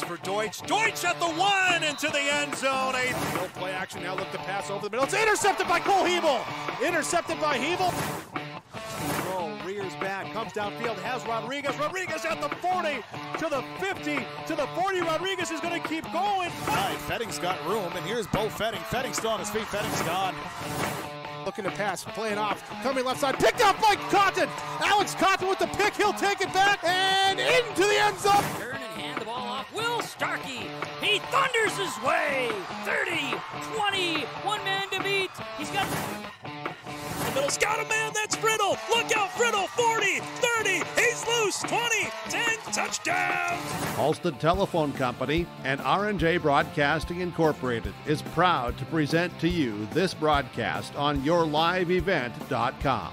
looks for Deutsch. Deutsch at the 1 into the end zone. No play action now. Look to pass over the middle. It's intercepted by Cole Hebel. Intercepted by Hebel. Rears back, comes downfield, has Rodriguez. Rodriguez at the 40, to the 50, to the 40. Rodriguez is going to keep going. Right, Fetting's got room, and here's Bo Fetting. Fetting's still on his feet. Fetting's gone. Looking to pass, playing off, coming left side, picked up by Cotton. Alex Cotton with the pick, he'll take it back and into the end zone. Turn and hand the ball off. Will Starkey, he thunders his way. 30, 20, one man to beat. He's got the middle's got a man, that's Friddle. Look out, Friddle, 40, 30, he's loose, 20, 10, touchdown. Halstead Telephone Company and R&J Broadcasting Incorporated is proud to present to you this broadcast on yourliveevent.com.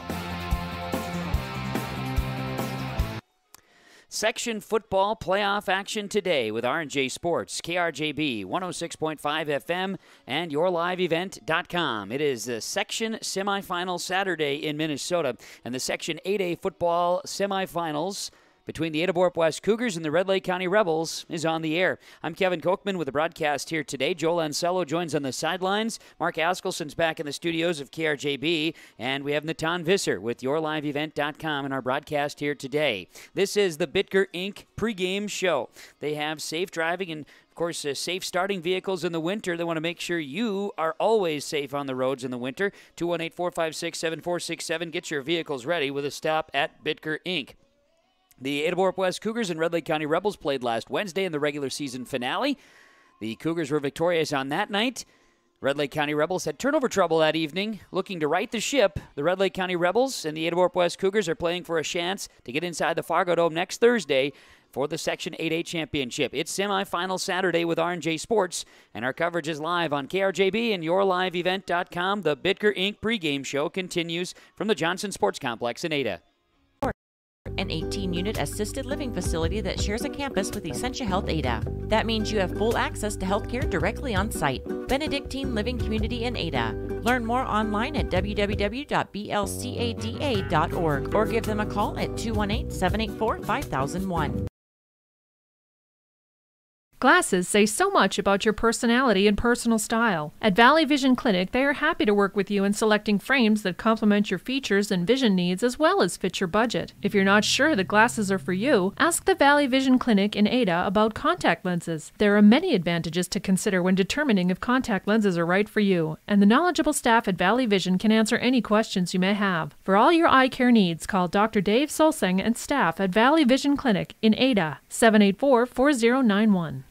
Section football playoff action today with R&J Sports, KRJB 106.5 FM, and yourliveevent.com. It is the Section Semifinal Saturday in Minnesota, and the Section 8A football semifinals between the Ada-Borup-West Cougars and the Red Lake County Rebels is on the air. I'm Kevin Kochman with the broadcast here today. Joel Ansello joins on the sidelines. Mark Askelson's back in the studios of KRJB. And we have Natan Visser with yourliveevent.com in our broadcast here today. This is the Bitker Inc. pregame show. They have safe driving and, of course, safe starting vehicles in the winter. They want to make sure you are always safe on the roads in the winter. 218-456-7467. Get your vehicles ready with a stop at Bitker Inc. The Ada-Borup-West Cougars and Red Lake County Rebels played last Wednesday in the regular season finale. The Cougars were victorious on that night. Red Lake County Rebels had turnover trouble that evening. Looking to right the ship, the Red Lake County Rebels and the Ada-Borup-West Cougars are playing for a chance to get inside the Fargo Dome next Thursday for the Section 8A Championship. It's semifinal Saturday with R&J Sports, and our coverage is live on KRJB and yourliveevent.com. The Bitker Inc. pregame show continues from the Johnson Sports Complex in Ada. An 18-unit assisted living facility that shares a campus with Essentia Health Ada. That means you have full access to healthcare directly on site. Benedictine Living Community in Ada. Learn more online at www.blcada.org or give them a call at 218-784-5001. Glasses say so much about your personality and personal style. At Valley Vision Clinic, they are happy to work with you in selecting frames that complement your features and vision needs as well as fit your budget. If you're not sure that glasses are for you, ask the Valley Vision Clinic in Ada about contact lenses. There are many advantages to consider when determining if contact lenses are right for you, and the knowledgeable staff at Valley Vision can answer any questions you may have. For all your eye care needs, call Dr. Dave Solseng and staff at Valley Vision Clinic in Ada, 784-4091.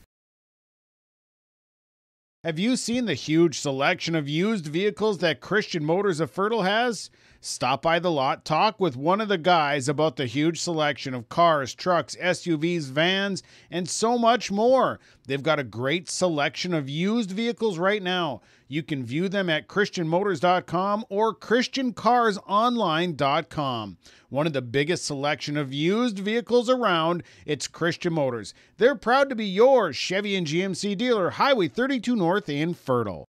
Have you seen the huge selection of used vehicles that Christian Motors of Fertile has? Stop by the lot, talk with one of the guys about the huge selection of cars, trucks, SUVs, vans, and so much more. They've got a great selection of used vehicles right now. You can view them at christianmotors.com or christiancarsonline.com. One of the biggest selection of used vehicles around, it's Christian Motors. They're proud to be your Chevy and GMC dealer, Highway 32 North in Fertile.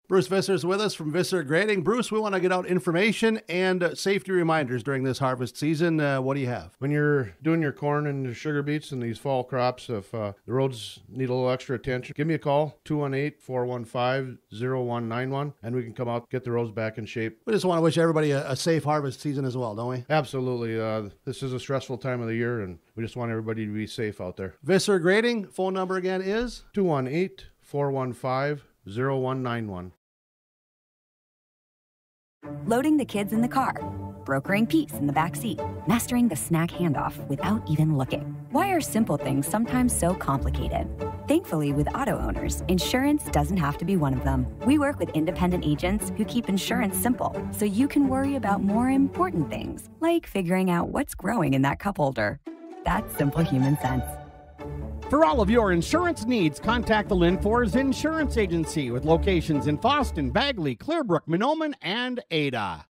Bruce Visser is with us from Visser Grading. Bruce, we want to get out information and safety reminders during this harvest season. What do you have? When you're doing your corn and your sugar beets and these fall crops, if the roads need a little extra attention, give me a call, 218-415-0191, and we can come out, get the roads back in shape. We just want to wish everybody a safe harvest season as well, don't we? Absolutely. This is a stressful time of the year, and we just want everybody to be safe out there. Visser Grading, phone number again is? 218-415-0191. Loading the kids in the car, brokering peace in the back seat, mastering the snack handoff without even looking. Why are simple things sometimes so complicated? Thankfully, with auto owners, insurance doesn't have to be one of them. We work with independent agents who keep insurance simple, so you can worry about more important things, like figuring out what's growing in that cup holder. That's simple human sense. For all of your insurance needs, contact the Linfors Insurance Agency with locations in Fosston, Bagley, Clearbrook, Mahnomen, and Ada.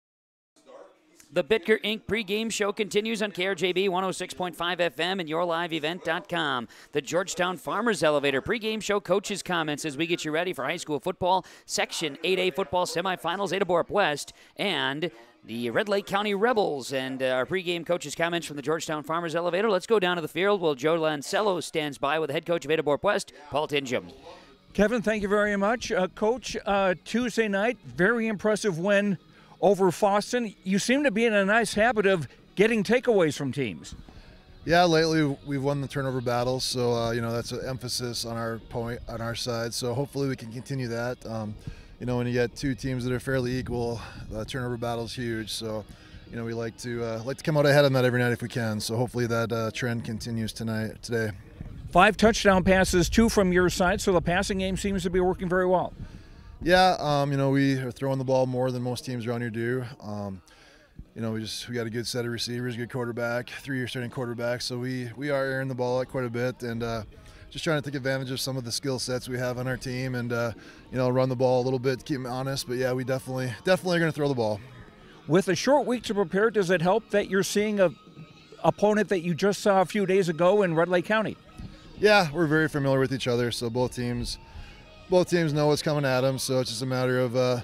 The Bitker Inc. pregame show continues on KRJB 106.5 FM and yourliveevent.com. The Georgetown Farmers Elevator pregame show coaches' comments as we get you ready for high school football, Section 8A football semifinals, Ada-Borup-West, and the Red Lake County Rebels. And our pregame coaches' comments from the Georgetown Farmers Elevator. Let's go down to the field while Joe Lancello stands by with the head coach of Ada-Borup-West, Paul Tingham. Kevin, thank you very much. Coach, Tuesday night, very impressive win over Foston. You seem to be in a nice habit of getting takeaways from teams. Yeah, lately we've won the turnover battles, so that's an emphasis on our side. So hopefully we can continue that. When you get two teams that are fairly equal, the turnover battle is huge. So we like to come out ahead on that every night if we can. So hopefully that trend continues today. 5 touchdown passes, 2 from your side. So the passing game seems to be working very well. Yeah, we are throwing the ball more than most teams around here do. We got a good set of receivers, good quarterback, 3-year starting quarterback. So we are airing the ball out quite a bit and just trying to take advantage of some of the skill sets we have on our team and run the ball a little bit to keep them honest. But yeah, we definitely are going to throw the ball. With a short week to prepare, does it help that you're seeing a opponent that you just saw a few days ago in Red Lake County? Yeah, we're very familiar with each other. So both teams know what's coming at them, so it's just a matter of,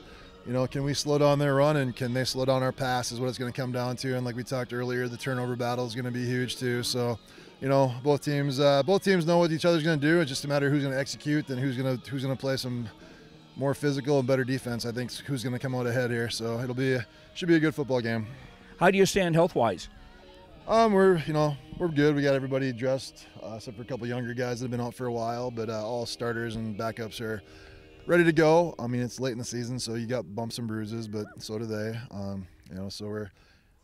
can we slow down their run and can they slow down our pass is what it's going to come down to. And like we talked earlier, the turnover battle is going to be huge too. So, both teams know what each other's going to do. It's just a matter of who's going to execute and who's going to play some more physical and better defense. I think who's going to come out ahead here. So should be a good football game. How do you stand health-wise? We're good. We got everybody dressed, except for a couple younger guys that have been out for a while, but all starters and backups are ready to go. I mean, it's late in the season, so you got bumps and bruises, but so do they. So we're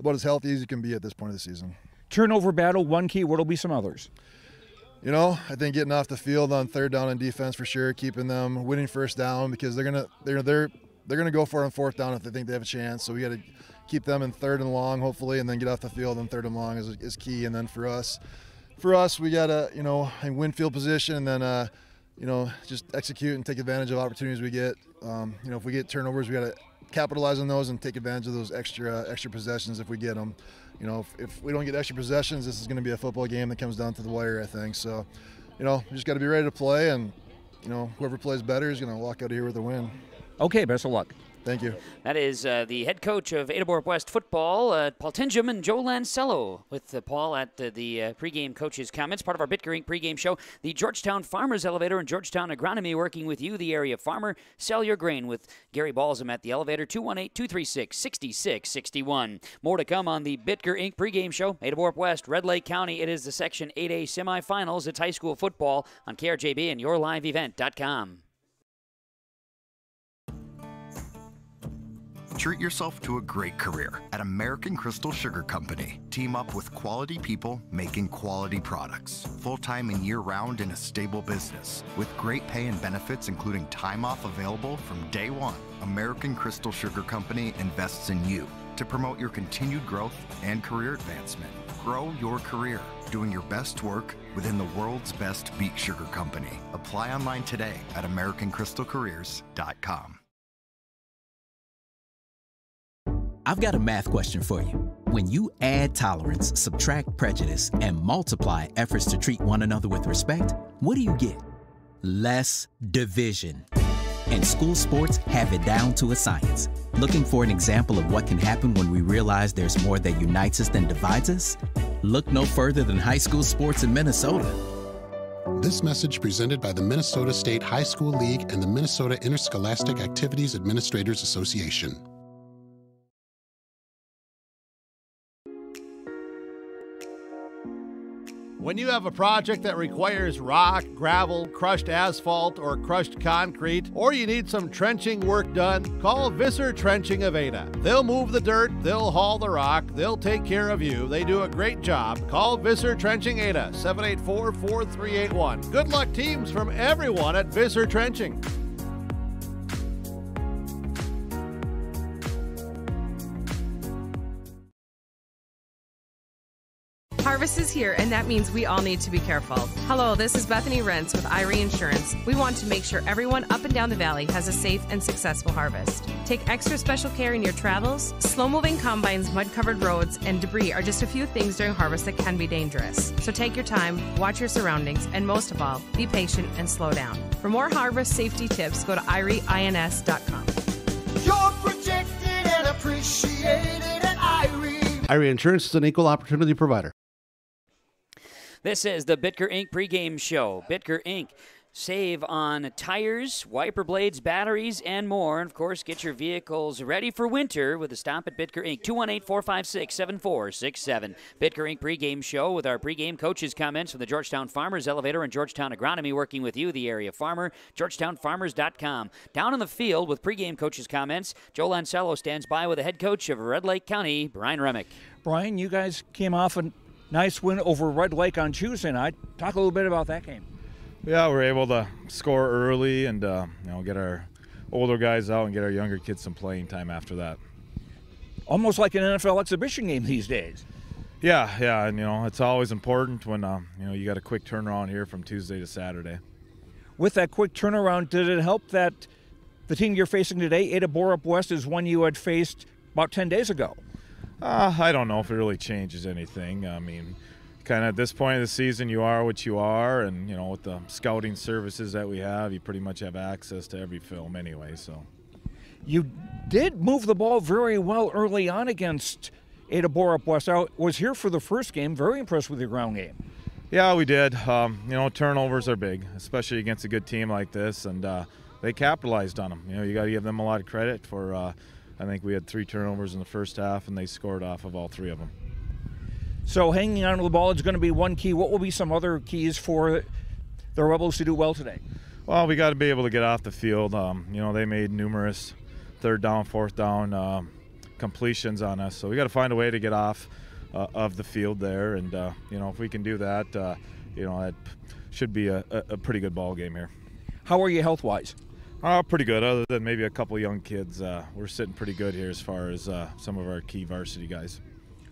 about as healthy as you can be at this point of the season. Turnover battle, one key. What'll be some others? I think getting off the field on third down and defense for sure, keeping them winning first down because they're gonna go for it on fourth down if they think they have a chance. So we got to keep them in third and long, hopefully, and then get off the field on third and long is key. And then for us, we got to, win field position and then, just execute and take advantage of opportunities we get. If we get turnovers, we got to capitalize on those and take advantage of those extra possessions if we get them. If we don't get extra possessions, this is going to be a football game that comes down to the wire, I think. So, we just got to be ready to play, and, whoever plays better is going to walk out of here with a win. Okay, best of luck. Thank you. That is the head coach of Ada-Borup-West football, Paul Tingham, and Joe Lancello with Paul at the pregame coaches' comments. Part of our Bitker Inc. pregame show. The Georgetown Farmers Elevator and Georgetown Agronomy working with you, the area farmer. Sell your grain with Gary Balsam at the elevator, 218-236-6661. More to come on the Bitker Inc. pregame show. Ada-Borup-West, Red Lake County. It is the Section 8A semifinals. It's high school football on KRJB and yourliveevent.com. Treat yourself to a great career at American Crystal Sugar Company. Team up with quality people making quality products. Full-time and year-round in a stable business. With great pay and benefits including time off available from day one. American Crystal Sugar Company invests in you to promote your continued growth and career advancement. Grow your career doing your best work within the world's best beet sugar company. Apply online today at AmericanCrystalCareers.com. I've got a math question for you. When you add tolerance, subtract prejudice, and multiply efforts to treat one another with respect, what do you get? Less division. And school sports have it down to a science. Looking for an example of what can happen when we realize there's more that unites us than divides us? Look no further than high school sports in Minnesota. This message presented by the Minnesota State High School League and the Minnesota Interscholastic Activities Administrators Association. When you have a project that requires rock, gravel, crushed asphalt, or crushed concrete, or you need some trenching work done, call Visser Trenching of Ada. They'll move the dirt, they'll haul the rock, they'll take care of you. They do a great job. Call Visser Trenching Ada, 784-4381. Good luck, teams, from everyone at Visser Trenching. Harvest Worse is here, and that means we all need to be careful. Hello, this is Bethany Rentz with Irie Insurance. We want to make sure everyone up and down the valley has a safe and successful harvest. Take extra special care in your travels. Slow-moving combines, mud-covered roads, and debris are just a few things during harvest that can be dangerous. So take your time, watch your surroundings, and most of all, be patient and slow down. For more harvest safety tips, go to irieins.com. You're protected and appreciated at Irie. Irie Insurance is an equal opportunity provider. This is the Bitker Inc. pregame show. Bitker Inc. Save on tires, wiper blades, batteries, and more. And, of course, get your vehicles ready for winter with a stop at Bitker Inc. 218-456-7467. Bitker Inc. pregame show with our pregame coaches' comments from the Georgetown Farmers Elevator and Georgetown Agronomy, working with you, the area farmer, georgetownfarmers.com. Down on the field with pregame coaches' comments, Joe Lancello stands by with the head coach of Red Lake County, Brian Remick. Brian, you guys came off a nice win over Red Lake on Tuesday night. Talk a little bit about that game. Yeah, we're able to score early and get our older guys out and get our younger kids some playing time after that. Almost like an NFL exhibition game these days. Yeah, and it's always important when you got a quick turnaround here from Tuesday to Saturday. With that quick turnaround, did it help that the team you're facing today, Ada-Borup-West, is one you had faced about 10 days ago? I don't know if it really changes anything. I mean, kind of at this point of the season, you are what you are, and with the scouting services that we have, you pretty much have access to every film anyway. So you did move the ball very well early on against Ada-Borup-West. I was here for the first game. Very impressed with your ground game. Yeah, we did. Turnovers are big, especially against a good team like this, and they capitalized on them. You got to give them a lot of credit for. I think we had 3 turnovers in the first half, and they scored off of all 3 of them. So hanging on to the ball is going to be one key. What will be some other keys for the Rebels to do well today? Well, we got to be able to get off the field. They made numerous 3rd down, 4th down completions on us. So we got to find a way to get off of the field there. And, if we can do that, that should be a pretty good ball game here. How are you health-wise? Pretty good. Other than maybe a couple young kids, we're sitting pretty good here as far as some of our key varsity guys.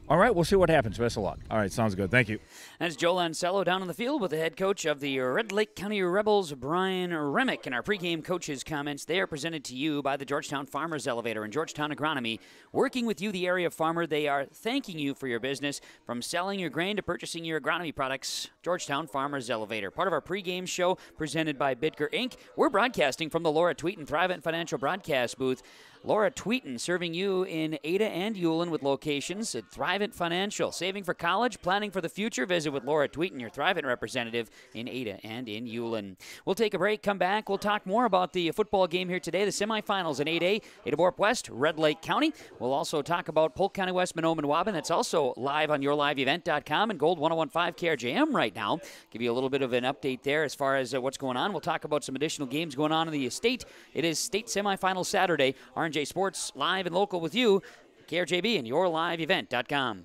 All right, we'll see what happens. Best of luck. All right, sounds good. Thank you. That's Joe Lancello down on the field with the head coach of the Red Lake County Rebels, Brian Remick. And our pregame coaches' comments, they are presented to you by the Georgetown Farmers Elevator and Georgetown Agronomy. Working with you, the area farmer, they are thanking you for your business. From selling your grain to purchasing your agronomy products, Georgetown Farmers Elevator. Part of our pregame show presented by Bitker Inc. We're broadcasting from the Laura Tweeten Thrivent Financial Broadcast booth. Laura Tweeten serving you in Ada and Ulen with locations at Thrivent Financial. Saving for college, planning for the future. Visit with Laura Tweeten, your Thrivent representative in Ada and in Ulen. We'll take a break, come back. We'll talk more about the football game here today, the semifinals in 8A, Ada-Borup-West, Red Lake County. We'll also talk about Polk County West, Mahnomen, Waban. That's also live on yourliveevent.com and Gold 101.5 KRJM right now. Give you a little bit of an update there as far as what's going on. We'll talk about some additional games going on in the state. It is state semifinal Saturday. R&J Sports live and local with you, KRJB and yourliveevent.com.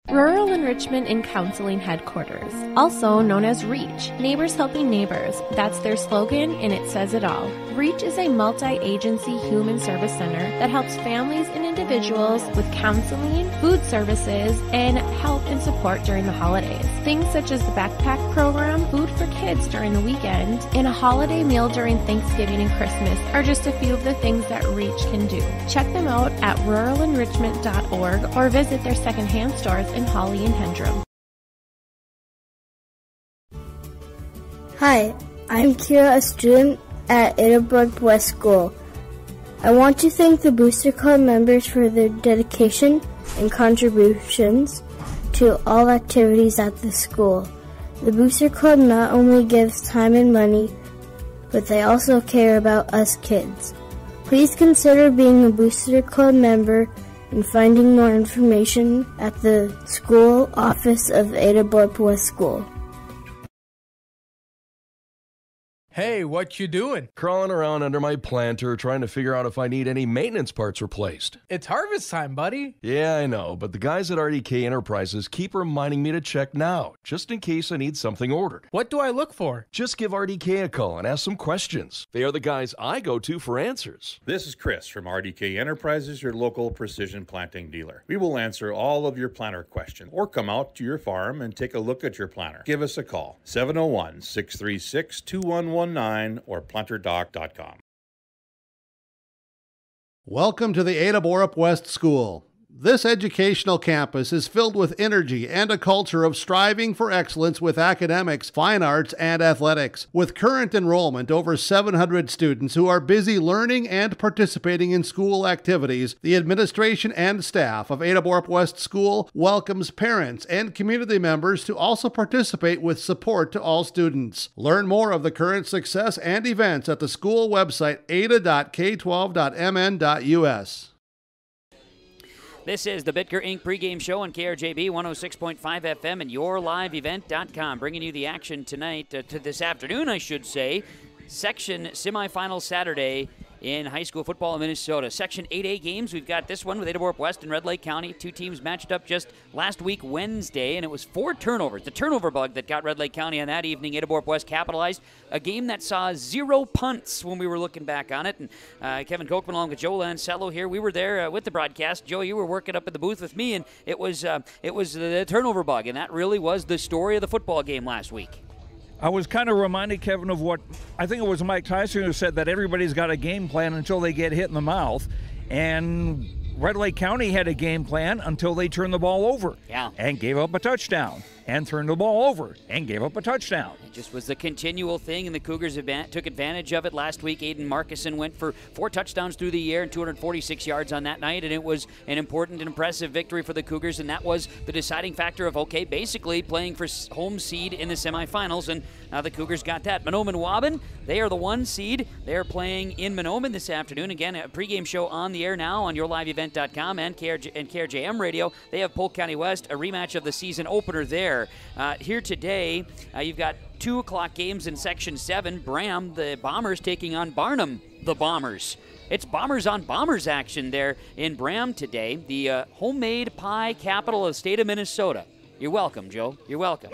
Rural Enrichment and Counseling Headquarters, also known as REACH, Neighbors Helping Neighbors. That's their slogan, and it says it all. REACH is a multi-agency human service center that helps families and individuals with counseling, food services, and help and support during the holidays. Things such as the backpack program, food for kids during the weekend, and a holiday meal during Thanksgiving and Christmas are just a few of the things that REACH can do. Check them out at ruralenrichment.org or visit their secondhand stores in Holly and Hendrum. Hi, I'm Kira, a student at Ada-Borup-West School. I want to thank the Booster Club members for their dedication and contributions to all activities at the school. The Booster Club not only gives time and money, but they also care about us kids. Please consider being a Booster Club member and finding more information at the school office of Ada-Borup-West School. Hey, what you doing? Crawling around under my planter trying to figure out if I need any maintenance parts replaced. It's harvest time, buddy. Yeah, I know, but the guys at RDK Enterprises keep reminding me to check now, just in case I need something ordered. What do I look for? Just give RDK a call and ask some questions. They are the guys I go to for answers. This is Chris from RDK Enterprises, your local precision planting dealer. We will answer all of your planter questions or come out to your farm and take a look at your planter. Give us a call, 701-636-2119 or planterdoc.com. Welcome to the Ada-Borup-West School. This educational campus is filled with energy and a culture of striving for excellence with academics, fine arts, and athletics. With current enrollment over 700 students who are busy learning and participating in school activities, the administration and staff of Ada-Borup-West School welcomes parents and community members to also participate with support to all students. Learn more of the current success and events at the school website ada.k12.mn.us. This is the Bitker Inc. pregame show on KRJB 106.5 FM and yourliveevent.com, bringing you the action tonight, to this afternoon, I should say. Section semifinal Saturday in high school football in Minnesota. Section 8A games, we've got this one with Ada-Borup-West and Red Lake County. Two teams matched up just last week, Wednesday, and it was 4 turnovers. The turnover bug that got Red Lake County on that evening. Ada-Borup-West capitalized. A game that saw 0 punts when we were looking back on it. And Kevin Kochman along with Joe Lancello here. We were there with the broadcast. Joe, you were working up at the booth with me, and it was the turnover bug, and that really was the story of the football game last week. I was kind of reminded, Kevin, of what I think it was Mike Tyson who said that everybody's got a game plan until they get hit in the mouth. And Red Lake County had a game plan until they turned the ball over and gave up a touchdown, and turned the ball over and gave up a touchdown. It just was the continual thing, and the Cougars took advantage of it last week. Aiden Markison went for 4 touchdowns through the air and 246 yards on that night, and it was an important and impressive victory for the Cougars, and that was the deciding factor of, okay, basically playing for home seed in the semifinals, and now the Cougars got that. Mahnomen-Waubun, they are the 1 seed. They're playing in Mahnomen this afternoon. Again, a pregame show on the air now on yourliveevent.com and KRJM Radio. They have Polk County West, a rematch of the season opener there. Here today, you've got 2 o'clock games in Section 7. Bram, the Bombers, taking on Barnum, the Bombers. It's Bombers on Bombers action there in Bram today, the homemade pie capital of the state of Minnesota. You're welcome, Joe. You're welcome.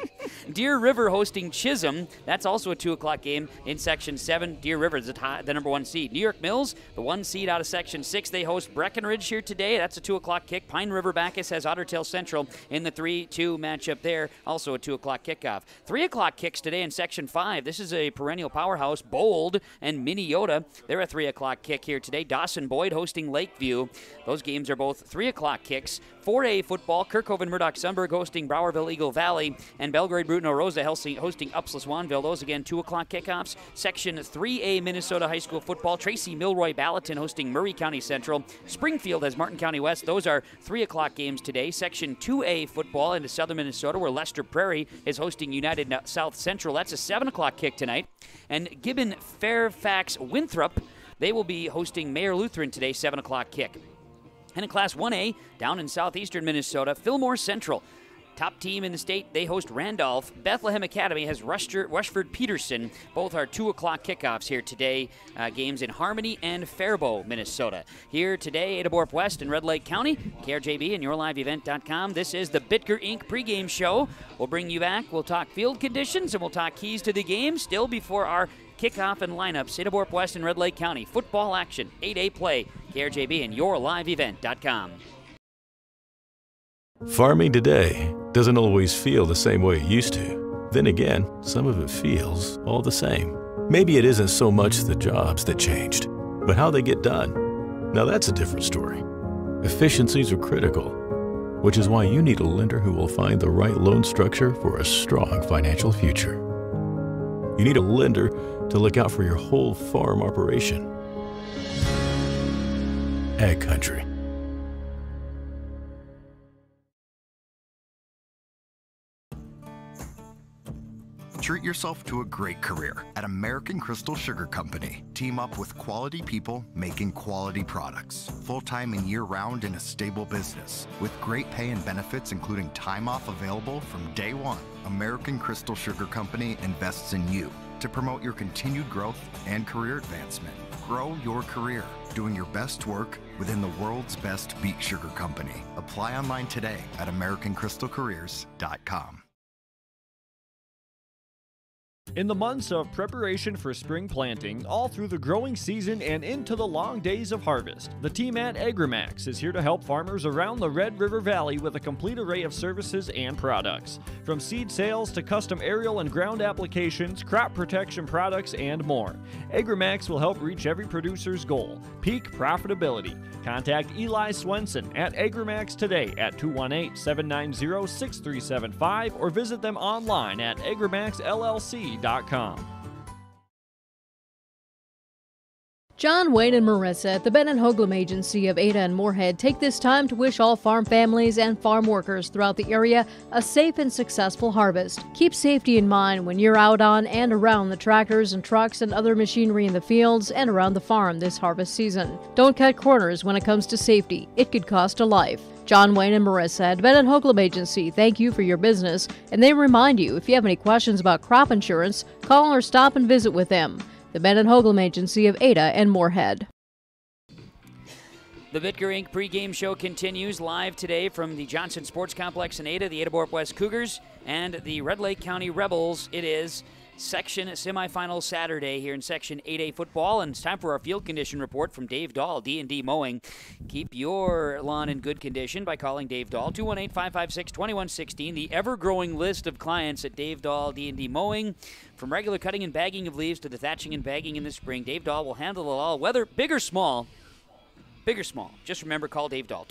Deer River hosting Chisholm. That's also a 2 o'clock game in Section 7. Deer River is the number 1 seed. New York Mills, the 1 seed out of Section 6. They host Breckenridge here today. That's a 2 o'clock kick. Pine River Bacchus has Otter Tail Central in the 3-2 matchup there. Also a 2 o'clock kickoff. 3 o'clock kicks today in Section 5. This is a perennial powerhouse. Bold and Minneota. They're a 3 o'clock kick here today. Dawson Boyd hosting Lakeview. Those games are both 3 o'clock kicks. 4A football, Kirkhoven Murdoch Sunberg hosting Browerville Eagle Valley, and Belgrade Bruton Rosa hosting Upsala Swanville. Those again 2 o'clock kickoffs. Section 3A Minnesota High School football, Tracy Milroy Ballatin hosting Murray County Central. Springfield has Martin County West. Those are 3 o'clock games today. Section 2A football into southern Minnesota, where Lester Prairie is hosting United South Central. That's a 7 o'clock kick tonight. And Gibbon Fairfax Winthrop, they will be hosting Mayor Lutheran today, 7 o'clock kick. And in Class 1A, down in southeastern Minnesota, Fillmore Central, top team in the state, they host Randolph. Bethlehem Academy has Rushford Peterson. Both are 2 o'clock kickoffs here today. Games in Harmony and Faribault, Minnesota. Here today, Ada-Borup-West and Red Lake County. KRJB and yourliveevent.com. This is the Bitker Inc. pregame show. We'll bring you back. We'll talk field conditions and we'll talk keys to the game. Still before our kickoff and lineups, Ada-Borup-West and Red Lake County. Football action, 8A play. KRJB and yourliveevent.com. Farming today doesn't always feel the same way it used to. Then again, some of it feels all the same. Maybe it isn't so much the jobs that changed, but how they get done. Now that's a different story. Efficiencies are critical, which is why you need a lender who will find the right loan structure for a strong financial future. You need a lender to look out for your whole farm operation. Ag Country. Treat yourself to a great career at American Crystal Sugar Company. Team up with quality people making quality products. Full-time and year-round in a stable business. With great pay and benefits including time off available from day one. American Crystal Sugar Company invests in you to promote your continued growth and career advancement. Grow your career doing your best work within the world's best beet sugar company. Apply online today at AmericanCrystalCareers.com. In the months of preparation for spring planting, all through the growing season and into the long days of harvest, the team at AgriMax is here to help farmers around the Red River Valley with a complete array of services and products. From seed sales to custom aerial and ground applications, crop protection products, and more. AgriMax will help reach every producer's goal, peak profitability. Contact Eli Swenson at AgriMax today at 218-790-6375 or visit them online at agrimaxllc.com. John, Wayne, and Marissa at the Bennett Hoagland Agency of Ada and Moorhead take this time to wish all farm families and farm workers throughout the area a safe and successful harvest. Keep safety in mind when you're out on and around the tractors and trucks and other machinery in the fields and around the farm this harvest season. Don't cut corners when it comes to safety. It could cost a life. John, Wayne, and Marissa at Bennett Hoagland Agency thank you for your business, and they remind you if you have any questions about crop insurance, call or stop and visit with them. The Bennett Hoagland Agency of Ada and Moorhead. The Bitker Inc. pregame show continues live today from the Johnson Sports Complex in Ada, the Ada-Borup-West Cougars, and the Red Lake County Rebels. It is Section Semifinal Saturday here in Section 8A football, and it's time for our field condition report from Dave Dahl, D&D Mowing. Keep your lawn in good condition by calling Dave Dahl, 218-556-2116. The ever-growing list of clients at Dave Dahl D&D Mowing. From regular cutting and bagging of leaves to the thatching and bagging in the spring, Dave Dahl will handle it all, whether big or small. Big or small, just remember, call Dave Dahl,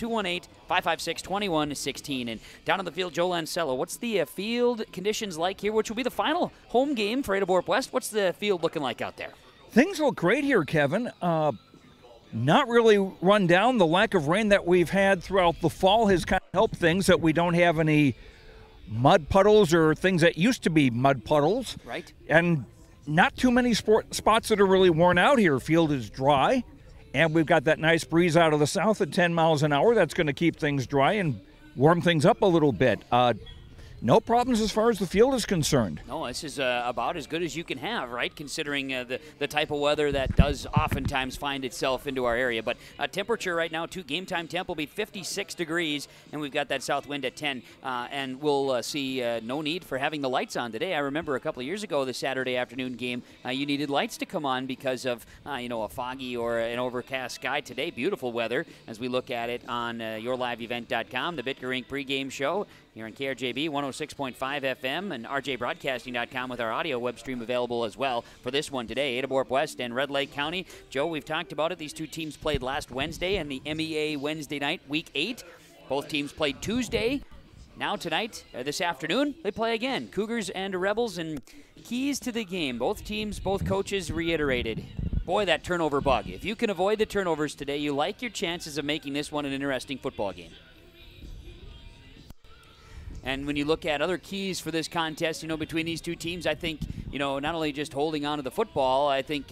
218-556-2116. And down on the field, Joe Lancello, what's the field conditions like here, which will be the final home game for Ada-Borup-West? What's the field looking like out there? Things look great here, Kevin. Not really run down. The lack of rain that we've had throughout the fall has kind of helped things, that we don't have any mud puddles or things that used to be mud puddles. Right. And not too many spots that are really worn out here. Field is dry. And we've got that nice breeze out of the south at 10 miles an hour. That's going to keep things dry and warm things up a little bit. No problems as far as the field is concerned. No, this is about as good as you can have, right, considering the type of weather that does oftentimes find itself into our area. But temperature right now, game time temp will be 56 degrees, and we've got that south wind at 10. And we'll see no need for having the lights on today. I remember a couple of years ago, the Saturday afternoon game, you needed lights to come on because of, a foggy or an overcast sky. Today, beautiful weather as we look at it on yourliveevent.com, the Bitker Inc. pregame show here on KRJB 106.5 FM and rjbroadcasting.com with our audio web stream available as well for this one today. Ada-Borup-West and Red Lake County. Joe, we've talked about it. These two teams played last Wednesday and the MEA Wednesday night, Week 8. Both teams played Tuesday. Now tonight, this afternoon, they play again. Cougars and Rebels, and keys to the game. Both teams, both coaches reiterated. Boy, that turnover bug. If you can avoid the turnovers today, you like your chances of making this one an interesting football game. And when you look at other keys for this contest, between these two teams, I think, not only just holding on to the football, I think,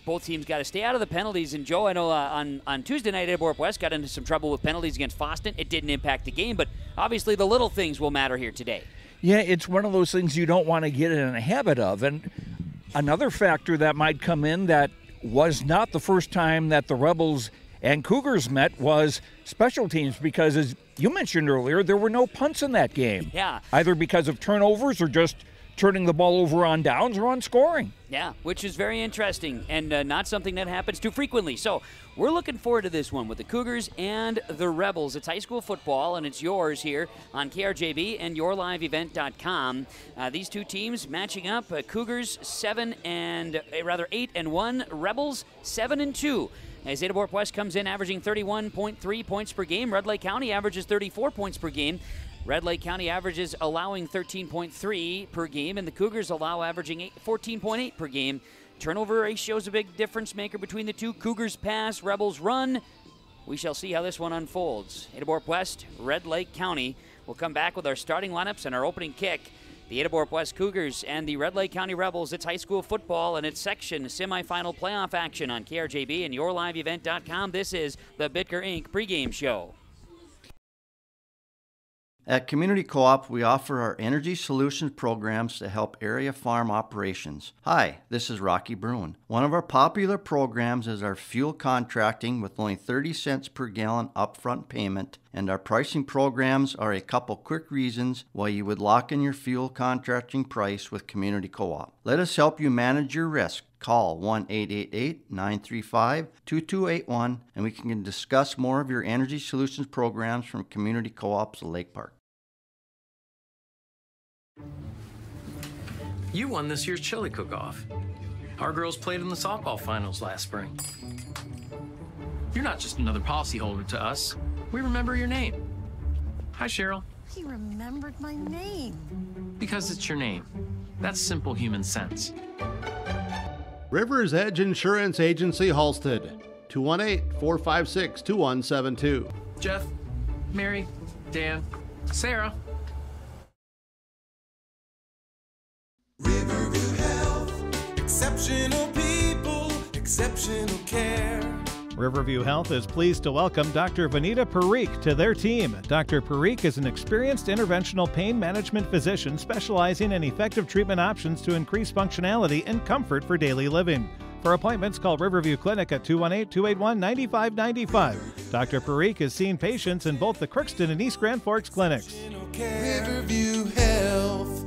both teams got to stay out of the penalties. And, Joe, I know on Tuesday night, Ada-Borup-West got into some trouble with penalties against Foston. It didn't impact the game, but obviously the little things will matter here today. Yeah, it's one of those things you don't want to get in a habit of. And another factor that might come in that was not the first time that the Rebels and Cougars met was special teams, because as you mentioned earlier, there were no punts in that game. Yeah. Either because of turnovers or just turning the ball over on downs or on scoring. Yeah, which is very interesting and not something that happens too frequently. So we're looking forward to this one with the Cougars and the Rebels. It's high school football, and it's yours here on KRJB and yourliveevent.com. These two teams matching up. Cougars 8-1, Rebels 7-2. As Ada-Borup-West comes in averaging 31.3 points per game, Red Lake County averages 34 points per game. Red Lake County averages allowing 13.3 per game, and the Cougars allow averaging 14.8 per game. Turnover ratio is a big difference maker between the two. Cougars pass, Rebels run. We shall see how this one unfolds. Ada-Borup-West, Red Lake County. We'll come back with our starting lineups and our opening kick. The Ada-Borup-West Cougars and the Red Lake County Rebels. It's high school football and it's section semifinal playoff action on KRJB and yourliveevent.com. This is the Bitker Inc. pregame show. At Community Co-op, we offer our energy solutions programs to help area farm operations. Hi, this is Rocky Bruin. One of our popular programs is our fuel contracting with only 30 cents per gallon upfront payment, and our pricing programs are a couple quick reasons why you would lock in your fuel contracting price with Community Co-op. Let us help you manage your risk. Call 1-888-935-2281 and we can discuss more of your energy solutions programs from Community Co-ops Lake Park. You won this year's chili cook-off. Our girls played in the softball finals last spring. You're not just another policyholder to us. We remember your name. Hi, Cheryl. He remembered my name. Because it's your name. That's simple human sense. River's Edge Insurance Agency, Halstead. 218-456-2172. Jeff, Mary, Dan, Sarah. Riverview Health. Exceptional people, exceptional care. Riverview Health is pleased to welcome Dr. Vanita Parikh to their team. Dr. Parikh is an experienced interventional pain management physician specializing in effective treatment options to increase functionality and comfort for daily living. For appointments, call Riverview Clinic at 218-281-9595. Dr. Parikh is seeing patients in both the Crookston and East Grand Forks clinics. Riverview Health.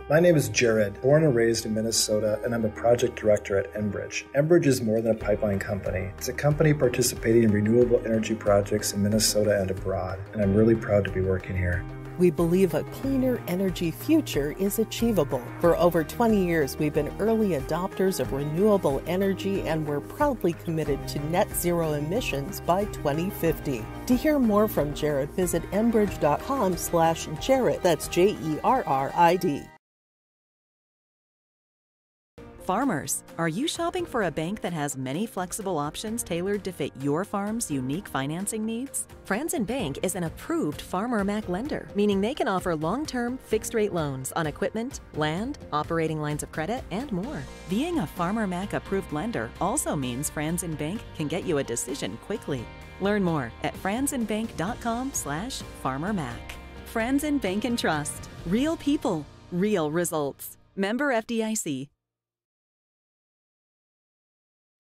My name is Jared, born and raised in Minnesota, and I'm a project director at Enbridge. Enbridge is more than a pipeline company. It's a company participating in renewable energy projects in Minnesota and abroad, and I'm really proud to be working here. We believe a cleaner energy future is achievable. For over 20 years, we've been early adopters of renewable energy, and we're proudly committed to net zero emissions by 2050. To hear more from Jared, visit enbridge.com/Jared. That's JERRID. Farmers, are you shopping for a bank that has many flexible options tailored to fit your farm's unique financing needs? Franzen Bank is an approved Farmer Mac lender, meaning they can offer long-term, fixed-rate loans on equipment, land, operating lines of credit, and more. Being a Farmer Mac approved lender also means Franzen Bank can get you a decision quickly. Learn more at franzenbank.com/FarmerMac. Franzen Bank and Trust. Real people, real results. Member FDIC.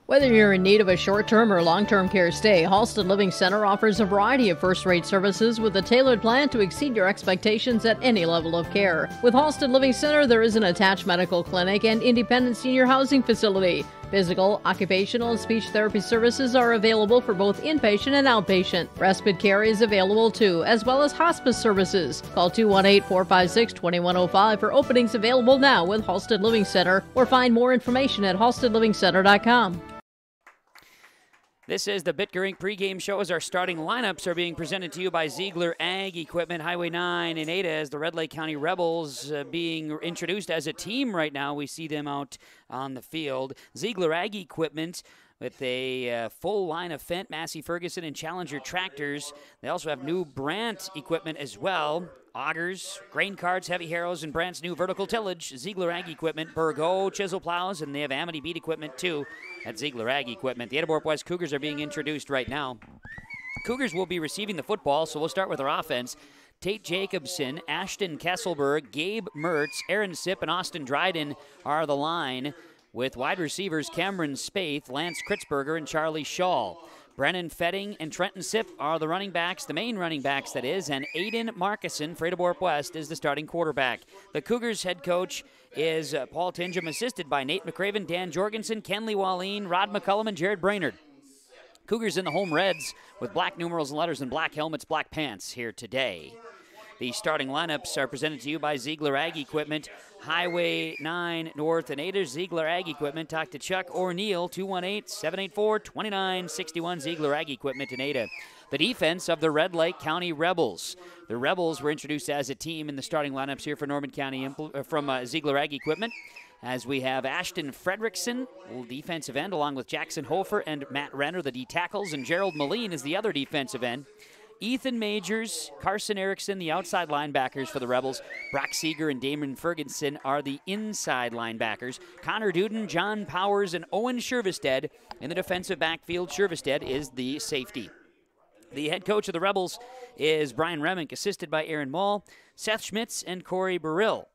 Whether you're in need of a short-term or long-term care stay, Halstead Living Center offers a variety of first-rate services with a tailored plan to exceed your expectations at any level of care. With Halstead Living Center, there is an attached medical clinic and independent senior housing facility. Physical, occupational, and speech therapy services are available for both inpatient and outpatient. Respite care is available too, as well as hospice services. Call 218-456-2105 for openings available now with Halstead Living Center, or find more information at halsteadlivingcenter.com. This is the Bitger Inc. pregame show as our starting lineups are being presented to you by Ziegler Ag Equipment, Highway 9 in Ada, as the Red Lake County Rebels being introduced as a team right now. We see them out on the field. Ziegler Ag Equipment with a full line of Fendt, Massey Ferguson, and Challenger tractors. They also have new Brandt equipment as well. Augers, grain carts, heavy harrows, and Brandt's new vertical tillage. Ziegler Ag Equipment, Burgo, chisel plows, and they have Amity beat equipment too at Ziegler Ag Equipment. The Ada-Borup-West Cougars are being introduced right now. Cougars will be receiving the football, so we'll start with our offense. Tate Jacobson, Ashton Kesselberg, Gabe Mertz, Aaron Sipp, and Austin Dryden are the line, with wide receivers Cameron Spaeth, Lance Kritzberger, and Charlie Shaw. Brennan Fetting and Trenton Sipp are the running backs, the main running backs, that is, and Aiden Markison for Ada-Borup-West is the starting quarterback. The Cougars head coach is Paul Tingham, assisted by Nate McCraven, Dan Jorgensen, Kenley Wallin, Rod McCullum, and Jared Brainerd. Cougars in the home reds with black numerals and letters and black helmets, black pants here today. The starting lineups are presented to you by Ziegler Ag Equipment, Highway 9 North and Ada. Ziegler Ag Equipment. Talk to Chuck or Neil, 218-784-2961, Ziegler Ag Equipment in Ada. The defense of the Red Lake County Rebels. The Rebels were introduced as a team in the starting lineups here for Norman County from Ziegler Ag Equipment, as we have Ashton Fredrickson, defensive end, along with Jackson Hofer and Matt Renner, the D tackles, and Gerald Moline is the other defensive end. Ethan Majors, Carson Erickson, the outside linebackers for the Rebels. Brock Seeger and Damon Ferguson are the inside linebackers. Connor Duden, John Powers, and Owen Shervestead in the defensive backfield. Shervestead is the safety. The head coach of the Rebels is Brian Remick, assisted by Aaron Mall, Seth Schmitz, and Corey Burrill.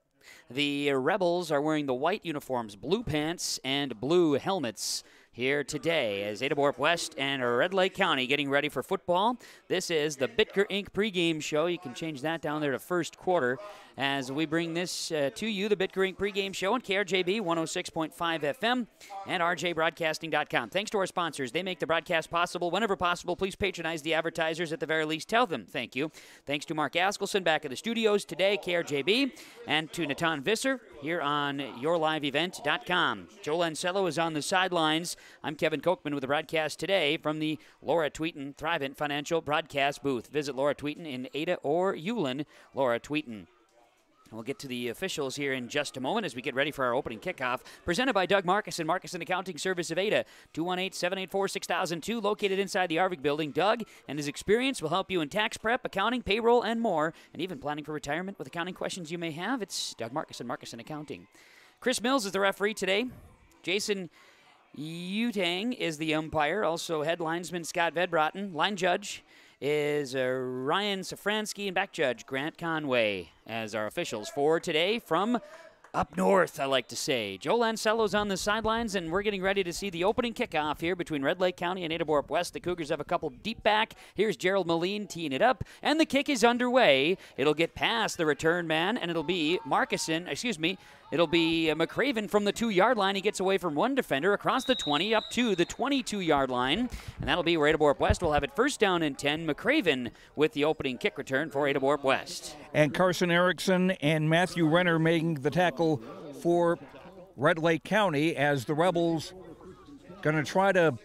The Rebels are wearing the white uniforms, blue pants, and blue helmets here today as Ada-Borup-West and Red Lake County getting ready for football. This is the Bitker Inc. pregame show. You can change that down there to first quarter as we bring this to you, the Bitker Inc. pregame show on KRJB 106.5 FM and rjbroadcasting.com. Thanks to our sponsors. They make the broadcast possible. Whenever possible, please patronize the advertisers. At the very least, tell them thank you. Thanks to Mark Askelson back at the studios today, KRJB, and to Natan Visser here on yourliveevent.com. Joe Lancello is on the sidelines. I'm Kevin Kochman with the broadcast today from the Laura Tweeten Thrivent Financial Broadcast booth. Visit Laura Tweeten in Ada or Ulen. Laura Tweeten. We'll get to the officials here in just a moment as we get ready for our opening kickoff. Presented by Doug Markison, Markison Accounting Service of Ada, 218-784-6002, located inside the Arvik building. Doug and his experience will help you in tax prep, accounting, payroll, and more, and even planning for retirement with accounting questions you may have. It's Doug Markison, Markison Accounting. Chris Mills is the referee today. Jason Utang is the umpire. Also head linesman Scott Vedbrotten. Line judge is Ryan Safransky, and back judge Grant Conway as our officials for today from up north, I like to say. Joe Lancello's on the sidelines, and we're getting ready to see the opening kickoff here between Red Lake County and Ada-Borup-West. The Cougars have a couple deep back. Here's Gerald Moline teeing it up, and the kick is underway. It'll get past the return man, and it'll be it'll be McCraven from the 2-yard line. He gets away from one defender across the 20 up to the 22-yard line, and that'll be where Ada-Borup-West will have it first down and 10. McCraven with the opening kick return for Ada-Borup-West. And Carson Erickson and Matthew Renner making the tackle for Red Lake County as the Rebels going to try to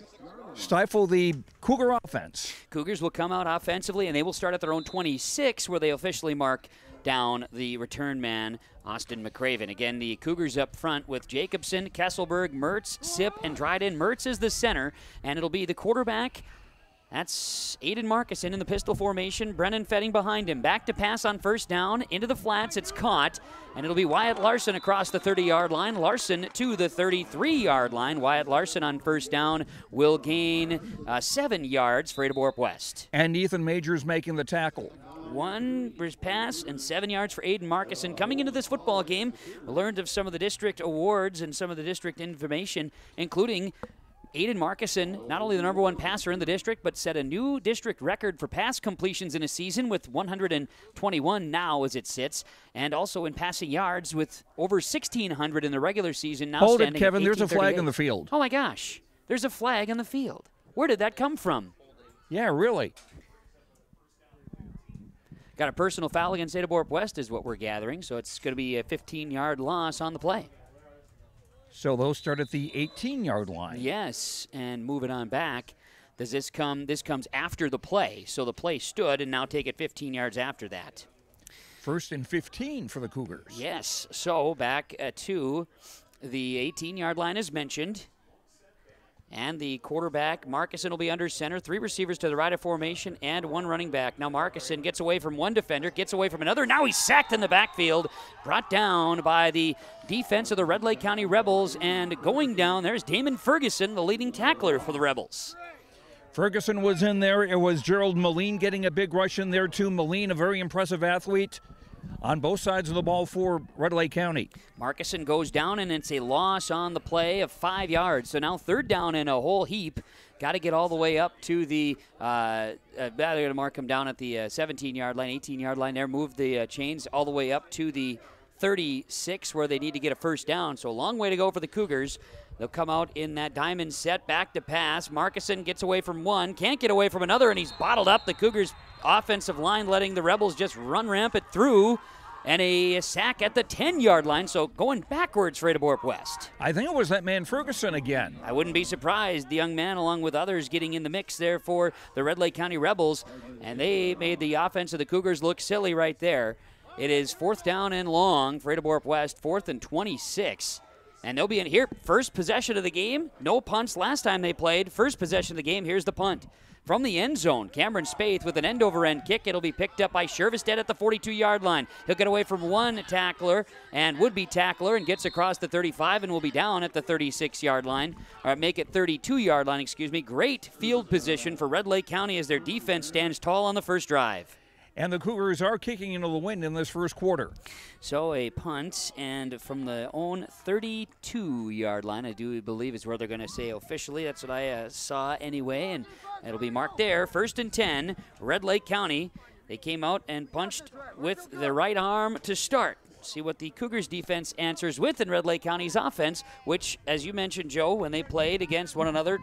stifle the Cougar offense. Cougars will come out offensively, and they will start at their own 26 where they officially mark down the return man, Austin McCraven. Again, the Cougars up front with Jacobson, Kesselberg, Mertz, Sip, and Dryden. Mertz is the center, and it'll be the quarterback. That's Aiden Markison in the pistol formation. Brennan Fetting behind him. Back to pass on first down. Into the flats. It's caught. And it'll be Wyatt Larson across the 30-yard line. Larson to the 33-yard line. Wyatt Larson on first down will gain 7 yards for Ada-Borup-West. And Ethan Majors making the tackle. 1 pass and 7 yards for Aiden Markison. Coming into this football game, we learned of some of the district awards and some of the district information, including Aiden Markison, not only the #1 passer in the district, but set a new district record for pass completions in a season with 121 now as it sits, and also in passing yards with over 1,600 in the regular season. Now Hold it, Kevin. There's a flag on the field. Oh, my gosh. There's a flag on the field. Where did that come from? Yeah, really. Got a personal foul against Ada-Borup-West is what we're gathering, so it's going to be a 15-yard loss on the play. So those start at the 18-yard line. Yes, and moving on back. Does this come? This comes after the play. So the play stood, and now take it 15 yards after that. First and 15 for the Cougars. Yes, so back to the 18-yard line as mentioned. And the quarterback, Markison, will be under center. 3 receivers to the right of formation and 1 running back. Now Markison gets away from one defender, gets away from another. Now he's sacked in the backfield, brought down by the defense of the Red Lake County Rebels. And going down, there's Damon Ferguson, the leading tackler for the Rebels. Ferguson was in there. It was Gerald Moline getting a big rush in there, too. Moline, a very impressive athlete on both sides of the ball for Red Lake County. Markison goes down, and it's a loss on the play of 5 yards. So now 3rd down in a whole heap. Got to get all the way up to the, they're going to mark him down at the 17-yard line, 18-yard line there. Move the chains all the way up to the 36 where they need to get a first down. So a long way to go for the Cougars. They'll come out in that diamond set, back to pass. Markison gets away from one, can't get away from another, and he's bottled up. The Cougars' offensive line letting the Rebels just run rampant through, and a sack at the 10-yard line, so going backwards for Ada-Borup-West. I think it was that man Ferguson again. I wouldn't be surprised. The young man, along with others, getting in the mix there for the Red Lake County Rebels, and they made the offense of the Cougars look silly right there. It is 4th down and long for Ada-Borup-West, 4th and 26. And they'll be in here. First possession of the game. No punts last time they played. First possession of the game. Here's the punt. From the end zone, Cameron Spaeth with an end-over-end kick. It'll be picked up by Shervestedt at the 42-yard line. He'll get away from one tackler and would-be tackler and gets across the 35 and will be down at the 36-yard line. Or make it 32-yard line, excuse me. Great field position for Red Lake County as their defense stands tall on the first drive. And the Cougars are kicking into the wind in this first quarter. So a punt, and from the own 32-yard line, I do believe is where they're going to say officially. That's what I saw anyway, and it'll be marked there. 1st and 10, Red Lake County. They came out and punched with the right arm to start. See what the Cougars defense answers with in Red Lake County's offense, which, as you mentioned, Joe, when they played against one another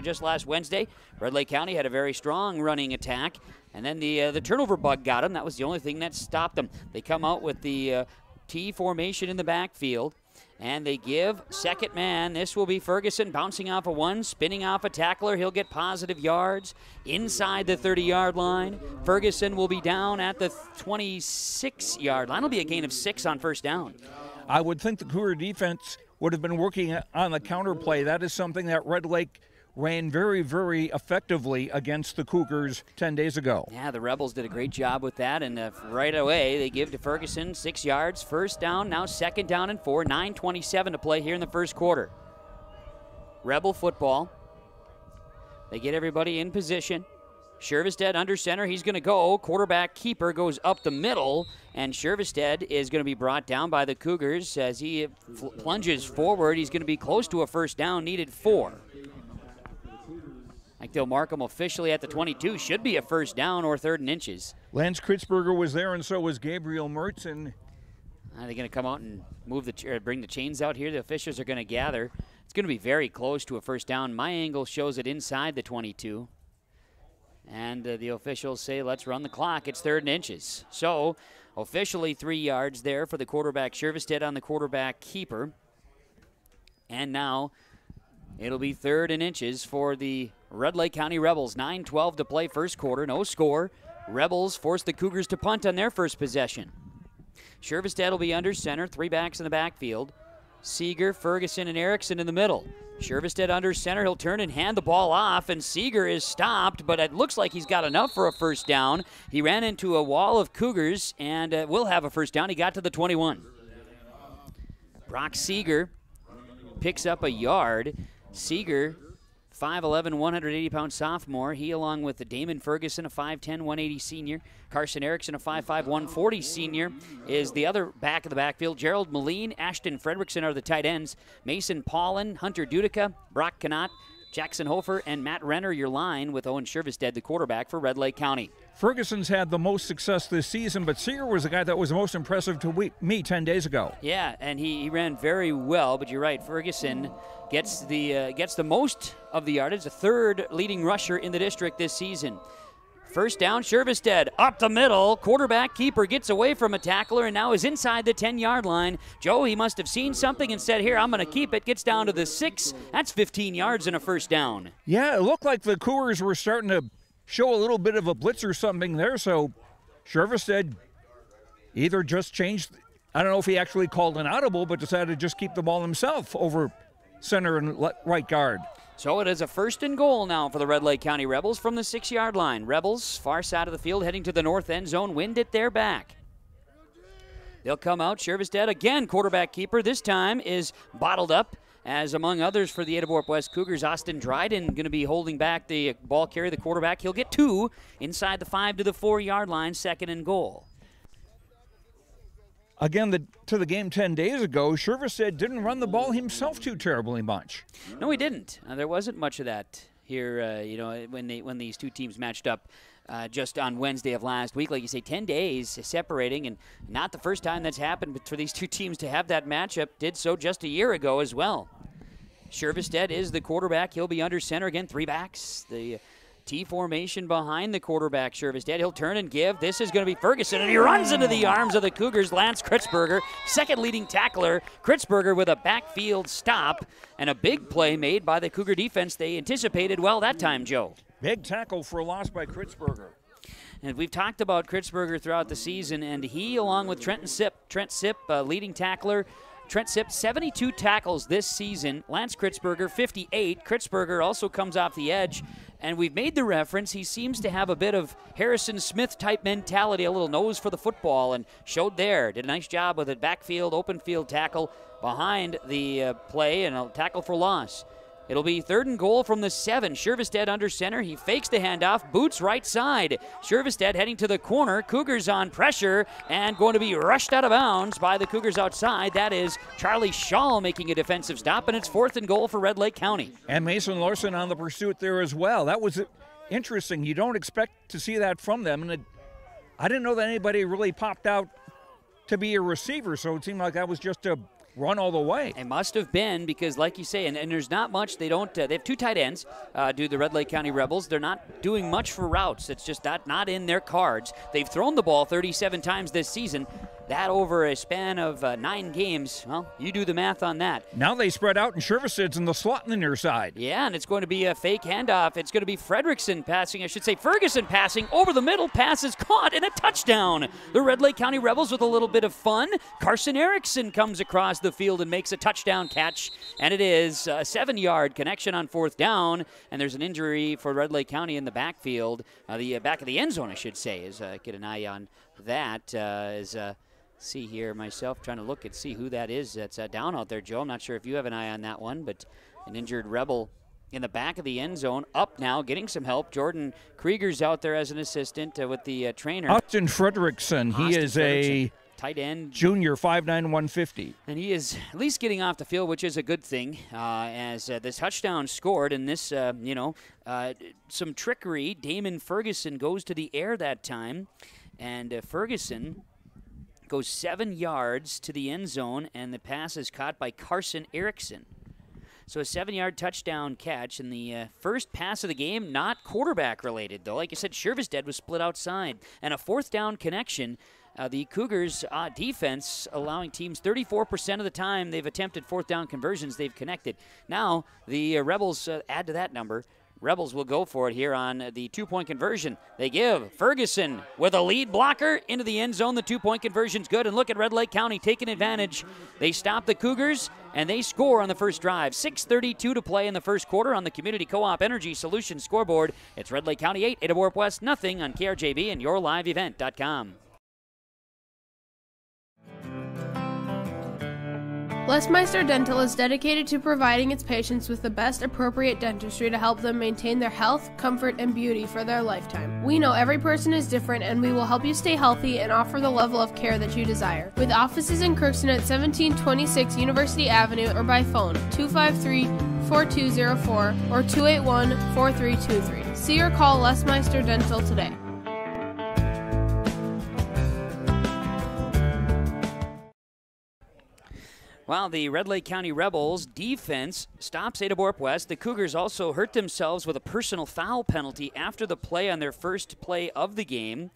just last Wednesday, Red Lake County had a very strong running attack, and then the turnover bug got them. That was the only thing that stopped them. They come out with the T formation in the backfield, and they give second man. This will be Ferguson bouncing off a one, spinning off a tackler. He'll get positive yards inside the 30-yard line. Ferguson will be down at the 26-yard line. It'll be a gain of 6 on first down. I would think the Cougar defense would have been working on the counter play. That is something that Red Lake ran very, very effectively against the Cougars 10 days ago. Yeah, the Rebels did a great job with that, and right away they give to Ferguson 6 yards, first down, now 2nd down and 4, 9:27 to play here in the first quarter. Rebel football. They get everybody in position. Shervestedt under center, he's going to go. Quarterback keeper goes up the middle, and Shervestedt is going to be brought down by the Cougars as he plunges forward. He's going to be close to a first down, needed 4. I think they'll mark him officially at the 22. Should be a first down or 3rd and inches. Lance Kritzberger was there, and so was Gabriel Mertz. And are they going to come out and bring the chains out here? The officials are going to gather. It's going to be very close to a first down. My angle shows it inside the 22. And the officials say, let's run the clock. It's 3rd and inches. So officially 3 yards there for the quarterback, Shervestedt on the quarterback keeper. And now it'll be 3rd and inches for the Red Lake County Rebels. 9:12 to play first quarter, no score. Rebels force the Cougars to punt on their first possession. Shervestedt will be under center, 3 backs in the backfield. Seeger, Ferguson, and Erickson in the middle. Shervestedt under center, he'll turn and hand the ball off, and Seeger is stopped, but it looks like he's got enough for a first down. He ran into a wall of Cougars and will have a first down. He got to the 21. Brock Seeger picks up a yard. Seeger, 5'11", 180-pound sophomore. He, along with the Damon Ferguson, a 5'10", 180 senior. Carson Erickson, a 5'5", 140 senior, is the other back of the backfield. Gerald Moline, Ashton Fredrickson are the tight ends. Mason Paulin, Hunter Dudica, Brock Canott, Jackson Hofer, and Matt Renner, your line, with Owen Shervestedt, the quarterback for Red Lake County. Ferguson's had the most success this season, but Seeger was the guy that was most impressive to me 10 days ago. Yeah, and he ran very well, but you're right, Ferguson gets the most of the yardage, the 3rd leading rusher in the district this season. First down, Shervestedt up the middle. Quarterback keeper gets away from a tackler and now is inside the 10-yard line. Joe, he must have seen something and said, here, I'm going to keep it. Gets down to the 6. That's 15 yards and a first down. Yeah, it looked like the Cougars were starting to show a little bit of a blitz or something there, so Shervestedt either just changed, I don't know if he actually called an audible, but decided to just keep the ball himself over center and right guard. So it is a 1st and goal now for the Red Lake County Rebels from the 6-yard line. Rebels, far side of the field, heading to the north end zone, wind at their back. They'll come out. Shervestedt again, quarterback keeper. This time is bottled up, as among others for the Ada-Borup-West Cougars, Austin Dryden going to be holding back the ball carrier, the quarterback. He'll get 2 inside the 5 to the 4-yard line, 2nd and goal. Again, to the game 10 days ago, Shervestedt didn't run the ball himself too terribly much. No, he didn't. There wasn't much of that here, when these two teams matched up just on Wednesday of last week. Like you say, 10 days separating, and not the first time that's happened, but for these two teams to have that matchup, did so just a year ago as well. Shervestedt is the quarterback. He'll be under center again, 3 backs. The T formation behind the quarterback, Shervestedt. He'll turn and give. This is going to be Ferguson, and he runs into the arms of the Cougars, Lance Kritzberger, 2nd leading tackler. Kritzberger with a backfield stop, and a big play made by the Cougar defense. They anticipated well that time, Joe. Big tackle for a loss by Kritzberger. And we've talked about Kritzberger throughout the season, and he, along with Trent Sipp, leading tackler, Trent Sipp, 72 tackles this season. Lance Kritzberger, 58. Kritzberger also comes off the edge. And we've made the reference, he seems to have a bit of Harrison Smith-type mentality, a little nose for the football, and showed there. Did a nice job with a backfield, open field tackle behind the play, and a tackle for loss. It'll be 3rd and goal from the 7. Shervestedt under center. He fakes the handoff, boots right side. Shervestedt heading to the corner. Cougars on pressure and going to be rushed out of bounds by the Cougars outside. That is Charlie Shaw making a defensive stop, and it's 4th and goal for Red Lake County. And Mason Larson on the pursuit there as well. That was interesting. You don't expect to see that from them. And I didn't know that anybody really popped out to be a receiver, so it seemed like that was just a run all the way. It must have been, because like you say, and there's not much, they don't, they have 2 tight ends, do the Red Lake County Rebels. They're not doing much for routes. It's just not in their cards. They've thrown the ball 37 times this season. That over a span of 9 games, well, you do the math on that. Now they spread out, and Shervestedt's in the slot on the near side. Yeah, and it's going to be a fake handoff. It's going to be Ferguson passing over the middle. Pass is caught, and a touchdown. The Red Lake County Rebels with a little bit of fun. Carson Erickson comes across the field and makes a touchdown catch, and it is a 7-yard connection on 4th down, and there's an injury for Red Lake County in the backfield, the back of the end zone, I should say, get an eye on that, see here myself, trying to look and see who that is that's down out there, Joe. I'm not sure if you have an eye on that one, but an injured Rebel in the back of the end zone, up now, getting some help. Jordan Krieger's out there as an assistant with the trainer. Austin Fredrickson, he is a tight end. Junior, 5'9", 150. And he is at least getting off the field, which is a good thing, as this touchdown scored. And this, some trickery. Damon Ferguson goes to the air that time, and Ferguson goes 7 yards to the end zone, and the pass is caught by Carson Erickson. So a 7-yard touchdown catch, and the first pass of the game, not quarterback related, though. Like I said, Shervestedt was split outside. And a 4th down connection. The Cougars defense allowing teams 34% of the time they've attempted 4th down conversions, they've connected. Now the Rebels add to that number. Rebels will go for it here on the 2-point conversion. They give Ferguson with a lead blocker into the end zone. The 2-point conversion's good, and look at Red Lake County taking advantage. They stop the Cougars, and they score on the first drive. 6:32 to play in the first quarter on the Community Co-op Energy Solutions scoreboard. It's Red Lake County 8, Ada-Borup-West nothing on KRJB and YourLiveEvent.com. Lesmeister Dental is dedicated to providing its patients with the best appropriate dentistry to help them maintain their health, comfort, and beauty for their lifetime. We know every person is different, and we will help you stay healthy and offer the level of care that you desire. With offices in Crookston at 1726 University Avenue or by phone 253-4204 or 281-4323. See or call Lesmeister Dental today. Well, the Red Lake County Rebels defense stops Ada-Borup-West. The Cougars also hurt themselves with a personal foul penalty after the play on their first play of the game.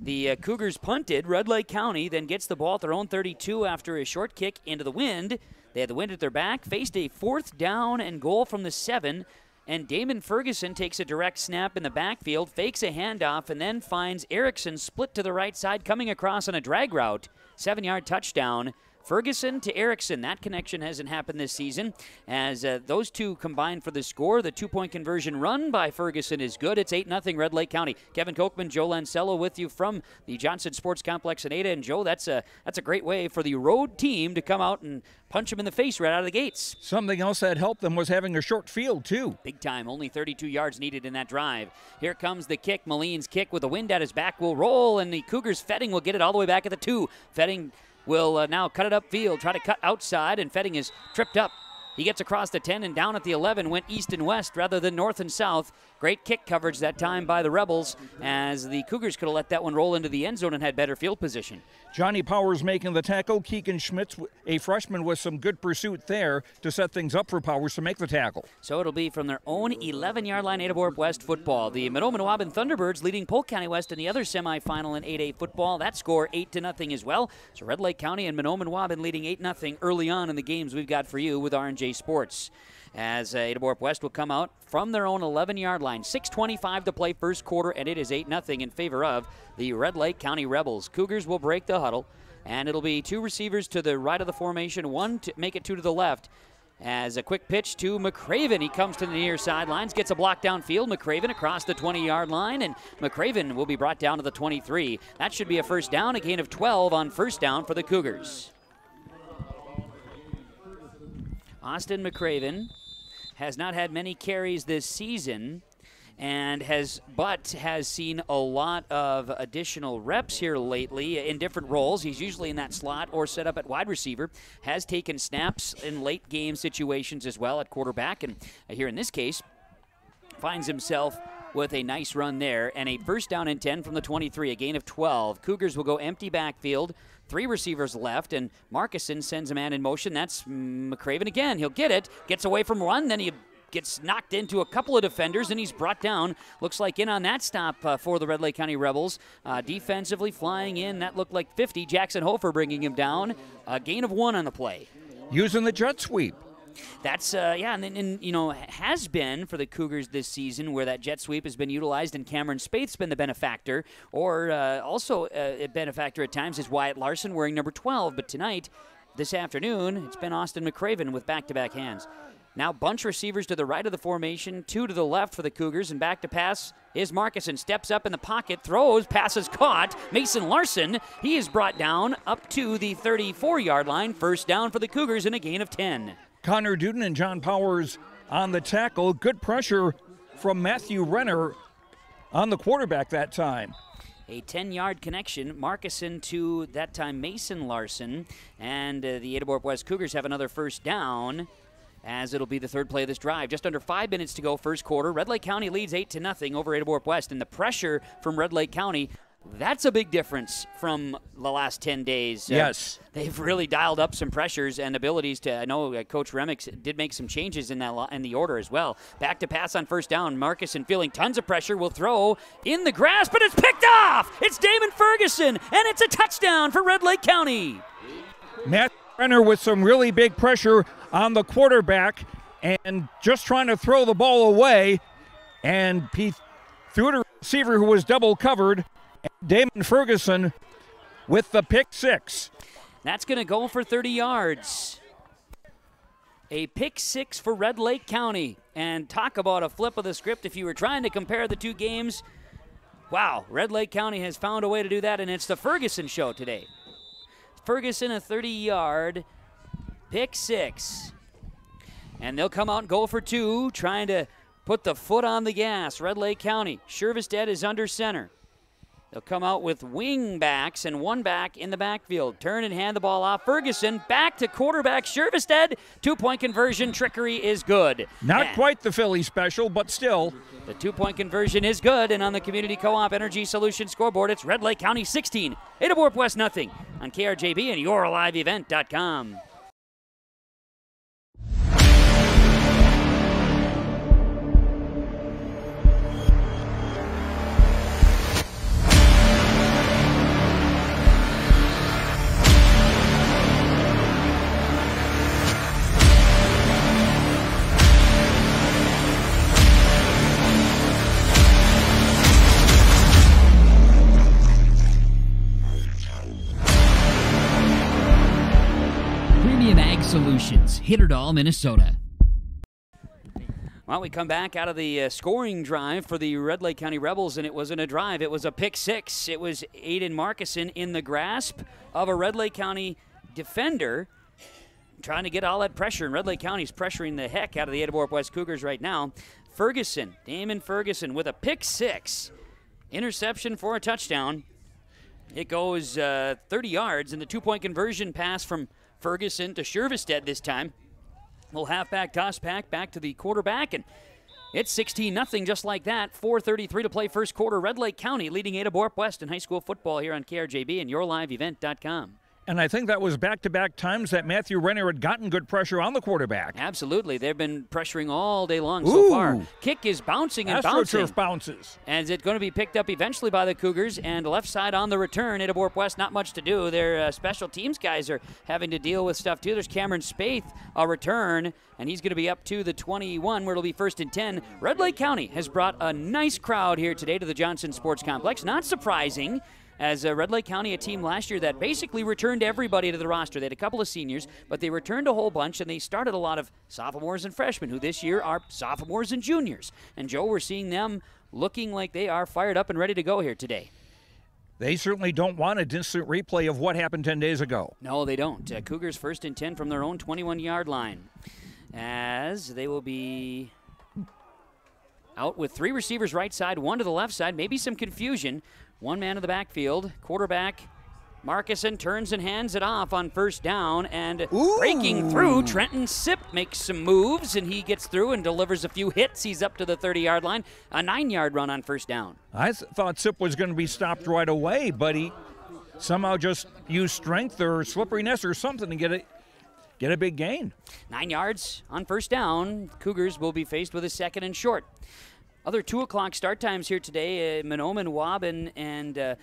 The Cougars punted. Red Lake County then gets the ball at their own 32 after a short kick into the wind. They had the wind at their back, faced a 4th down and goal from the 7. And Damon Ferguson takes a direct snap in the backfield, fakes a handoff, and then finds Erickson split to the right side, coming across on a drag route. 7-yard touchdown. Ferguson to Erickson. That connection hasn't happened this season. As those two combine for the score, the 2-point conversion run by Ferguson is good. It's 8-0 Red Lake County. Kevin Kochman, Joe Lancello with you from the Johnson Sports Complex in Ada. And Joe, that's a great way for the road team to come out and punch them in the face right out of the gates. Something else that helped them was having a short field, too. Big time. Only 32 yards needed in that drive. Here comes the kick. Moline's kick with the wind at his back will roll, and the Cougars' Fetting will get it all the way back at the 2. Fetting will now cut it upfield, try to cut outside, and Fetting is tripped up. He gets across the 10 and down at the 11, went east and west rather than north and south. Great kick coverage that time by the Rebels, as the Cougars could have let that one roll into the end zone and had better field position. Johnny Powers making the tackle. Keegan Schmitz, a freshman, with some good pursuit there to set things up for Powers to make the tackle. So it'll be from their own 11-yard line, Ada-Borup-West football. The Mahnomen-Waban Thunderbirds leading Polk County West in the other semifinal in 8A football. That score 8-0 as well. So Red Lake County and Mahnomen-Waban leading 8-0 early on in the games we've got for you with R&J Sports. As Ada-Borup-West will come out from their own 11-yard line. 6:25 to play first quarter, and it is 8-0 in favor of the Red Lake County Rebels. Cougars will break the huddle And it'll be 2 receivers to the right of the formation, 1 to make it 2 to the left. As a quick pitch to McCraven. He comes to the near sidelines, gets a block downfield. McCraven across the 20-yard line, and McCraven will be brought down to the 23. That should be a first down, a gain of 12 on first down for the Cougars. Austin McCraven has not had many carries this season, and has seen a lot of additional reps here lately in different roles. He's usually in that slot or set up at wide receiver. Has taken snaps in late game situations as well at quarterback, and here in this case finds himself with a nice run there and a first down and 10 from the 23, a gain of 12. Cougars will go empty backfield. 3 receivers left, and Markison sends a man in motion. That's McCraven again. He'll get it, gets away from one, then he gets knocked into a couple of defenders, and he's brought down. Looks like in on that stop for the Red Lake County Rebels. Defensively flying in, that looked like 50. Jackson Hofer bringing him down. A gain of 1 on the play. Using the jet sweep. That's, and you know, has been for the Cougars this season where that jet sweep has been utilized, and Cameron Spaeth's been the benefactor, or also a benefactor at times is Wyatt Larson wearing number 12. But tonight, this afternoon, it's been Austin McCraven with back-to-back hands. Now bunch receivers to the right of the formation, 2 to the left for the Cougars, and back to pass is Markison. Steps up in the pocket, throws, passes caught. Mason Larson, he is brought down up to the 34-yard line. First down for the Cougars and a gain of 10. Connor Duden and John Powers on the tackle. Good pressure from Matthew Renner on the quarterback that time. A 10-yard connection. Markison to, that time, Mason Larson. And the Ada-Borup-West Cougars have another first down, as it'll be the third play of this drive. Just under 5 minutes to go, first quarter. Red Lake County leads 8-0 over Ada-Borup-West, and the pressure from Red Lake County, that's a big difference from the last 10 days. Yes. They've really dialed up some pressures and abilities to, I know Coach Remick did make some changes in that in the order as well. Back to pass on first down. Markison feeling tons of pressure, will throw in the grass, but it's picked off! It's Damon Ferguson, and it's a touchdown for Red Lake County. Matt Renner with some really big pressure on the quarterback and just trying to throw the ball away, and he threw it to a receiver who was double covered. Damon Ferguson with the pick 6. That's going to go for 30 yards. A pick 6 for Red Lake County. And talk about a flip of the script. If you were trying to compare the two games, wow, Red Lake County has found a way to do that, and it's the Ferguson show today. Ferguson, a 30-yard pick 6. And they'll come out and go for 2, trying to put the foot on the gas. Red Lake County. Shervestedt is under center. They'll come out with wing backs and 1 back in the backfield. Turn and hand the ball off. Ferguson back to quarterback Shervestedt. 2-point conversion. Trickery is good. Not quite the Philly special, but still. The 2-point conversion is good. And on the Community Co-op Energy Solutions scoreboard, it's Red Lake County 16, Ada-Borup-West nothing on KRJB and YourLiveEvent.com. Solutions, Hitterdall, Minnesota. Well, we come back out of the scoring drive for the Red Lake County Rebels, and it wasn't a drive. It was a pick 6. It was Aiden Markison in the grasp of a Red Lake County defender trying to get all that pressure, and Red Lake County's pressuring the heck out of the Ada-Borup-West Cougars right now. Ferguson, Damon Ferguson with a pick 6. Interception for a touchdown. It goes 30 yards, and the 2-point conversion pass from Ferguson to Shervestedt this time. Little halfback toss back to the quarterback, and it's 16-0 just like that. 4:33 to play first quarter. Red Lake County leading Ada-Borup-West in high school football here on KRJB and YourLiveEvent.com. And I think that was back-to-back times that Matthew Renner had gotten good pressure on the quarterback. Absolutely. They've been pressuring all day long so far. Kick is bouncing and bouncing. AstroTurf bounces. And is it going to be picked up eventually by the Cougars? And left side on the return, Ada-Borup-West, not much to do. Their special teams guys are having to deal with stuff too. There's Cameron Spaeth, a return, and he's going to be up to the 21 where it'll be 1st and 10. Red Lake County has brought a nice crowd here today to the Johnson Sports Complex. Not surprising. as Red Lake County, a team last year that basically returned everybody to the roster. They had a couple of seniors, but they returned a whole bunch, and they started a lot of sophomores and freshmen who this year are sophomores and juniors. And, Joe, we're seeing them looking like they are fired up and ready to go here today. They certainly don't want a distant replay of what happened 10 days ago. No, they don't. Cougars 1st and 10 from their own 21-yard line, as they will be out with 3 receivers right side, 1 to the left side. Maybe some confusion. 1 man in the backfield. Quarterback Marcuson turns and hands it off on 1st down, and breaking through, Trenton Sipp makes some moves, and he gets through and delivers a few hits. He's up to the 30-yard line. A 9-yard run on 1st down. I thought Sipp was going to be stopped right away, but he somehow just used strength or slipperiness or something to get a big gain. 9 yards on 1st down. Cougars will be faced with a 2nd and short. Other 2 o'clock start times here today. Mahnomen-Waubun and the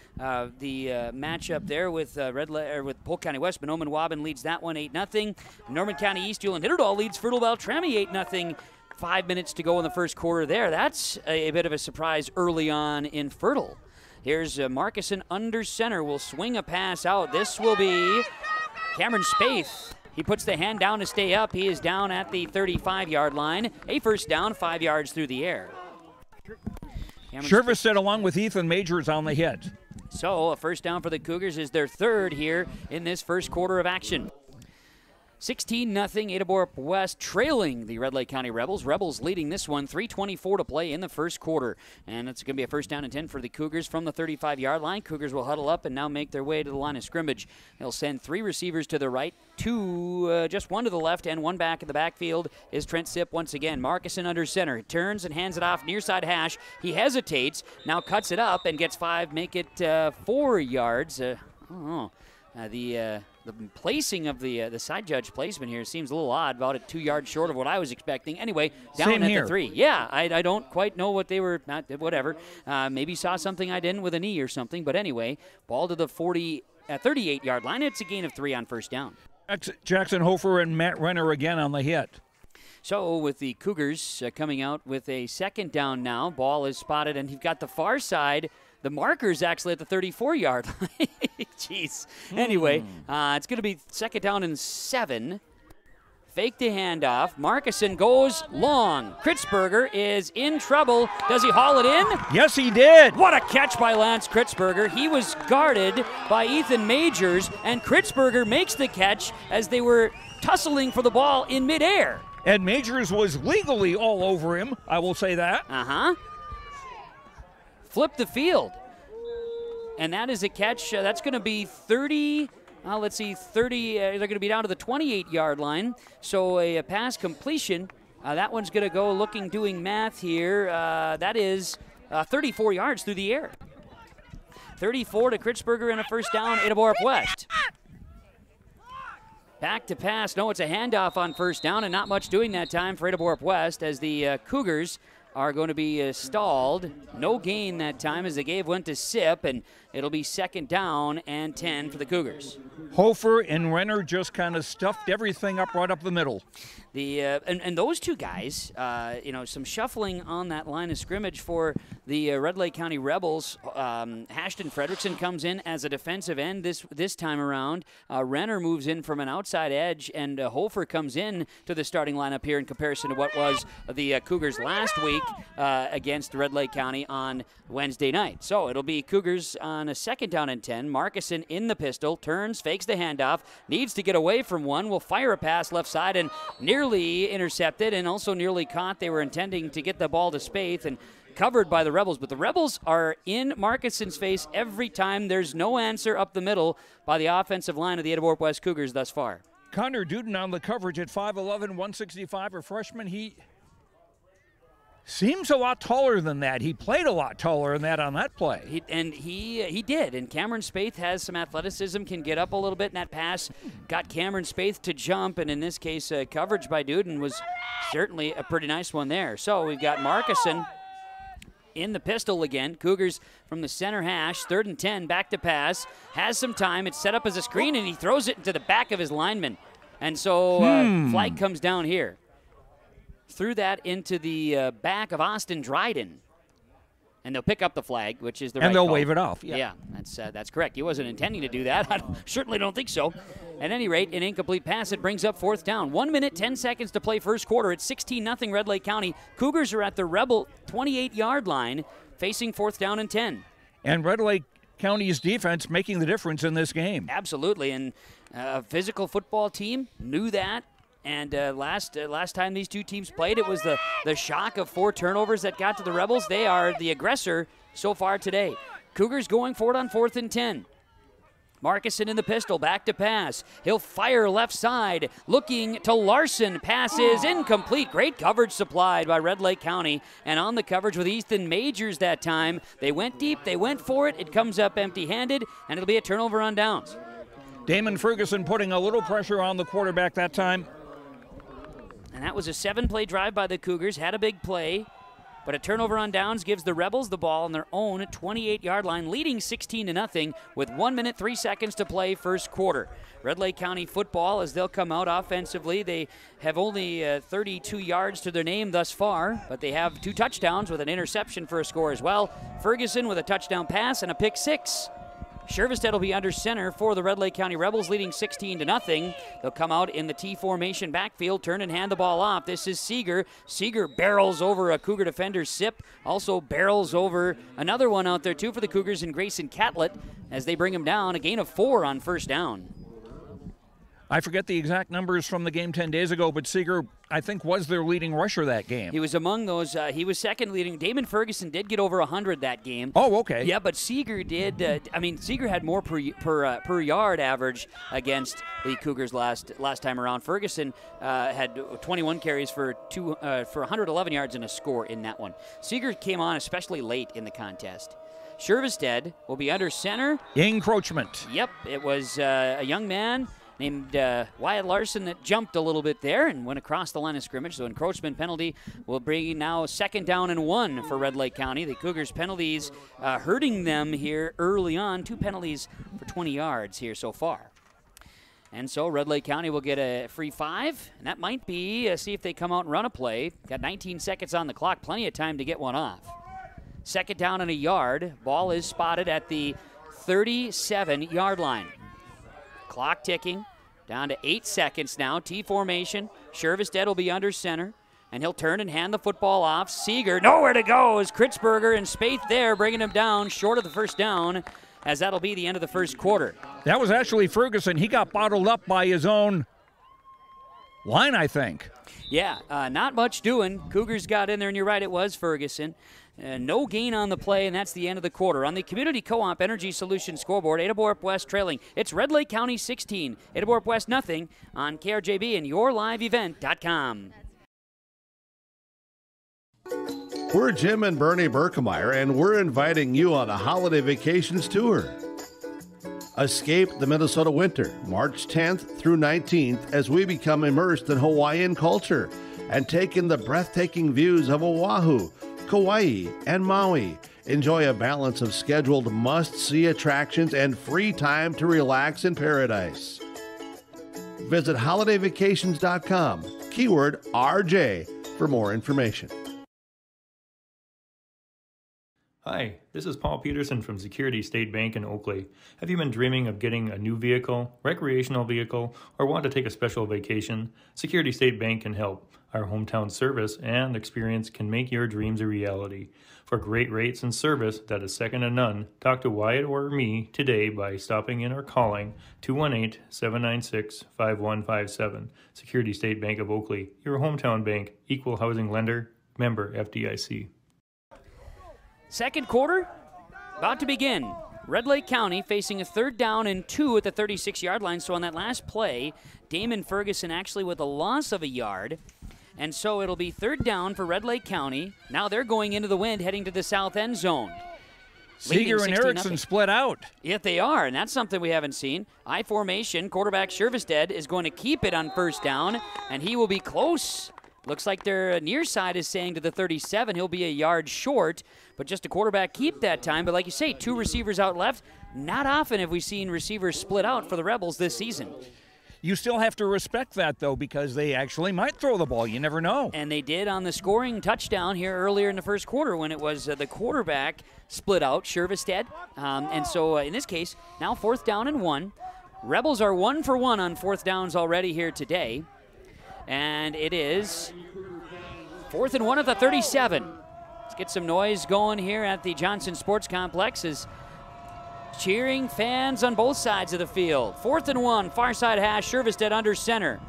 matchup there with with Polk County West. Mahnomen-Waubun leads that one 8-0. Norman County East, Hewlin-Hitterdal leads Fertile-Beltrami 8-0. 5 minutes to go in the first quarter there. That's a bit of a surprise early on in Fertile. Here's Marcuson under center. Will swing a pass out. This will be Cameron Spaeth. He puts the hand down to stay up. He is down at the 35-yard line. A 1st down, 5 yards through the air. Shervestead along with Ethan Majors on the hit. So a 1st down for the Cougars is their 3rd here in this first quarter of action. 16-0, Ada-Borup-West trailing the Red Lake County Rebels. Rebels leading this one, 3:24 to play in the first quarter. And it's going to be a 1st down and 10 for the Cougars from the 35-yard line. Cougars will huddle up and now make their way to the line of scrimmage. They'll send 3 receivers to the right, 2, just 1 to the left, and 1 back in the backfield is Trent Sipp once again. Marcuson under center, turns and hands it off near side hash. He hesitates, now cuts it up and gets 5, make it 4 yards. I don't know. The placing of the side judge placement here seems a little odd, about 2 yards short of what I was expecting. Anyway, down Same at here. the 3. Yeah, I don't quite know what they were, whatever. Maybe saw something I didn't with a knee or something. But anyway, ball to the 38-yard line. It's a gain of 3 on 1st down. Jackson Hofer and Matt Renner again on the hit. So with the Cougars coming out with a 2nd down now, ball is spotted, and you've got the far side. The marker's actually at the 34-yard line. Jeez. Anyway, it's going to be 2nd down and 7. Fake the handoff. Marcuson goes long. Kritzberger is in trouble. Does he haul it in? Yes, he did. What a catch by Lance Kritzberger. He was guarded by Ethan Majors, and Kritzberger makes the catch as they were tussling for the ball in midair. And Majors was legally all over him, I will say that. Flip the field. And that is a catch. That's going to be 30. Let's see, 30. They're going to be down to the 28-yard line. So a pass completion. That one's going to go doing math here. That is 34 yards through the air. 34 to Kritzberger and a 1st down, Ada-Borup-West. Back to pass. No, it's a handoff on 1st down, and not much doing that time for Ada-Borup-West as the Cougars are going to be stalled. No gain that time as the gave went to Sipp, and it'll be 2nd down and 10 for the Cougars. Hofer and Renner just kind of stuffed everything up right up the middle. And those 2 guys, some shuffling on that line of scrimmage for the Red Lake County Rebels. Ashton Fredrickson comes in as a defensive end this time around. Renner moves in from an outside edge, and Hofer comes in to the starting lineup here in comparison to what was the Cougars last week against Red Lake County on Wednesday night. So it'll be Cougars on a 2nd down and 10. Marcuson in the pistol, turns, fakes the handoff, needs to get away from one, will fire a pass left side and nearly intercepted and also nearly caught. They were intending to get the ball to Spaeth and covered by the Rebels, but the Rebels are in Marcuson's face every time. There's no answer up the middle by the offensive line of the Ada-Borup-West Cougars thus far. Connor Duden on the coverage at 5'11", 165, a freshman. He seems a lot taller than that. He played a lot taller than that on that play. He did. And Cameron Spaeth has some athleticism, can get up a little bit, and that pass got Cameron Spaeth to jump. And in this case, coverage by Duden was certainly a pretty nice one there. So we've got Marcuson in the pistol again. Cougars from the center hash, 3rd and 10, back to pass. Has some time. It's set up as a screen, and he throws it into the back of his lineman. And so flag comes down here. Threw that into the back of Austin Dryden. And they'll pick up the flag, which is the and right they'll call. wave it off. Yeah, that's correct. He wasn't intending to do that. I certainly don't think so. At any rate, an incomplete pass. It brings up 4th down. 1 minute, 10 seconds to play first quarter. It's 16-0 Red Lake County. Cougars are at the Rebel 28-yard line, facing 4th down and 10. And Red Lake County's defense making the difference in this game. Absolutely, and a physical football team knew that. And last time these two teams played, it was the shock of 4 turnovers that got to the Rebels. They are the aggressor so far today. Cougars going for it on 4th and 10. Markuson in the pistol, back to pass. He'll fire left side, looking to Larson. Pass is incomplete. Great coverage supplied by Red Lake County. And on the coverage with Ethan Majors that time. They went deep, they went for it. It comes up empty-handed, and it'll be a turnover on downs. Damon Ferguson putting a little pressure on the quarterback that time. And that was a 7-play drive by the Cougars. Had a big play, but a turnover on downs gives the Rebels the ball on their own 28-yard line, leading 16-0 with 1 minute, 3 seconds to play first quarter. Red Lake County football, as they'll come out offensively, they have only 32 yards to their name thus far, but they have 2 touchdowns with an interception for a score as well. Ferguson with a touchdown pass and a pick 6. Shervestead will be under center for the Red Lake County Rebels, leading 16-0. They'll come out in the T formation backfield, turn and hand the ball off. This is Seeger. Seeger barrels over a Cougar defender, Sip. Also barrels over another one out there, too, for the Cougars in Grayson Catlett as they bring him down. A gain of 4 on first down. I forget the exact numbers from the game 10 days ago, but Seeger, I think, was their leading rusher that game. He was among those. He was second leading. Damon Ferguson did get over 100 that game. Oh, okay. Yeah, but Seeger did. Seeger had more per yard average against the Cougars last time around. Ferguson had 21 carries for 111 yards and a score in that one. Seeger came on especially late in the contest. Shervestead will be under center. Encroachment. Yep, it was a young man named Wyatt Larson that jumped a little bit there and went across the line of scrimmage. So encroachment penalty will bring now 2nd down and 1 for Red Lake County. The Cougars penalties hurting them here early on. 2 penalties for 20 yards here so far. And so Red Lake County will get a free 5, and that might be, see if they come out and run a play. Got 19 seconds on the clock, plenty of time to get one off. 2nd down and a yard. Ball is spotted at the 37-yard line. Clock ticking, down to 8 seconds now. T formation. Shervestead will be under center, and he'll turn and hand the football off. Seeger, nowhere to go, is Kritzberger and Spaeth there, bringing him down short of the first down, as that'll be the end of the first quarter. That was actually Ferguson. He got bottled up by his own line, I think. Yeah, not much doing. Cougars got in there, and you're right, it was Ferguson. No gain on the play, and that's the end of the quarter. On the Community Co-op Energy Solutions scoreboard, Ada-Borup-West trailing. It's Red Lake County 16, Ada-Borup-West nothing on KRJB and YourLiveEvent.com. We're Jim and Bernie Berkemeyer, and we're inviting you on a holiday vacations tour. Escape the Minnesota winter, March 10th through 19th, as we become immersed in Hawaiian culture and take in the breathtaking views of Oahu, Kauai, and Maui. Enjoy a balance of scheduled must-see attractions and free time to relax in paradise. Visit holidayvacations.com, keyword RJ, for more information. Hi, this is Paul Peterson from Security State Bank in Oakley. Have you been dreaming of getting a new vehicle, recreational vehicle, or want to take a special vacation? Security State Bank can help. Our hometown service and experience can make your dreams a reality. For great rates and service that is second to none, talk to Wyatt or me today by stopping in or calling 218-796-5157. Security State Bank of Oakley, your hometown bank, equal housing lender, member FDIC. Second quarter about to begin. Red Lake County facing a 3rd down and 2 at the 36-yard line. So on that last play, Damon Ferguson actually with a loss of a yard. And so it'll be 3rd down for Red Lake County. Now they're going into the wind, heading to the south end zone. Seeger and Erickson split out. Yet they are, and that's something we haven't seen. I formation, quarterback Shervestead is going to keep it on 1st down, and he will be close. Looks like their near side is saying to the 37. He'll be a yard short, but just a quarterback keep that time. But like you say, 2 receivers out left. Not often have we seen receivers split out for the Rebels this season. You still have to respect that, though, because they actually might throw the ball. You never know. And they did on the scoring touchdown here earlier in the first quarter when it was the quarterback split out, Shervestedt. And so in this case, now 4th down and 1. Rebels are 1 for 1 on 4th downs already here today. And it is 4th and 1 at the 37. Let's get some noise going here at the Johnson Sports Complex as cheering fans on both sides of the field. 4th and 1, far side hash, Shervestedt under center.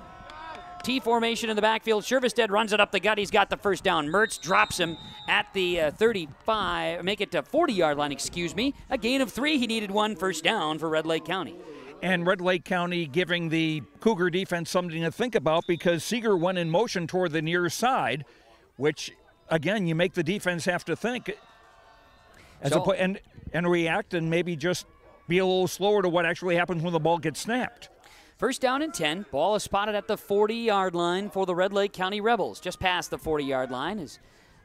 T formation in the backfield. Shervestedt runs it up the gut. He's got the first down. Mertz drops him at the 35, make it to 40-yard line, excuse me. A gain of 3. He needed 1 first down for Red Lake County. And Red Lake County giving the Cougar defense something to think about because Seeger went in motion toward the near side, which, again, you make the defense have to think and react and maybe just be a little slower to what actually happens when the ball gets snapped. First down and 10. Ball is spotted at the 40-yard line for the Red Lake County Rebels. Just past the 40-yard line as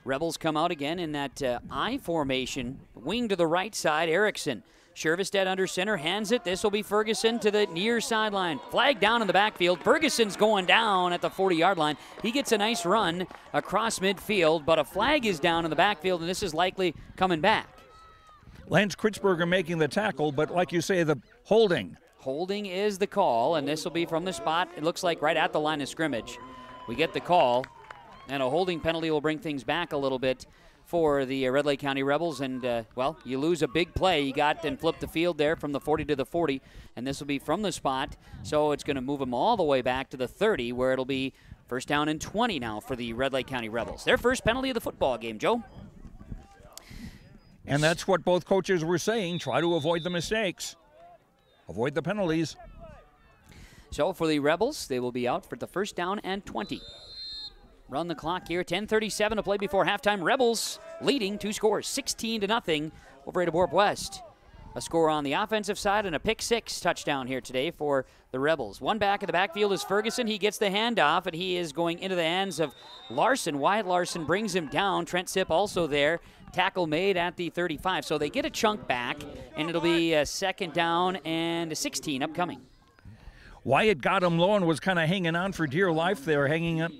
Rebels come out again in that I formation. Wing to the right side, Erickson. Shervestedt under center, hands it. This will be Ferguson to the near sideline. Flag down in the backfield. Ferguson's going down at the 40-yard line. He gets a nice run across midfield, but a flag is down in the backfield, and this is likely coming back. Lance Kritzberger making the tackle, but like you say, the holding. Holding is the call, and this will be from the spot. It looks like right at the line of scrimmage. We get the call, and a holding penalty will bring things back a little bit for the Red Lake County Rebels. And, well, you lose a big play. You got and flipped the field there from the 40 to the 40, and this will be from the spot. So it's going to move them all the way back to the 30, where it'll be first down and 20 now for the Red Lake County Rebels. Their first penalty of the football game, Joe. And that's what both coaches were saying. Try to avoid the mistakes. Avoid the penalties. So for the Rebels, they will be out for the first down and 20. Run the clock here. 10:37 to play before halftime. Rebels leading 2 scores, 16-0 over Ada-Borup-West. A score on the offensive side and a pick-6 touchdown here today for the Rebels. One back in the backfield is Ferguson. He gets the handoff, and he is going into the hands of Larson. Wyatt Larson brings him down. Trent Sipp also there. Tackle made at the 35. So they get a chunk back, and it'll be a second down and a 16 upcoming. Wyatt got him low and was kind of hanging on for dear life there, hanging up,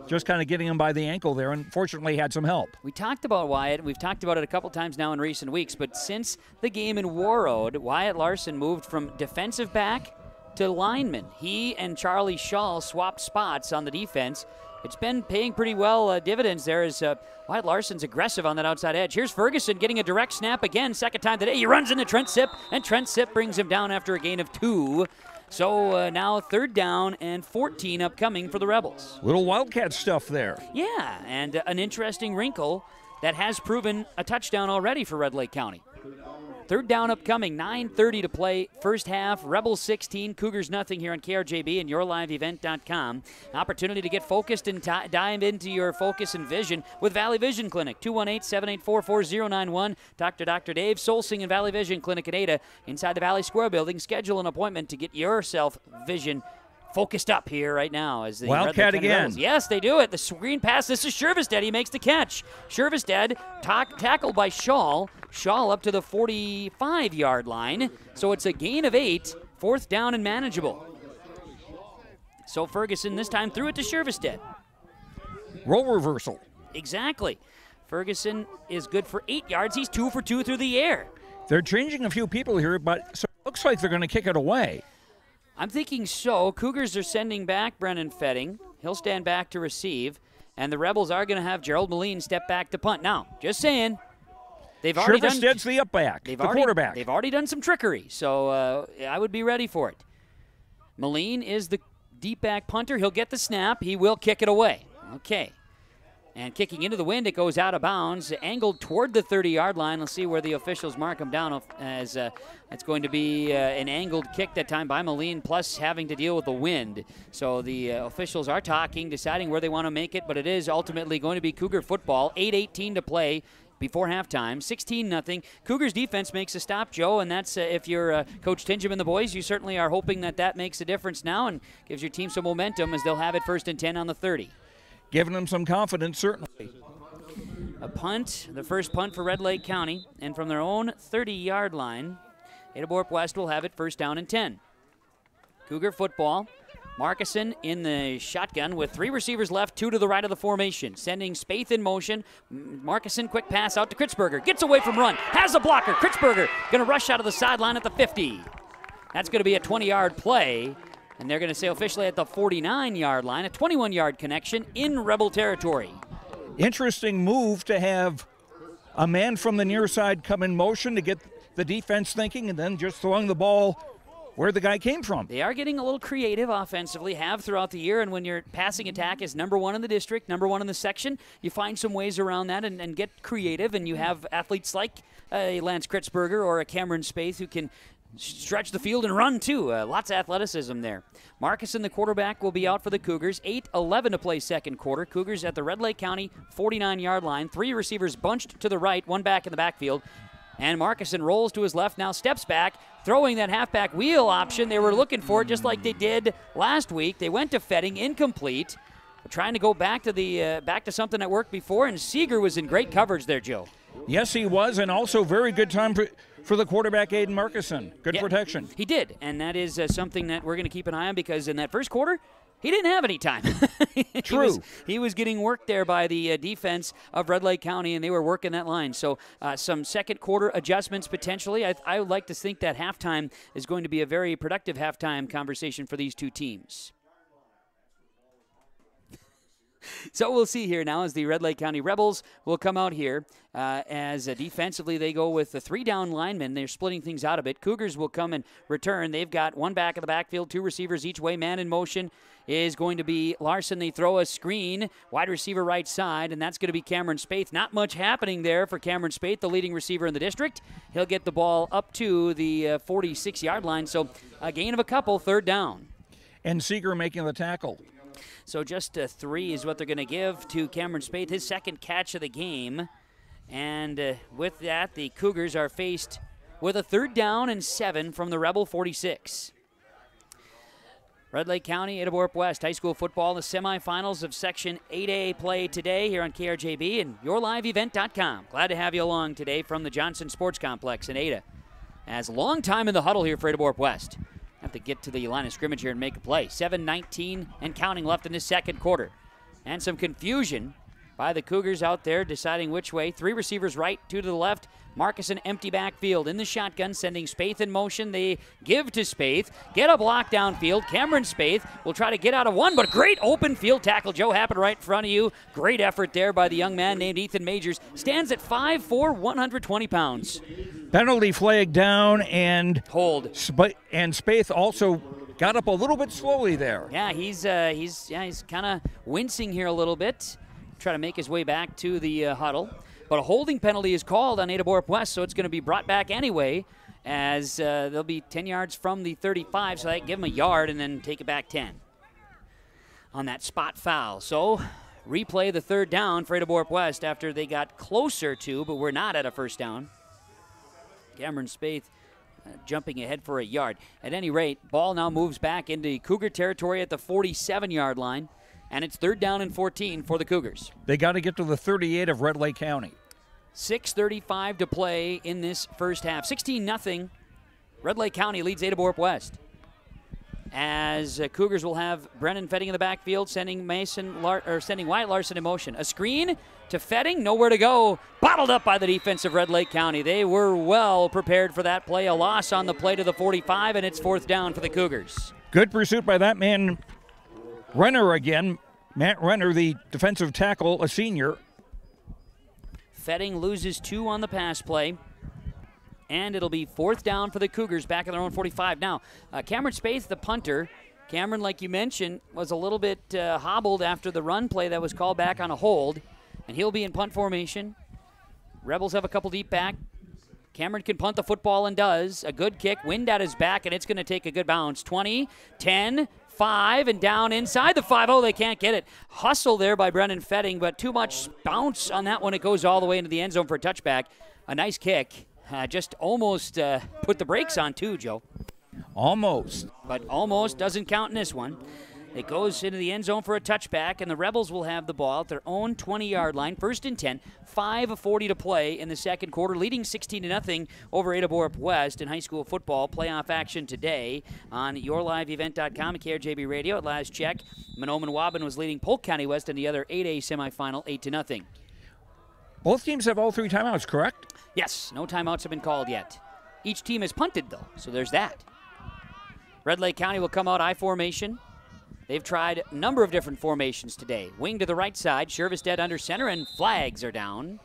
just kind of getting him by the ankle there, and fortunately had some help. We talked about Wyatt. We've talked about it a couple times now in recent weeks, but since the game in Warroad, Wyatt Larson moved from defensive back to lineman. He and Charlie Shaw swapped spots on the defense. It's been paying pretty well dividends there as Wyatt Larson's aggressive on that outside edge. Here's Ferguson getting a direct snap again, second time today. He runs into Trent Sipp, and Trent Sipp brings him down after a gain of 2. So now third down and 14 upcoming for the Rebels. Little Wildcat stuff there. Yeah, and an interesting wrinkle that has proven a touchdown already for Red Lake County. Third down upcoming, 9:30 to play, first half. Rebels 16, Cougars nothing here on KRJB and YourLiveEvent.com. Opportunity to get focused and dive into your focus and vision with Valley Vision Clinic. 218-784-4091. Dr. Dave Solsing and Valley Vision Clinic at Ada inside the Valley Square building. Schedule an appointment to get yourself vision focused up here right now as the Wildcat again. Rebels. Yes, they do it. The screen pass. This is Shervestedt. He makes the catch. Shervestedt tackled by Shaw. Shaw up to the 45-yard line. So it's a gain of 8. Fourth down and manageable. So Ferguson this time threw it to Shervestedt. Role reversal. Exactly. Ferguson is good for 8 yards. He's 2 for 2 through the air. They're changing a few people here, but so it looks like they're going to kick it away. I'm thinking so. Cougars are sending back Brennan Fetting. He'll stand back to receive. And the Rebels are going to have Gerald Moline step back to punt. Now, just saying, they've already done... Shervested's the up-back, the quarterback. They've already done some trickery, so I would be ready for it. Moline is the deep back punter. He'll get the snap. He will kick it away. Okay. And kicking into the wind, it goes out of bounds, angled toward the 30-yard line. Let's see where the officials mark him down, as it's going to be an angled kick that time by Moline, plus having to deal with the wind. So the officials are talking, deciding where they want to make it, but it is ultimately going to be Cougar football. 8:18 to play before halftime, 16-0. Cougars defense makes a stop, Joe, and that's if you're Coach Tingham and the boys, you certainly are hoping that makes a difference now and gives your team some momentum as they'll have it first and 10 on the 30. Giving them some confidence, certainly. A punt, the first punt for Red Lake County, and from their own 30-yard line, Ada-Borup-West will have it first down and 10. Cougar football, Markison in the shotgun with 3 receivers left, 2 to the right of the formation. Sending Spaeth in motion. Markison, quick pass out to Kritzberger. Gets away from run. Has a blocker. Kritzberger going to rush out of the sideline at the 50. That's going to be a 20-yard play. And they're going to say officially at the 49-yard line, a 21-yard connection in Rebel territory. Interesting move to have a man from the near side come in motion to get the defense thinking and then just throwing the ball where the guy came from. They are getting a little creative offensively, have throughout the year, and when your passing attack is number 1 in the district, number 1 in the section, you find some ways around that and get creative, and you have athletes like a Lance Kritzberger or a Cameron Spaeth who can stretch the field and run too. Lots of athleticism there. Markison, the quarterback, will be out for the Cougars. 8:11 to play second quarter. Cougars at the Red Lake County 49-yard line. 3 receivers bunched to the right, 1 back in the backfield. And Markison rolls to his left, now steps back, throwing that halfback wheel option. They were looking for it just like they did last week. They went to Fetting, incomplete. Trying to go back to something that worked before, and Seeger was in great coverage there, Joe. Yes, he was, and also very good time for the quarterback, Aiden Markison. Good protection. He did, and that is something that we're going to keep an eye on because in that first quarter, he didn't have any time. True. He was getting worked there by the defense of Red Lake County, and they were working that line. So some second quarter adjustments potentially. I would like to think that halftime is going to be a very productive halftime conversation for these two teams. So we'll see here now as the Red Lake County Rebels will come out here as defensively they go with the 3 down linemen. They're splitting things out a bit. Cougars will come and return. They've got 1 back in the backfield, 2 receivers each way. Man in motion is going to be Larson. They throw a screen, wide receiver right side, and that's going to be Cameron Spaeth. Not much happening there for Cameron Spaeth, the leading receiver in the district. He'll get the ball up to the 46-yard line, so a gain of a couple, 3rd down. And Seeger making the tackle. So just 3 is what they're going to give to Cameron Spaeth, his 2nd catch of the game. And with that, the Cougars are faced with a 3rd down and 7 from the Rebel 46. Red Lake County, Ada-Borup-West high school football, the semifinals of Section 8A play today here on KRJB and YourLiveEvent.com. Glad to have you along today from the Johnson Sports Complex in Ada. As long time in the huddle here for Ada-Borup-West. Have to get to the line of scrimmage here and make a play. 7:19 and counting left in this second quarter. And some confusion by the Cougars out there deciding which way. 3 receivers right, 2 to the left. Markison empty backfield in the shotgun, sending Spaeth in motion. They give to Spaeth. Get a block downfield. Cameron Spaeth will try to get out of one, but great open field tackle. Joe happened right in front of you. Great effort there by the young man named Ethan Majors. Stands at 5'4", 120 pounds. Penalty flag down and hold. And Spaeth also got up a little bit slowly there. Yeah, he's kind of wincing here a little bit. Try to make his way back to the huddle. But a holding penalty is called on Ada-Borup-West, so it's going to be brought back anyway as they'll be 10 yards from the 35, so they give them a yard and then take it back 10 on that spot foul. So replay the 3rd down for Ada-Borup-West after they got closer to, but we're not at a 1st down. Cameron Spaeth jumping ahead for a yard. At any rate, ball now moves back into Cougar territory at the 47-yard line, and it's 3rd down and 14 for the Cougars. They got to get to the 38 of Red Lake County. 6:35 to play in this first half. 16-0. Red Lake County leads Ada-Borup-West. As Cougars will have Brennan Fetting in the backfield, sending Wyatt Larson in motion. A screen to Fetting, nowhere to go. Bottled up by the defense of Red Lake County. They were well prepared for that play. A loss on the play to the 45, and it's 4th down for the Cougars. Good pursuit by that man, Renner again. Matt Renner, the defensive tackle, a senior. Fetting loses 2 on the pass play. And it'll be 4th down for the Cougars back in their own 45. Now, Cameron Spaeth, the punter. Cameron, like you mentioned, was a little bit hobbled after the run play that was called back on a hold. And he'll be in punt formation. Rebels have a couple deep back. Cameron can punt the football and does. A good kick, wind at his back, and it's going to take a good bounce. 20, 10, 5, and down inside the 5. Oh, they can't get it. Hustle there by Brennan Fetting, but too much bounce on that one. It goes all the way into the end zone for a touchback. A nice kick. Just almost put the brakes on too, Joe. Almost. But almost doesn't count in this one. It goes into the end zone for a touchback, and the Rebels will have the ball at their own 20-yard line. 1st and 10, 5:40 to play in the second quarter, leading 16-0 over Ada-Borup-West in high school football. Playoff action today on yourliveevent.com and KRJB Radio. At last check, Mahnomen-Waubun was leading Polk County West in the other 8A semifinal, 8-0. Both teams have all 3 timeouts, correct? Yes, no timeouts have been called yet. Each team has punted, though, so there's that. Red Lake County will come out I formation. They've tried a number of different formations today. Wing to the right side, Shervestedt under center, and flags are down.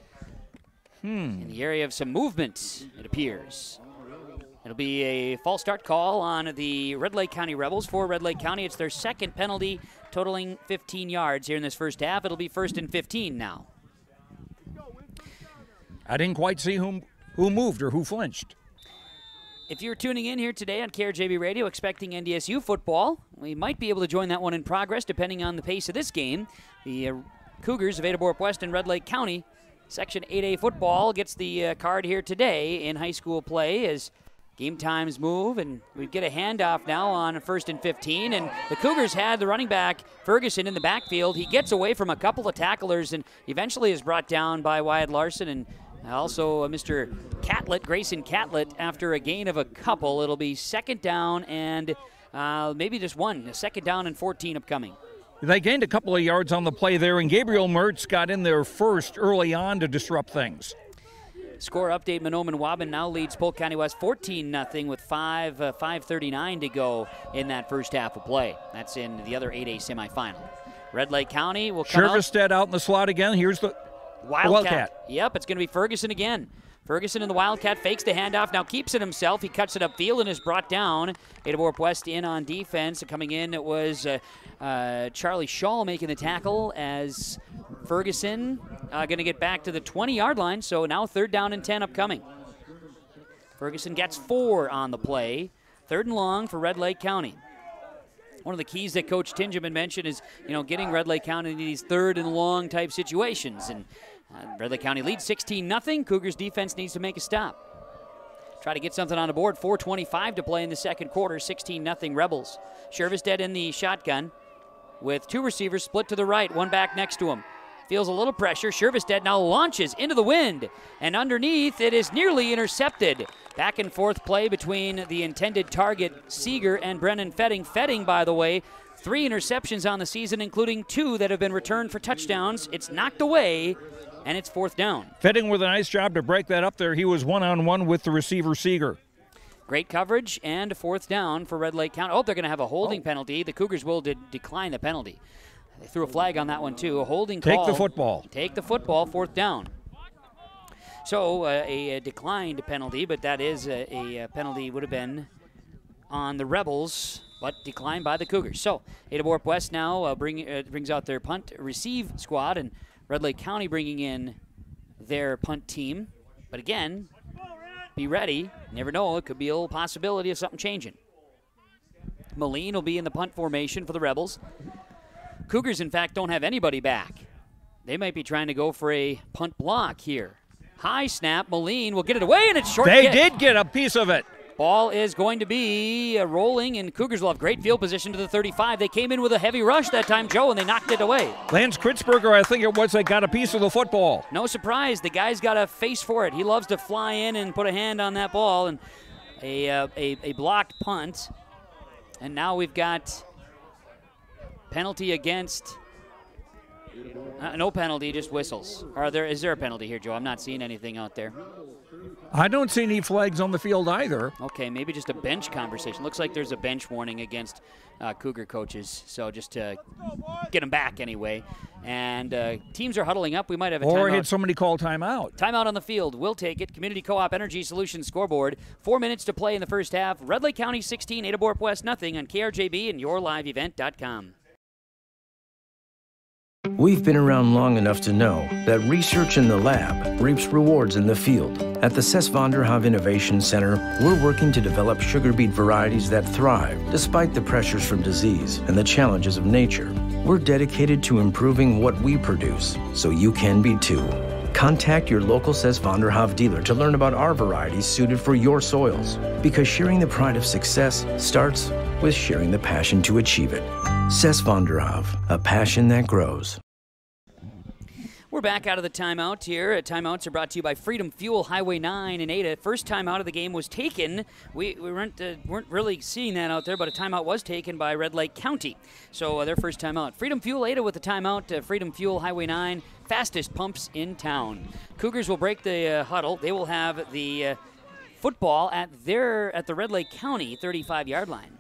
In the area of some movement, it appears. It'll be a false start call on the Red Lake County Rebels. For Red Lake County, it's their second penalty, totaling 15 yards here in this first half. It'll be 1st and 15 now. I didn't quite see who moved or who flinched. If you're tuning in here today on KRJB Radio expecting NDSU football, we might be able to join that one in progress depending on the pace of this game. The Cougars of Ada-Borup-West and Red Lake County, Section 8A football, gets the card here today in high school play as game times move, and we get a handoff now on 1st and 15, and the Cougars had the running back Ferguson in the backfield. He gets away from a couple of tacklers and eventually is brought down by Wyatt Larson and also Mr. Catlett, Grayson Catlett, after a gain of a couple. It'll be 2nd down and maybe just one, 2nd down and 14 upcoming. They gained a couple of yards on the play there, and Gabriel Mertz got in there first early on to disrupt things. Score update, Mahnomen-Waubun now leads Polk County West 14-0 with 5:39 to go in that first half of play. That's in the other 8A semifinal. Red Lake County will come Shervestedt out in the slot again. Here's the Wildcat. Yep, it's going to be Ferguson again. Ferguson in the Wildcat fakes the handoff, now keeps it himself. He cuts it upfield and is brought down. Ada-Borup-West in on defense. Coming in, it was Charlie Shaw making the tackle as Ferguson going to get back to the 20-yard line, so now 3rd down and 10 upcoming. Ferguson gets 4 on the play. 3rd and long for Red Lake County. One of the keys that Coach Tingeman mentioned is, getting Red Lake County in these 3rd and long type situations. And Red Lake County leads 16-0. Cougars defense needs to make a stop. Try to get something on the board. 4:25 to play in the second quarter. 16-0 Rebels. Shervestedt in the shotgun with 2 receivers split to the right. One back next to him. Feels a little pressure. Shervestedt now launches into the wind. And underneath, it is nearly intercepted. Back and forth play between the intended target, Seeger, and Brennan Fetting. Fetting, by the way, 3 interceptions on the season, including 2 that have been returned for touchdowns. It's knocked away, and it's 4th down. Fetting with a nice job to break that up there. He was one-on-one with the receiver, Seeger. Great coverage, and 4th down for Red Lake County. Oh, they're going to have a holding penalty. The Cougars will decline the penalty. They threw a flag on that one, too. A holding call. Take the football. Take the football, 4th down. So a declined penalty, but that is a penalty would have been on the Rebels, but declined by the Cougars. So Ada-Borup-West now brings out their punt receive squad, and Red Lake County bringing in their punt team. But again, be ready. Never know. It could be a little possibility of something changing. Moline will be in the punt formation for the Rebels. Cougars, in fact, don't have anybody back. They might be trying to go for a punt block here. High snap. Moline will get it away, and it's short. They did get a piece of it. Ball is going to be rolling, and Cougars will have great field position to the 35. They came in with a heavy rush that time, Joe, and they knocked it away. Lance Kritzberger, I think it was, that got a piece of the football. No surprise. The guy's got a face for it. He loves to fly in and put a hand on that ball, and a blocked punt. And now we've got penalty against... no penalty, just whistles. Is there a penalty here, Joe? I'm not seeing anything out there. I don't see any flags on the field either. Okay, maybe just a bench conversation. Looks like there's a bench warning against Cougar coaches, so just to get them back anyway. And teams are huddling up. We might have a timeout. Or had somebody call timeout. Timeout on the field. We'll take it. Community Co-op Energy Solutions scoreboard. 4 minutes to play in the first half. Red Lake County 16, Ada-Borup-West nothing on KRJB and yourliveevent.com. We've been around long enough to know that research in the lab reaps rewards in the field. At the Ses van der Haaf Innovation Center, we're working to develop sugar beet varieties that thrive despite the pressures from disease and the challenges of nature. We're dedicated to improving what we produce, so you can be too. Contact your local Ses van der Haaf dealer to learn about our varieties suited for your soils, because sharing the pride of success starts with sharing the passion to achieve it. Sesvanderhav, a passion that grows. We're back out of the timeout here. Timeouts are brought to you by Freedom Fuel, Highway 9 in Ada. First timeout of the game was taken. We weren't really seeing that out there, but a timeout was taken by Red Lake County. So their first timeout. Freedom Fuel, Ada with the timeout. Freedom Fuel, Highway 9, fastest pumps in town. Cougars will break the huddle. They will have the football at the Red Lake County 35-yard line.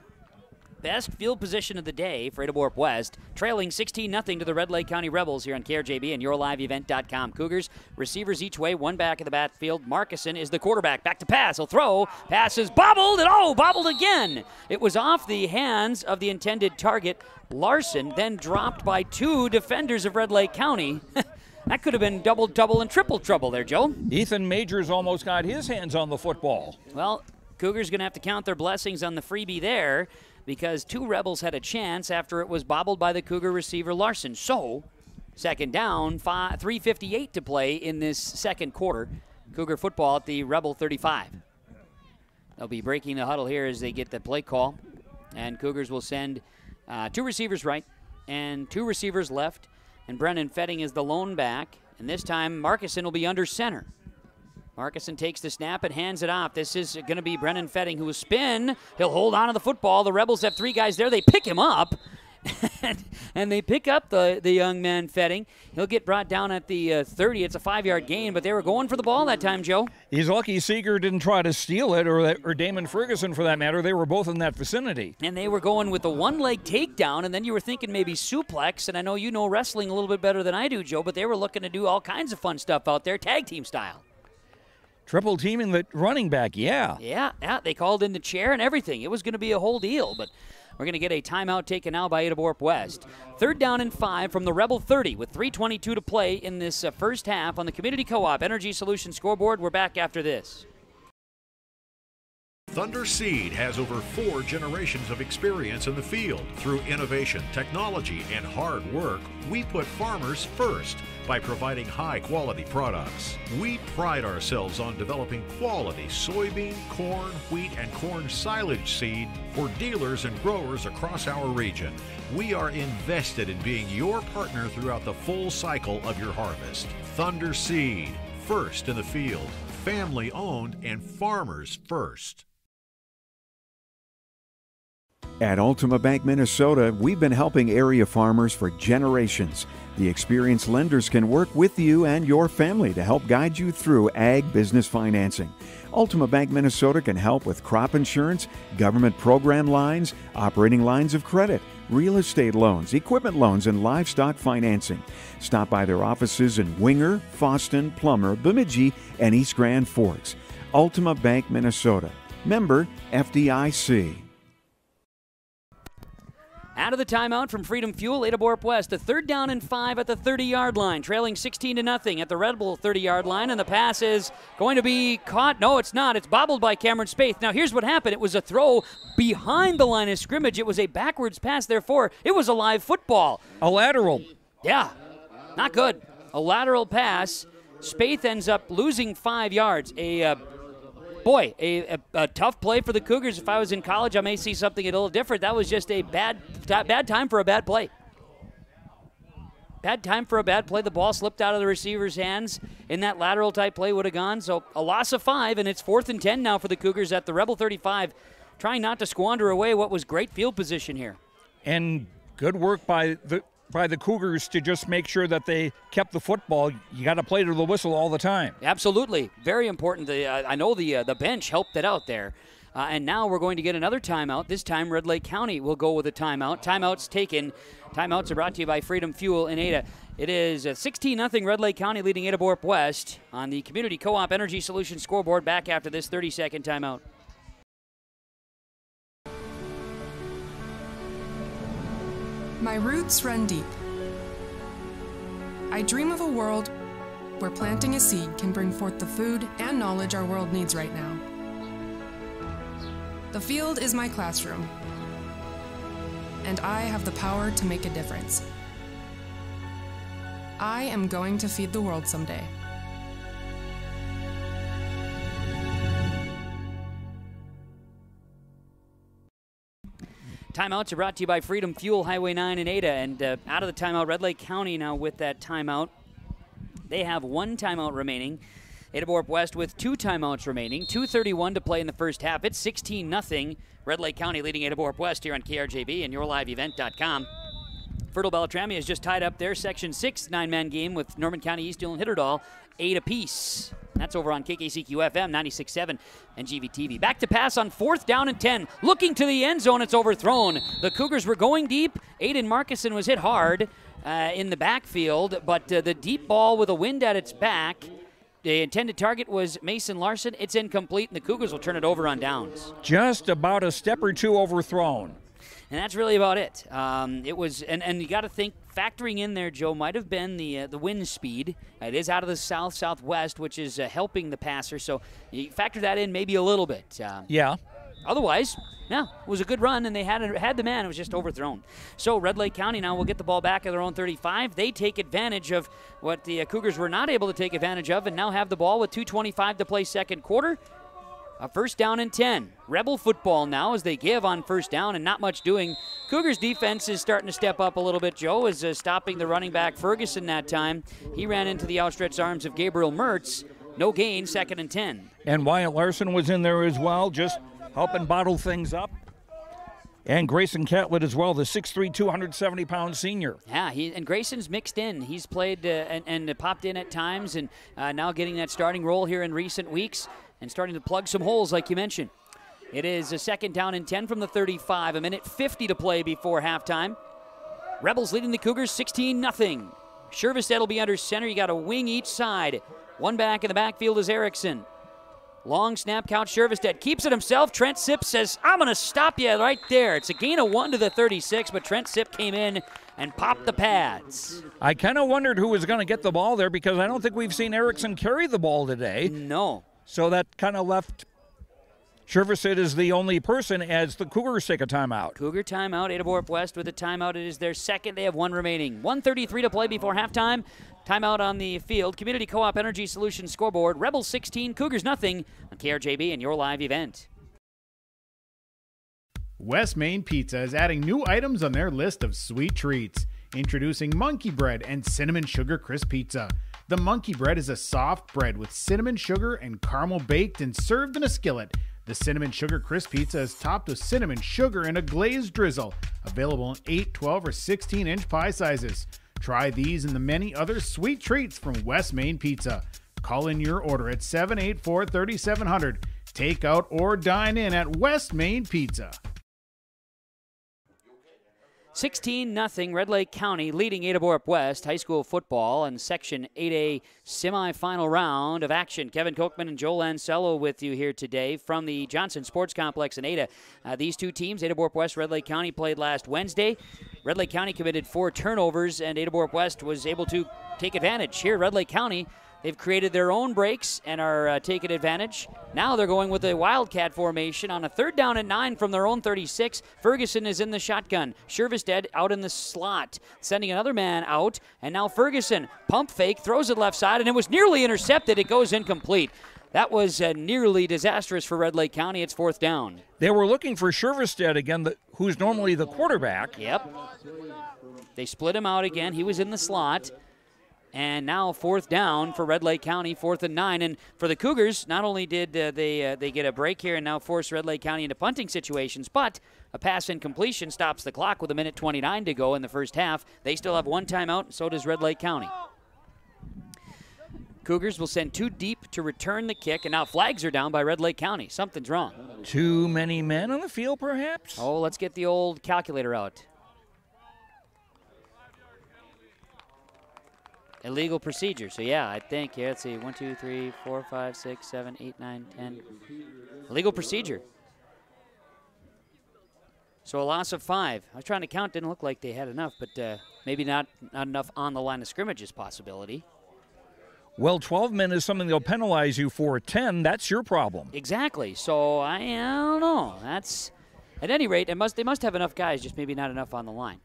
Best field position of the day for Ada-Borup-West, trailing 16-0 to the Red Lake County Rebels here on KRJB and YourLiveEvent.com. Cougars, receivers each way, one back of the backfield. Markison is the quarterback. Back to pass. He'll throw. Pass is bobbled, and bobbled again. It was off the hands of the intended target, Larson, then dropped by two defenders of Red Lake County. That could have been double, and triple trouble there, Joe. Ethan Majors almost got his hands on the football. Well, Cougars going to have to count their blessings on the freebie there, because two Rebels had a chance after it was bobbled by the Cougar receiver Larson. So, second down, 3:58 to play in this second quarter. Cougar football at the Rebel 35. They'll be breaking the huddle here as they get the play call. And Cougars will send two receivers right and two receivers left. And Brennan Fetting is the lone back. And this time, Markison will be under center. Markison takes the snap and hands it off. This is going to be Brennan Fetting, who will spin. He'll hold on to the football. The Rebels have three guys there. They pick him up, and they pick up the young man Fetting. He'll get brought down at the 30. It's a 5-yard gain, but they were going for the ball that time, Joe. He's lucky Seeger didn't try to steal it, or Damon Ferguson for that matter. They were both in that vicinity. And they were going with the one-leg takedown, and then you were thinking maybe suplex. And I know you know wrestling a little bit better than I do, Joe, but they were looking to do all kinds of fun stuff out there, tag team style. Triple teaming the running back, yeah. Yeah, they called in the chair and everything. It was going to be a whole deal, but we're going to get a timeout taken now by Ada-Borup-West. 3rd down and 5 from the Rebel 30 with 3:22 to play in this first half on the Community Co-op Energy Solutions scoreboard. We're back after this. Thunder Seed has over 4 generations of experience in the field. Through innovation, technology, and hard work, we put farmers first by providing high-quality products. We pride ourselves on developing quality soybean, corn, wheat, and corn silage seed for dealers and growers across our region. We are invested in being your partner throughout the full cycle of your harvest. Thunder Seed, first in the field, family-owned and farmers first. At Ultima Bank Minnesota, we've been helping area farmers for generations. The experienced lenders can work with you and your family to help guide you through ag business financing. Ultima Bank Minnesota can help with crop insurance, government program lines, operating lines of credit, real estate loans, equipment loans, and livestock financing. Stop by their offices in Winger, Foston, Plummer, Bemidji, and East Grand Forks. Ultima Bank Minnesota. Member FDIC. Out of the timeout from Freedom Fuel, Ada-Borup-West, a 3rd down and 5 at the 30-yard line, trailing 16-0 at the Red Bull 30-yard line, and the pass is going to be caught. No, it's not. It's bobbled by Cameron Spaeth. Now, here's what happened. It was a throw behind the line of scrimmage. It was a backwards pass, therefore, it was a live football. A lateral. Yeah, not good. A lateral pass. Spaeth ends up losing 5 yards. A tough play for the Cougars. If I was in college, I may see something a little different. That was just a bad time for a bad play. Bad time for a bad play. The ball slipped out of the receiver's hands, and that lateral type play would have gone. So a loss of 5, and it's 4th and 10 now for the Cougars at the Rebel 35, trying not to squander away what was great field position here. And good work by the Cougars to just make sure that they kept the football. You got to play to the whistle all the time. Absolutely. Very important. I know the bench helped it out there. And now we're going to get another timeout. This time Red Lake County will go with a timeout. Timeouts taken. Timeouts are brought to you by Freedom Fuel in Ada. It is 16-0 Red Lake County leading Ada-Borup-West on the Community Co-op Energy Solutions scoreboard. Back after this 30-second timeout. My roots run deep. I dream of a world where planting a seed can bring forth the food and knowledge our world needs right now. The field is my classroom, and I have the power to make a difference. I am going to feed the world someday. Timeouts are brought to you by Freedom Fuel, Highway 9 in Ada. And out of the timeout, Red Lake County now with that timeout. They have 1 timeout remaining. Ada-Borup-West with 2 timeouts remaining. 2:31 to play in the first half. It's 16-0. Red Lake County leading Ada-Borup-West here on KRJB and yourliveevent.com. Fertile Beltrami has just tied up their Section 6 9-man game with Norman County, Eastdale, and Hitterdal 8 apiece. That's over on KKCQ-FM 96.7 and GVTV. Back to pass on 4th down and 10. Looking to the end zone, it's overthrown. The Cougars were going deep. Aiden Markison was hit hard in the backfield, but the deep ball with a wind at its back, the intended target was Mason Larson. It's incomplete, and the Cougars will turn it over on downs. Just about a step or two overthrown. And that's really about it. It was, and you got to think, factoring in there, Joe, might have been the wind speed. It is out of the south-southwest, which is helping the passer. So you factor that in maybe a little bit. Yeah. Otherwise, no, it was a good run, and they had the man. It was just overthrown. So Red Lake County now will get the ball back at their own 35. They take advantage of what the Cougars were not able to take advantage of, and now have the ball with 2:25 to play second quarter. A 1st down and 10. Rebel football now as they give on 1st down and not much doing. Cougars defense is starting to step up a little bit, Joe, is stopping the running back Ferguson that time. He ran into the outstretched arms of Gabriel Mertz. No gain, 2nd and 10. And Wyatt Larson was in there as well, just helping bottle things up. And Grayson Catlett as well, the 6'3", 270-pound senior. Yeah, and Grayson's mixed in. He's played and popped in at times, and now getting that starting role here in recent weeks and starting to plug some holes like you mentioned. It is a 2nd down and 10 from the 35. 1:50 to play before halftime. Rebels leading the Cougars 16-0. Shervestead will be under center. You got a wing each side. One back in the backfield is Erickson. Long snap count. Shervestead keeps it himself. Trent Sipp says, I'm going to stop you right there. It's a gain of 1 to the 36, but Trent Sipp came in and popped the pads. I kind of wondered who was going to get the ball there because I don't think we've seen Erickson carry the ball today. No. So that kind of left Shervestead as the only person as the Cougars take a timeout. Cougar timeout. Ada-Borup-West with a timeout. It is their second. They have 1 remaining. 1:33 to play before halftime. Timeout on the field. Community Co-op Energy Solutions scoreboard. Rebels 16, Cougars nothing on KRJB and your live event. West Main Pizza is adding new items on their list of sweet treats. Introducing Monkey Bread and Cinnamon Sugar Crisp Pizza. The Monkey Bread is a soft bread with cinnamon sugar and caramel baked and served in a skillet. The Cinnamon Sugar Crisp Pizza is topped with cinnamon sugar and a glazed drizzle. Available in 8, 12, or 16-inch pie sizes. Try these and the many other sweet treats from West Main Pizza. Call in your order at 784-3700. Take out or dine in at West Main Pizza. 16-0, Red Lake County leading Ada-Borup-West high school football in Section 8A semifinal round of action. Kevin Kochman and Joel Ansello with you here today from the Johnson Sports Complex in Ada. These two teams, Ada-Borup-West, Red Lake County, played last Wednesday. Red Lake County committed 4 turnovers, and Ada-Borup-West was able to take advantage. Here, Red Lake County, they've created their own breaks and are taking advantage. Now they're going with a Wildcat formation on a 3rd down and 9 from their own 36. Ferguson is in the shotgun. Shervestead out in the slot, sending another man out. And now Ferguson, pump fake, throws it left side, and it was nearly intercepted. It goes incomplete. That was nearly disastrous for Red Lake County. It's 4th down. They were looking for Shervestead again, who's normally the quarterback. Yep. They split him out again. He was in the slot. And now 4th down for Red Lake County, 4th and 9. And for the Cougars, not only did they get a break here and now force Red Lake County into punting situations, but a pass incompletion stops the clock with 1:29 to go in the first half. They still have 1 timeout, and so does Red Lake County. Cougars will send 2 deep to return the kick, and now flags are down by Red Lake County. Something's wrong. Too many men on the field, perhaps? Oh, let's get the old calculator out. Illegal procedure. So, yeah, I think, here, let's see, 1, 2, 3, 4, 5, 6, 7, 8, 9, 10. Illegal procedure. So a loss of 5. I was trying to count. Didn't look like they had enough, but maybe not enough on the line of scrimmage is possibility. Well, 12 men is something they'll penalize you for. 10, that's your problem. Exactly. So I don't know. That's, at any rate, they must have enough guys, just maybe not enough on the line.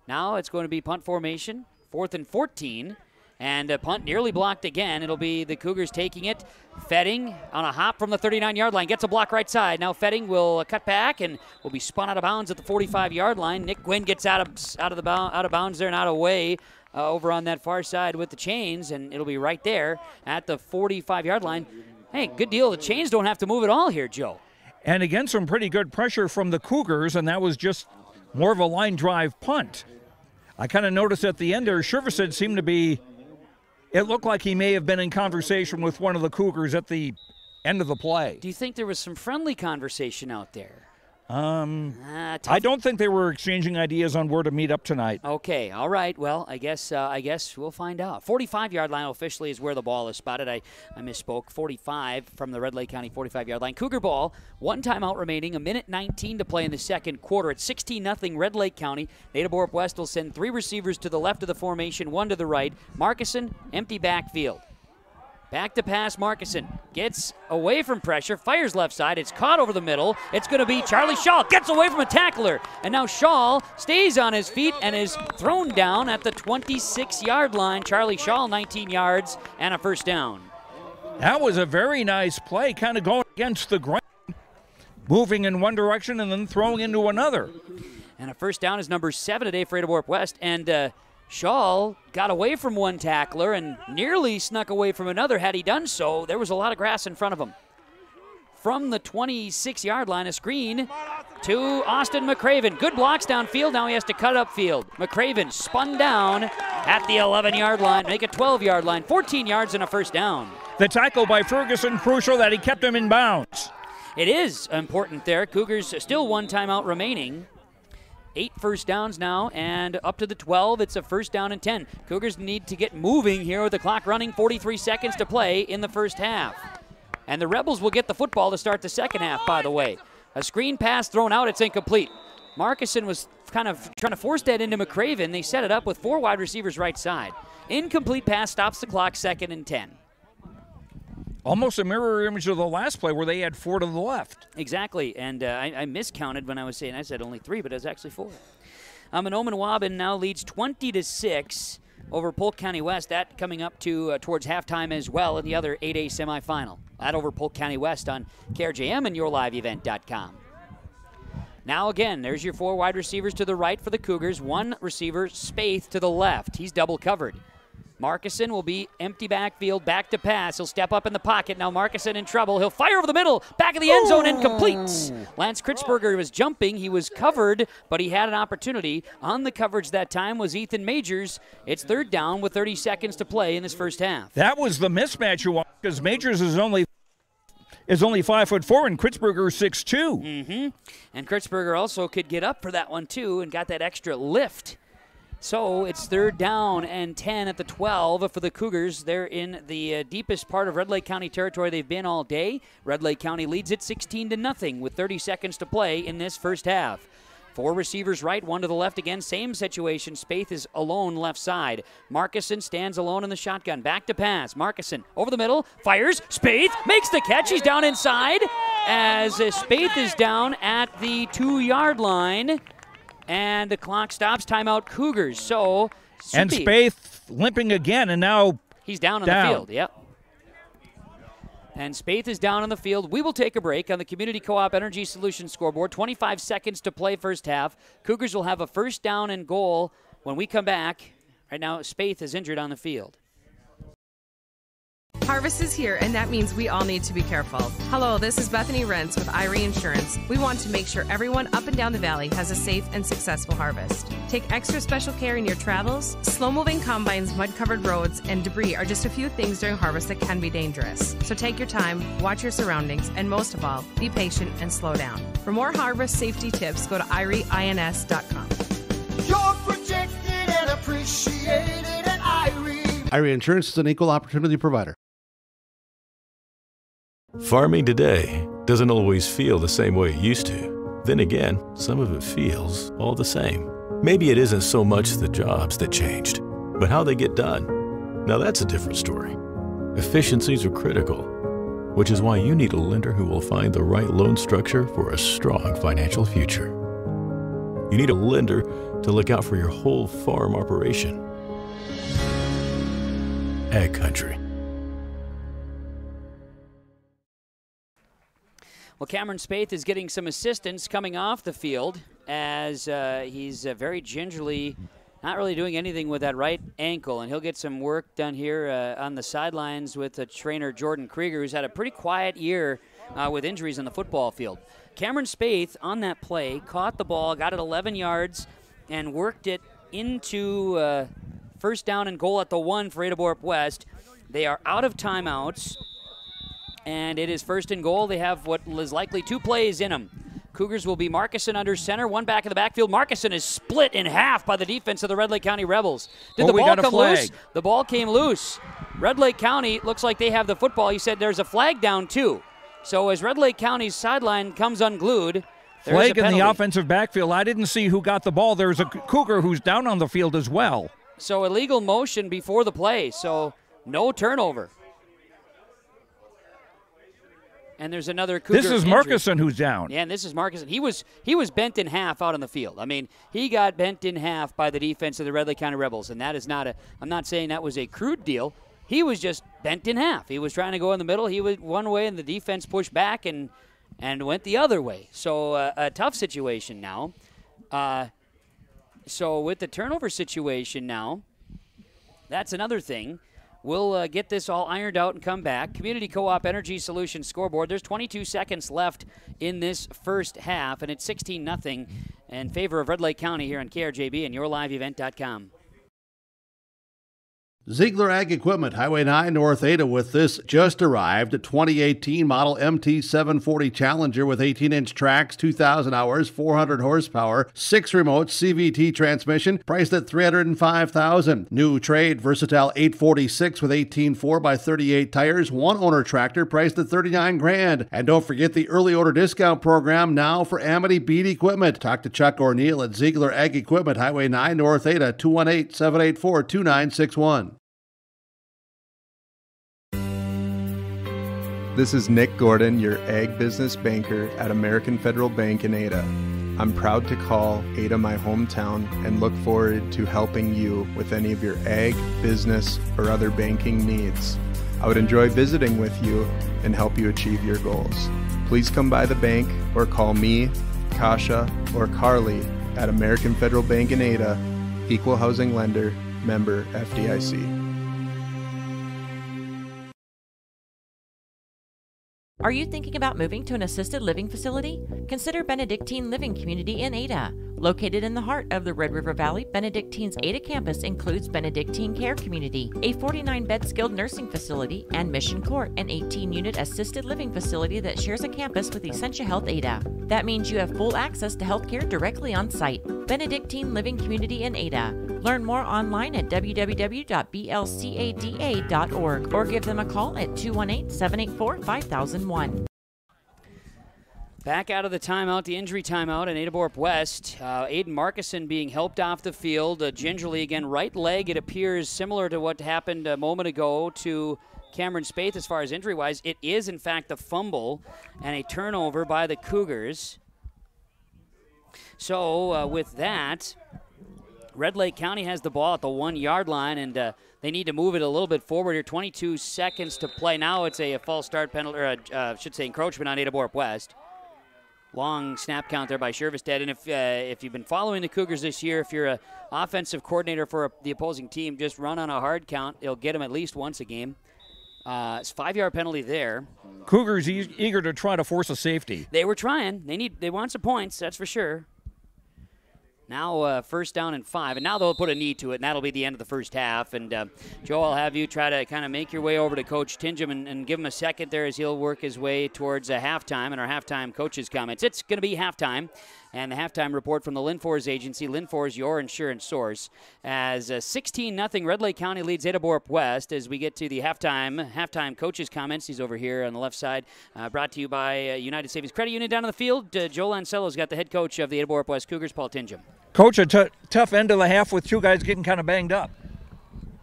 Now it's going to be punt formation, 4th and 14. And a punt nearly blocked again. It'll be the Cougars taking it. Fetting on a hop from the 39-yard line. Gets a block right side. Now Fetting will cut back and will be spun out of bounds at the 45-yard line. Nick Gwynn gets out of bounds there and out of way over on that far side with the chains, and it'll be right there at the 45-yard line. Hey, good deal. The chains don't have to move at all here, Joe. And again, some pretty good pressure from the Cougars, and that was just more of a line drive punt. I kind of noticed at the end there, Shervison seemed to be, it looked like he may have been in conversation with one of the Cougars at the end of the play. Do you think there was some friendly conversation out there? I don't think they were exchanging ideas on where to meet up tonight. Okay, all right. Well, I guess we'll find out. 45-yard line officially is where the ball is spotted. I misspoke. 45 from the Red Lake County 45-yard line. Cougar ball, 1 timeout remaining, 1:19 to play in the second quarter. It's 16-0 Red Lake County. Ada-Borup-West will send 3 receivers to the left of the formation, 1 to the right. Markison, empty backfield. Back to pass, Markison gets away from pressure, fires left side. It's caught over the middle. It's going to be Charlie Shaw. Gets away from a tackler. And now Shaw stays on his feet and is thrown down at the 26-yard line. Charlie Shaw, 19 yards and a first down. That was a very nice play, kind of going against the grain, moving in one direction and then throwing into another. And a first down is number 7 today for Ada-Borup-West. And Shaw got away from one tackler and nearly snuck away from another. Had he done so, there was a lot of grass in front of him. From the 26-yard line, a screen to Austin McCraven. Good blocks downfield. Now he has to cut upfield. McCraven spun down at the 11-yard line, make a 12-yard line, 14 yards and a first down. The tackle by Ferguson, crucial that he kept him in bounds. It is important there. Cougars still 1 timeout remaining. 8 first downs now, and up to the 12, it's a first down and 10. Cougars need to get moving here with the clock running, 43 seconds to play in the first half. And the Rebels will get the football to start the second half, by the way. A screen pass thrown out, it's incomplete. Markison was kind of trying to force that into McCraven. They set it up with 4 wide receivers right side. Incomplete pass stops the clock, 2nd and 10. Almost a mirror image of the last play where they had 4 to the left. Exactly, and I miscounted when I was saying I said only 3, but it was actually 4. Monoman Waubun now leads 20-6 over Polk County West. That coming up to towards halftime as well in the other 8A semifinal. That over Polk County West on KRJM and yourliveevent.com. Now again, there's your 4 wide receivers to the right for the Cougars. 1 receiver, Spaeth, to the left. He's double covered. Markison will be empty backfield, back to pass. He'll step up in the pocket. Now Markison in trouble. He'll fire over the middle, back of the end zone, incomplete. Lance Kritzberger was jumping. He was covered, but he had an opportunity. On the coverage that time was Ethan Majors. It's 3rd down with 30 seconds to play in this first half. That was the mismatch you want, because Majors is only 5'4" and Kritzberger 6'2". And Kritzberger also could get up for that one too and got that extra lift. So it's 3rd down and 10 at the 12 for the Cougars. They're in the deepest part of Red Lake County territory they've been all day. Red Lake County leads it 16-0 with 30 seconds to play in this first half. 4 receivers right, 1 to the left again. Same situation. Spaeth is alone left side. Markison stands alone in the shotgun. Back to pass. Markison over the middle. Fires. Spaeth makes the catch. He's down inside as Spaeth is down at the 2-yard line. And the clock stops. Timeout Cougars. So and Spaeth limping again, and now he's down on the field. Yep. And Spaeth is down on the field. We will take a break on the Community Co-op Energy Solutions scoreboard. 25 seconds to play first half. Cougars will have a first down and goal when we come back. Right now, Spaeth is injured on the field. Harvest is here, and that means we all need to be careful. Hello, this is Bethany Rentz with Irie Insurance. We want to make sure everyone up and down the valley has a safe and successful harvest. Take extra special care in your travels. Slow-moving combines, mud-covered roads, and debris are just a few things during harvest that can be dangerous. So take your time, watch your surroundings, and most of all, be patient and slow down. For more harvest safety tips, go to irieins.com. You're protected and appreciated at Irie. Irie Insurance is an equal opportunity provider. Farming today doesn't always feel the same way it used to. Then again, some of it feels all the same. Maybe it isn't so much the jobs that changed, but how they get done. Now that's a different story. Efficiencies are critical, which is why you need a lender who will find the right loan structure for a strong financial future. You need a lender to look out for your whole farm operation. Ag Country. Well, Cameron Spaeth is getting some assistance coming off the field as he's very gingerly not really doing anything with that right ankle, and he'll get some work done here on the sidelines with trainer Jordan Krieger, who's had a pretty quiet year with injuries on the football field. Cameron Spaeth on that play caught the ball, got it 11 yards, and worked it into first down and goal at the 1 for Ada-Borup-West. They are out of timeouts, and it is first and goal. They have what is likely 2 plays in them. Cougars will be Markison under center, one back in the backfield. Markison is split in half by the defense of the Red Lake County Rebels. Did the ball come loose? The ball came loose. Red Lake County looks like they have the football. He said there's a flag down too. So as Red Lake County's sideline comes unglued, flag in the offensive backfield. I didn't see who got the ball. There's a Cougar who's down on the field as well. So illegal motion before the play. So no turnover. And there's another Cougar This is injury. Markison who's down. Yeah, and this is Markison. He was bent in half out on the field. I mean, he got bent in half by the defense of the Red Lake County Rebels, and that is not I'm not saying that was a crude deal. He was just bent in half. He was trying to go in the middle. He went one way, and the defense pushed back and went the other way. So a tough situation now. So with the turnover situation now, that's another thing. We'll get this all ironed out and come back. Community Co-op Energy Solutions scoreboard. There's 22 seconds left in this first half, and it's 16-0 in favor of Red Lake County here on KRJB and YourLiveEvent.com. Ziegler Ag Equipment, Highway 9 North Ada, with this just arrived 2018 model MT740 Challenger with 18-inch tracks, 2,000 hours, 400 horsepower, 6 remotes, CVT transmission, priced at $305,000. New trade Versatile 846 with 18 4x38 tires, one owner tractor priced at $39,000. And don't forget the early order discount program now for Amity Bead Equipment. Talk to Chuck or Neil at Ziegler Ag Equipment, Highway 9 North Ada, 218-784-2961. This is Nick Gordon, your ag business banker at American Federal Bank in Ada. I'm proud to call Ada my hometown and look forward to helping you with any of your ag, business, or other banking needs. I would enjoy visiting with you and help you achieve your goals. Please come by the bank or call me, Kasha, or Carly at American Federal Bank in Ada, Equal Housing Lender, member FDIC. Are you thinking about moving to an assisted living facility? Consider Benedictine Living Community in Ada. Located in the heart of the Red River Valley, Benedictine's Ada campus includes Benedictine Care Community, a 49-bed skilled nursing facility, and Mission Court, an 18-unit assisted living facility that shares a campus with Essentia Health Ada. That means you have full access to health care directly on site. Benedictine Living Community in Ada. Learn more online at www.blcada.org or give them a call at 218-784-5001. Back out of the timeout, the injury timeout, and Ada-Borup-West. Aiden Markison being helped off the field gingerly again. Right leg, it appears similar to what happened a moment ago to Cameron Spaeth as far as injury-wise. It is, in fact, a fumble and a turnover by the Cougars. So with that, Red Lake County has the ball at the 1-yard line, and they need to move it a little bit forward here. 22 seconds to play. Now it's a false start penalty, or I should say encroachment on Ada-Borup-West. Long snap count there by Shervestead. And if you've been following the Cougars this year, if you're an offensive coordinator for the opposing team, just run on a hard count. It'll get them at least once a game. It's a 5-yard penalty there. Cougars eager to try to force a safety. They were trying. They want some points, that's for sure. Now first down and 5, and now they'll put a knee to it, and that'll be the end of the first half. And Joe, I'll have you try to kind of make your way over to Coach Tingham and give him a second there as he'll work his way towards halftime and our halftime coaches' comments. It's going to be halftime, and the halftime report from the Linfors Agency. Linfors, your insurance source. As 16-0, Red Lake County leads Ada-Borup-West as we get to the halftime coaches' comments. He's over here on the left side, brought to you by United Savings Credit Union down on the field. Joe Lancello's got the head coach of the Ada-Borup-West Cougars, Paul Tingham. Coach, a tough end of the half with 2 guys getting kind of banged up.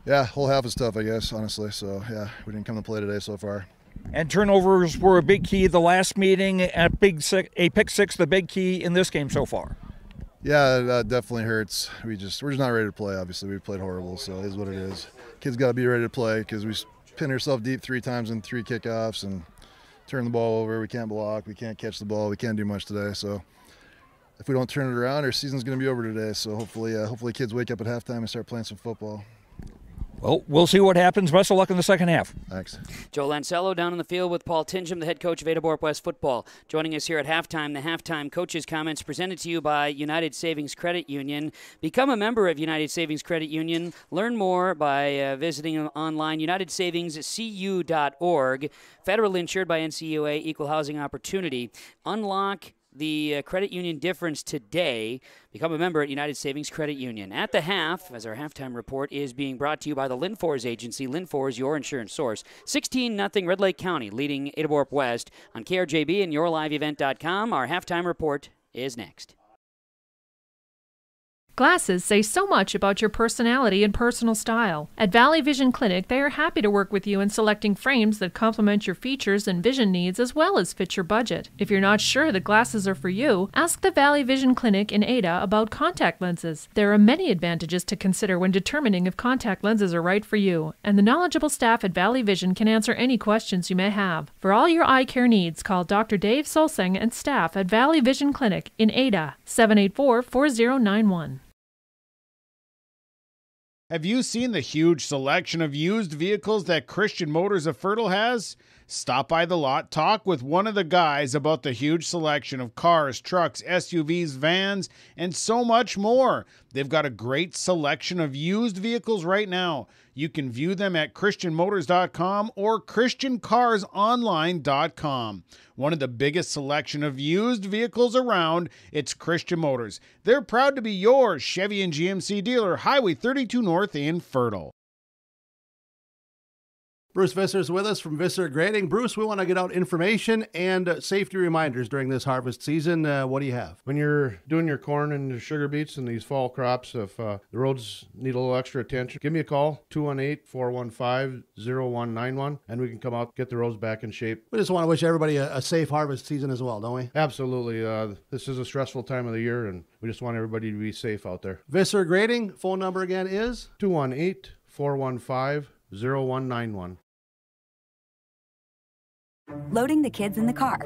Yeah, whole half is tough, I guess, honestly. So, yeah, we didn't come to play today so far. And turnovers were a big key the last meeting. A pick six, the big key in this game so far. Yeah, that definitely hurts. We're just not ready to play. Obviously, we played horrible, so it is what it is. Kids got to be ready to play because we pinned ourselves deep 3 times in 3 kickoffs and turned the ball over. We can't block. We can't catch the ball. We can't do much today. So if we don't turn it around, our season's going to be over today. So hopefully kids wake up at halftime and start playing some football. Well, we'll see what happens. Best of luck in the second half. Thanks. Joe Lancello down in the field with Paul Tingham, the head coach of Ada-Borup-West football. Joining us here at halftime, the halftime coaches' comments presented to you by United Savings Credit Union. Become a member of United Savings Credit Union. Learn more by visiting online, unitedsavings.cu.org. Federally insured by NCUA, equal housing opportunity. Unlock the credit union difference today. Become a member at United Savings Credit Union. At the half, as our halftime report is being brought to you by the Linfors Agency. Linfors, your insurance source. 16-0 Red Lake County leading Ada-Borup-West on KRJB and yourliveevent.com. Our halftime report is next. Glasses say so much about your personality and personal style. At Valley Vision Clinic, they are happy to work with you in selecting frames that complement your features and vision needs as well as fit your budget. If you're not sure that glasses are for you, ask the Valley Vision Clinic in Ada about contact lenses. There are many advantages to consider when determining if contact lenses are right for you, and the knowledgeable staff at Valley Vision can answer any questions you may have. For all your eye care needs, call Dr. Dave Solseng and staff at Valley Vision Clinic in Ada, 784-4091. Have you seen the huge selection of used vehicles that Christian Motors of Fertile has? Stop by the lot, talk with one of the guys about the huge selection of cars, trucks, SUVs, vans, and so much more. They've got a great selection of used vehicles right now. You can view them at christianmotors.com or christiancarsonline.com. One of the biggest selection of used vehicles around, it's Christian Motors. They're proud to be your Chevy and GMC dealer, Highway 32 North in Fertile. Bruce Visser is with us from Visser Grading. Bruce, we want to get out information and safety reminders during this harvest season. What do you have? When you're doing your corn and your sugar beets and these fall crops, if the roads need a little extra attention, give me a call, 218-415-0191, and we can come out, get the roads back in shape. We just want to wish everybody a safe harvest season as well, don't we? Absolutely. This is a stressful time of the year, and we just want everybody to be safe out there. Visser Grading, phone number again is? 218-415-0191. Loading the kids in the car,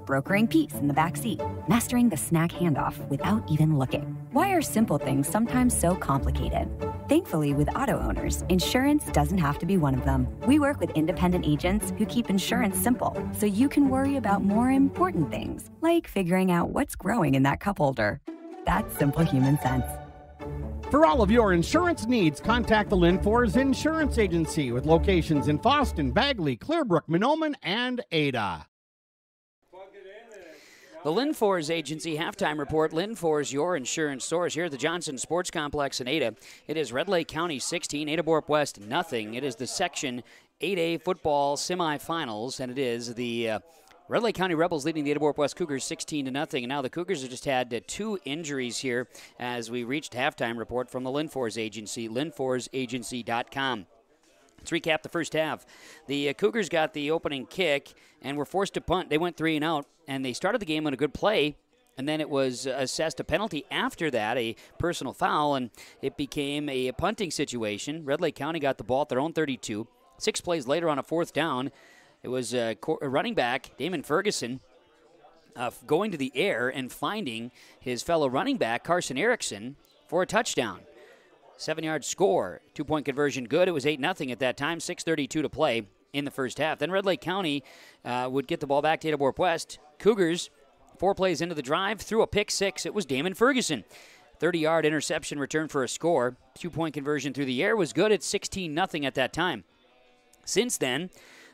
brokering peace in the back seat, mastering the snack handoff without even looking. Why are simple things sometimes so complicated? Thankfully, with auto owners, insurance doesn't have to be one of them. We work with independent agents who keep insurance simple, so you can worry about more important things, like figuring out what's growing in that cup holder. That's simple human sense. For all of your insurance needs, contact the Linfors Insurance Agency with locations in Fosston, Bagley, Clearbrook, Mahnomen, and Ada. The Linfors Agency halftime report. Linfors, your insurance source here at the Johnson Sports Complex in Ada. It is Red Lake County 16, Ada-Borup-West nothing. It is the Section 8A football semifinals, and it is the Red Lake County Rebels leading the Ada-Borup-West Cougars 16-0, and now the Cougars have just had 2 injuries here as we reached halftime report from the Linfors Agency, linforsagency.com. Let's recap the first half. The Cougars got the opening kick and were forced to punt. They went 3 and out, and they started the game on a good play, and then it was assessed a penalty after that, a personal foul, and it became a punting situation. Red Lake County got the ball at their own 32. 6 plays later on a 4th down, it was a running back, Damon Ferguson, going to the air and finding his fellow running back, Carson Erickson, for a touchdown. 7-yard score, 2-point conversion good. It was 8-0 at that time, 6:32 to play in the first half. Then Red Lake County would get the ball back to Ada-Borup-West. Cougars, 4 plays into the drive, threw a pick 6. It was Damon Ferguson. 30-yard interception return for a score. 2-point conversion through the air was good. It's 16-0 at that time. Since then,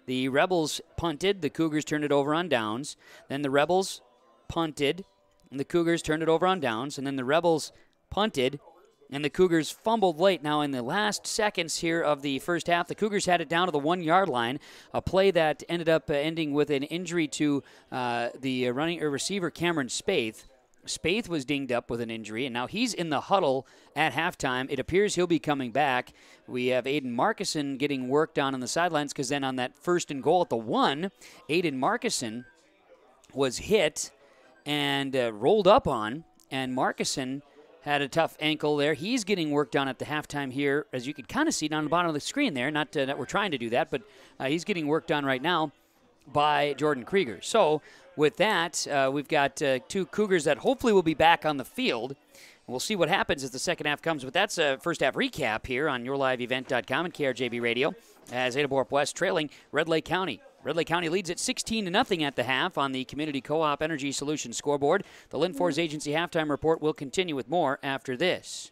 the Rebels punted. The Cougars turned it over on downs. Then the Rebels punted, and the Cougars turned it over on downs. And then the Rebels punted, and the Cougars fumbled late. Now, in the last seconds here of the first half, the Cougars had it down to the 1-yard line, a play that ended up ending with an injury to the receiver, Cameron Spaeth. Spaeth was dinged up with an injury, and now he's in the huddle at halftime. It appears he'll be coming back. We have Aiden Markison getting worked on the sidelines because then on that 1st and goal at the 1, Aiden Markison was hit and rolled up on, and Markison had a tough ankle there. He's getting worked on at the halftime here, as you can kind of see down the bottom of the screen there. Not that we're trying to do that, but he's getting worked on right now by Jordan Krieger. So with that, we've got two Cougars that hopefully will be back on the field. We'll see what happens as the second half comes, but that's a first half recap here on yourliveevent.com and KRJB Radio as Ada-Borup-West trailing Red Lake County. Red Lake County leads at 16-0 at the half on the Community Co-op Energy Solutions scoreboard. The Lynn Force Agency halftime report will continue with more after this.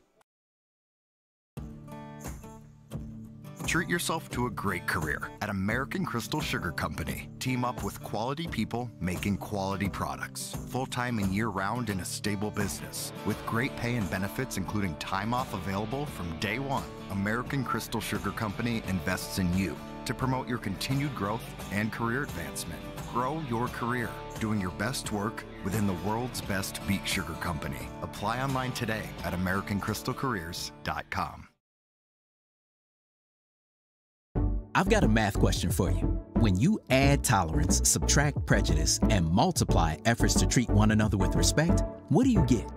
Treat yourself to a great career at American Crystal Sugar Company. Team up with quality people making quality products. Full-time and year-round in a stable business. With great pay and benefits including time off available from day one. American Crystal Sugar Company invests in you to promote your continued growth and career advancement. Grow your career, doing your best work within the world's best beet sugar company. Apply online today at AmericanCrystalCareers.com. I've got a math question for you. When you add tolerance, subtract prejudice, and multiply efforts to treat one another with respect, what do you get?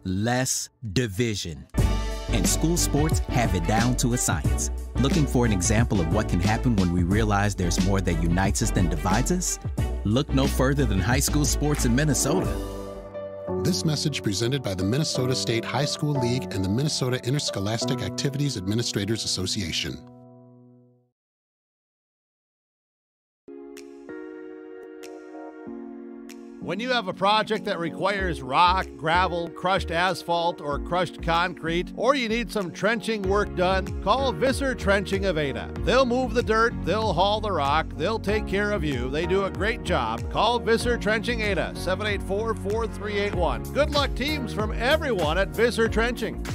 Less division. And school sports have it down to a science. Looking for an example of what can happen when we realize there's more that unites us than divides us? Look no further than high school sports in Minnesota. This message presented by the Minnesota State High School League and the Minnesota Interscholastic Activities Administrators Association. When you have a project that requires rock, gravel, crushed asphalt, or crushed concrete, or you need some trenching work done, call Visser Trenching of Ada. They'll move the dirt, they'll haul the rock, they'll take care of you. They do a great job. Call Visser Trenching Ada, 784-4381. Good luck, teams, from everyone at Visser Trenching.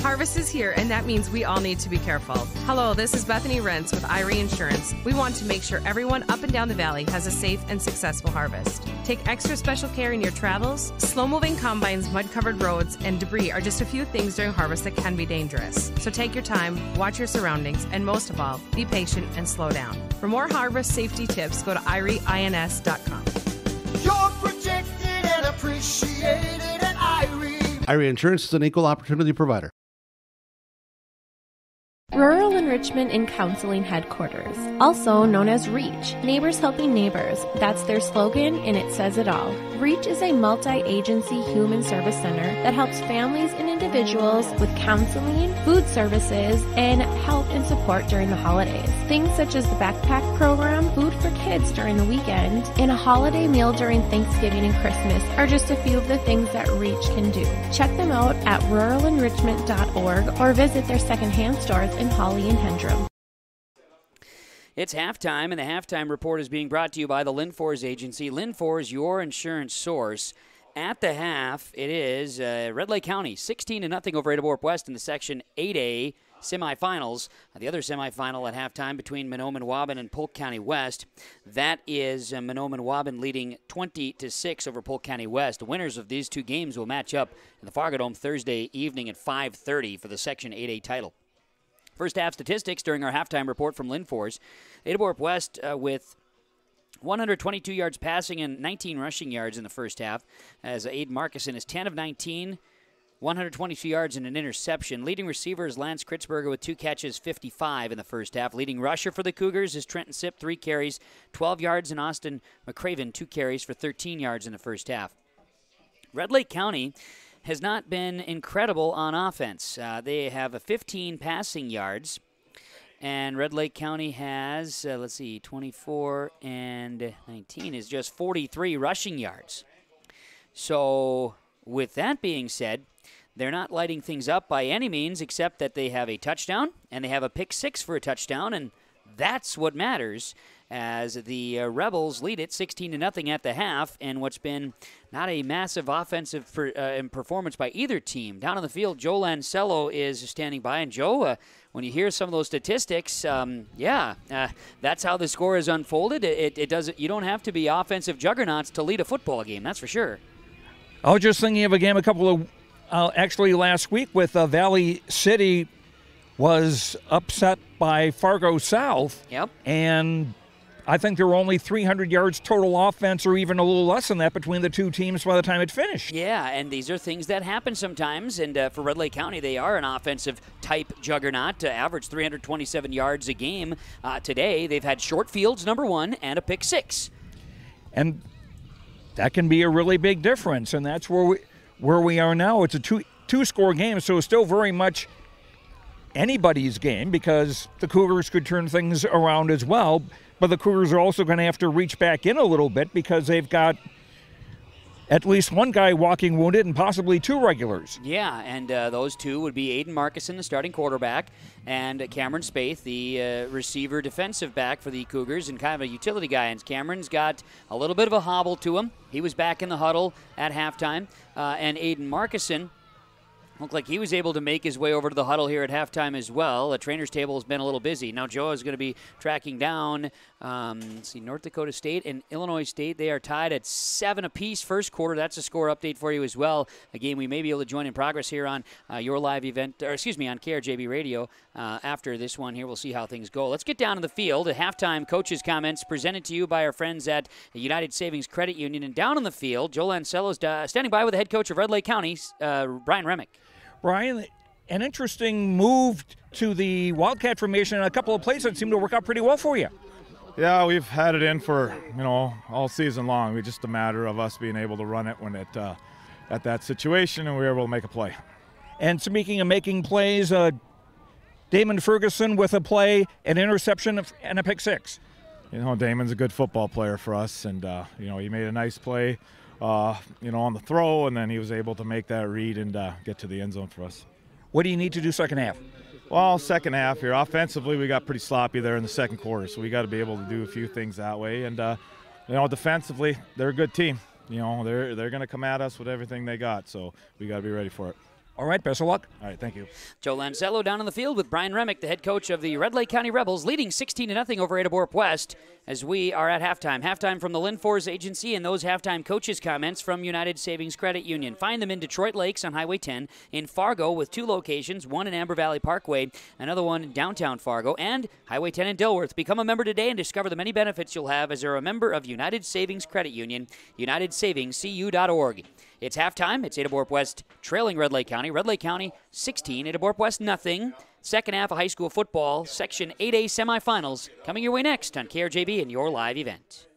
Harvest is here, and that means we all need to be careful. Hello, this is Bethany Rentz with Irie Insurance. We want to make sure everyone up and down the valley has a safe and successful harvest. Take extra special care in your travels. Slow-moving combines, mud-covered roads, and debris are just a few things during harvest that can be dangerous. So take your time, watch your surroundings, and most of all, be patient and slow down. For more harvest safety tips, go to irieins.com. You're protected and appreciated at Irie. Irie Insurance is an equal opportunity provider. Rural Enrichment and Counseling Headquarters, also known as REACH, Neighbors Helping Neighbors. That's their slogan, and it says it all. REACH is a multi-agency human service center that helps families and individuals with counseling, food services, and help and support during the holidays. Things such as the backpack program, food for kids during the weekend, and a holiday meal during Thanksgiving and Christmas are just a few of the things that REACH can do. Check them out at ruralenrichment.org or visit their secondhand stores in Holly and Hendrum. It's halftime, and the halftime report is being brought to you by the Lynn Force Agency. Lynn Force, your insurance source. At the half, it is Red Lake County, 16-0 over Ada-Borup-West in the Section 8A semifinals. The other semifinal at halftime between Mahnomen-Waban and Polk County West. That is Mahnomen-Waban leading 20-6 over Polk County West. The winners of these two games will match up in the Fargo Dome Thursday evening at 5:30 for the Section 8A title. First half statistics during our halftime report from Lynn Force. Ada-Borup-West with 122 yards passing and 19 rushing yards in the first half, as Aiden Markison is 10 of 19, 122 yards and an interception. Leading receiver is Lance Kritzberger with 2 catches, 55 in the first half. Leading rusher for the Cougars is Trenton Sipp, 3 carries, 12 yards, and Austin McCraven, 2 carries for 13 yards in the first half. Red Lake County has not been incredible on offense. They have a 15 passing yards, and Red Lake County has, 24 and 19 is just 43 rushing yards. So with that being said, they're not lighting things up by any means, except that they have a touchdown, and they have a pick 6 for a touchdown, and that's what matters, as the Rebels lead it 16-0 at the half, and what's been not a massive offensive performance by either team. Down on the field, Joe Lancello is standing by, and Joe, when you hear some of those statistics, that's how the score is unfolded. It doesn't. You don't have to be offensive juggernauts to lead a football game, that's for sure. I was just thinking of a game actually last week with Valley City was upset by Fargo South. Yep. And I think there were only 300 yards total offense, or even a little less than that, between the two teams by the time it finished. Yeah, and these are things that happen sometimes, and for Red Lake County, they are an offensive type juggernaut to average 327 yards a game. Today, they've had short fields, number one, and a pick six. And that can be a really big difference, and that's where we are now. It's a two-score game, so it's still very much anybody's game because the Cougars could turn things around as well, but the Cougars are also going to have to reach back in a little bit because they've got at least one guy walking wounded and possibly two regulars. Yeah, and those two would be Aiden Markison, the starting quarterback, and Cameron Spaeth, the receiver defensive back for the Cougars, and kind of a utility guy. And Cameron's got a little bit of a hobble to him. He was back in the huddle at halftime, and Aiden Markison looked like he was able to make his way over to the huddle here at halftime as well. The trainer's table has been a little busy. Now Joe is going to be tracking down, let's see, North Dakota State and Illinois State. They are tied at 7 apiece first quarter. That's a score update for you as well. A game we may be able to join in progress here on your live event, or excuse me, on KRJB Radio. After this one here, we'll see how things go. Let's get down to the field. At halftime, coaches' comments presented to you by our friends at the United Savings Credit Union. And down on the field, Joe Lancello's standing by with the head coach of Red Lake County, Brian Remick. Brian, an interesting move to the Wildcat formation and a couple of plays that seem to work out pretty well for you. Yeah, we've had it in for, all season long. It's just a matter of us being able to run it when at that situation, and we were able to make a play. And speaking of making plays, Damon Ferguson with a play, an interception, and a pick six. Damon's a good football player for us, and, he made a nice play. On the throw, and then he was able to make that read and get to the end zone for us. What do you need to do second half? Well, second half here, offensively, we got pretty sloppy there in the second quarter, so we got to be able to do a few things that way. And, defensively, they're a good team. They're going to come at us with everything they got, so we got to be ready for it. All right, best of luck. All right, thank you. Joe Lancello down on the field with Brian Remick, the head coach of the Red Lake County Rebels, leading 16-0 over Ada-Borup-West as we are at halftime. Halftime from the Lynn Force Agency and those halftime coaches' comments from United Savings Credit Union. Find them in Detroit Lakes on Highway 10, in Fargo with 2 locations, one in Amber Valley Parkway, another one in downtown Fargo, and Highway 10 in Dilworth. Become a member today and discover the many benefits you'll have as you're a member of United Savings Credit Union, unitedsavingscu.org. It's halftime. It's Ada-Borup-West trailing Red Lake County 16, Ada-Borup-West nothing. Second half of high school football, Section 8A semifinals, coming your way next on KRJB and your live event.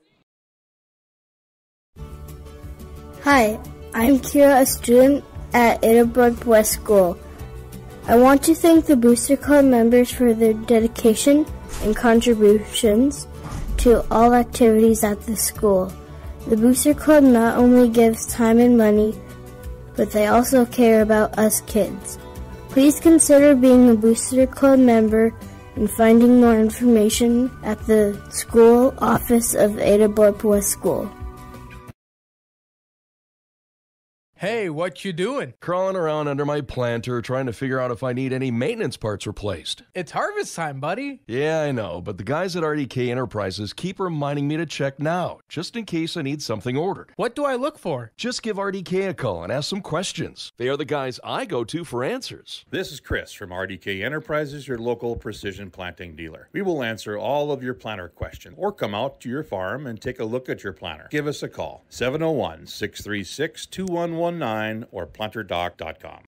Hi, I'm Kira, a student at Ada-Borup-West School. I want to thank the Booster Club members for their dedication and contributions to all activities at the school. The Booster Club not only gives time and money, but they also care about us kids. Please consider being a Booster Club member and finding more information at the school office of Ada-Borup-West School. Hey, what you doing? Crawling around under my planter trying to figure out if I need any maintenance parts replaced. It's harvest time, buddy. Yeah, I know, but the guys at RDK Enterprises keep reminding me to check now, just in case I need something ordered. What do I look for? Just give RDK a call and ask some questions. They are the guys I go to for answers. This is Chris from RDK Enterprises, your local precision planting dealer. We will answer all of your planter questions or come out to your farm and take a look at your planter. Give us a call, 701-636-2119 or planterdoc.com.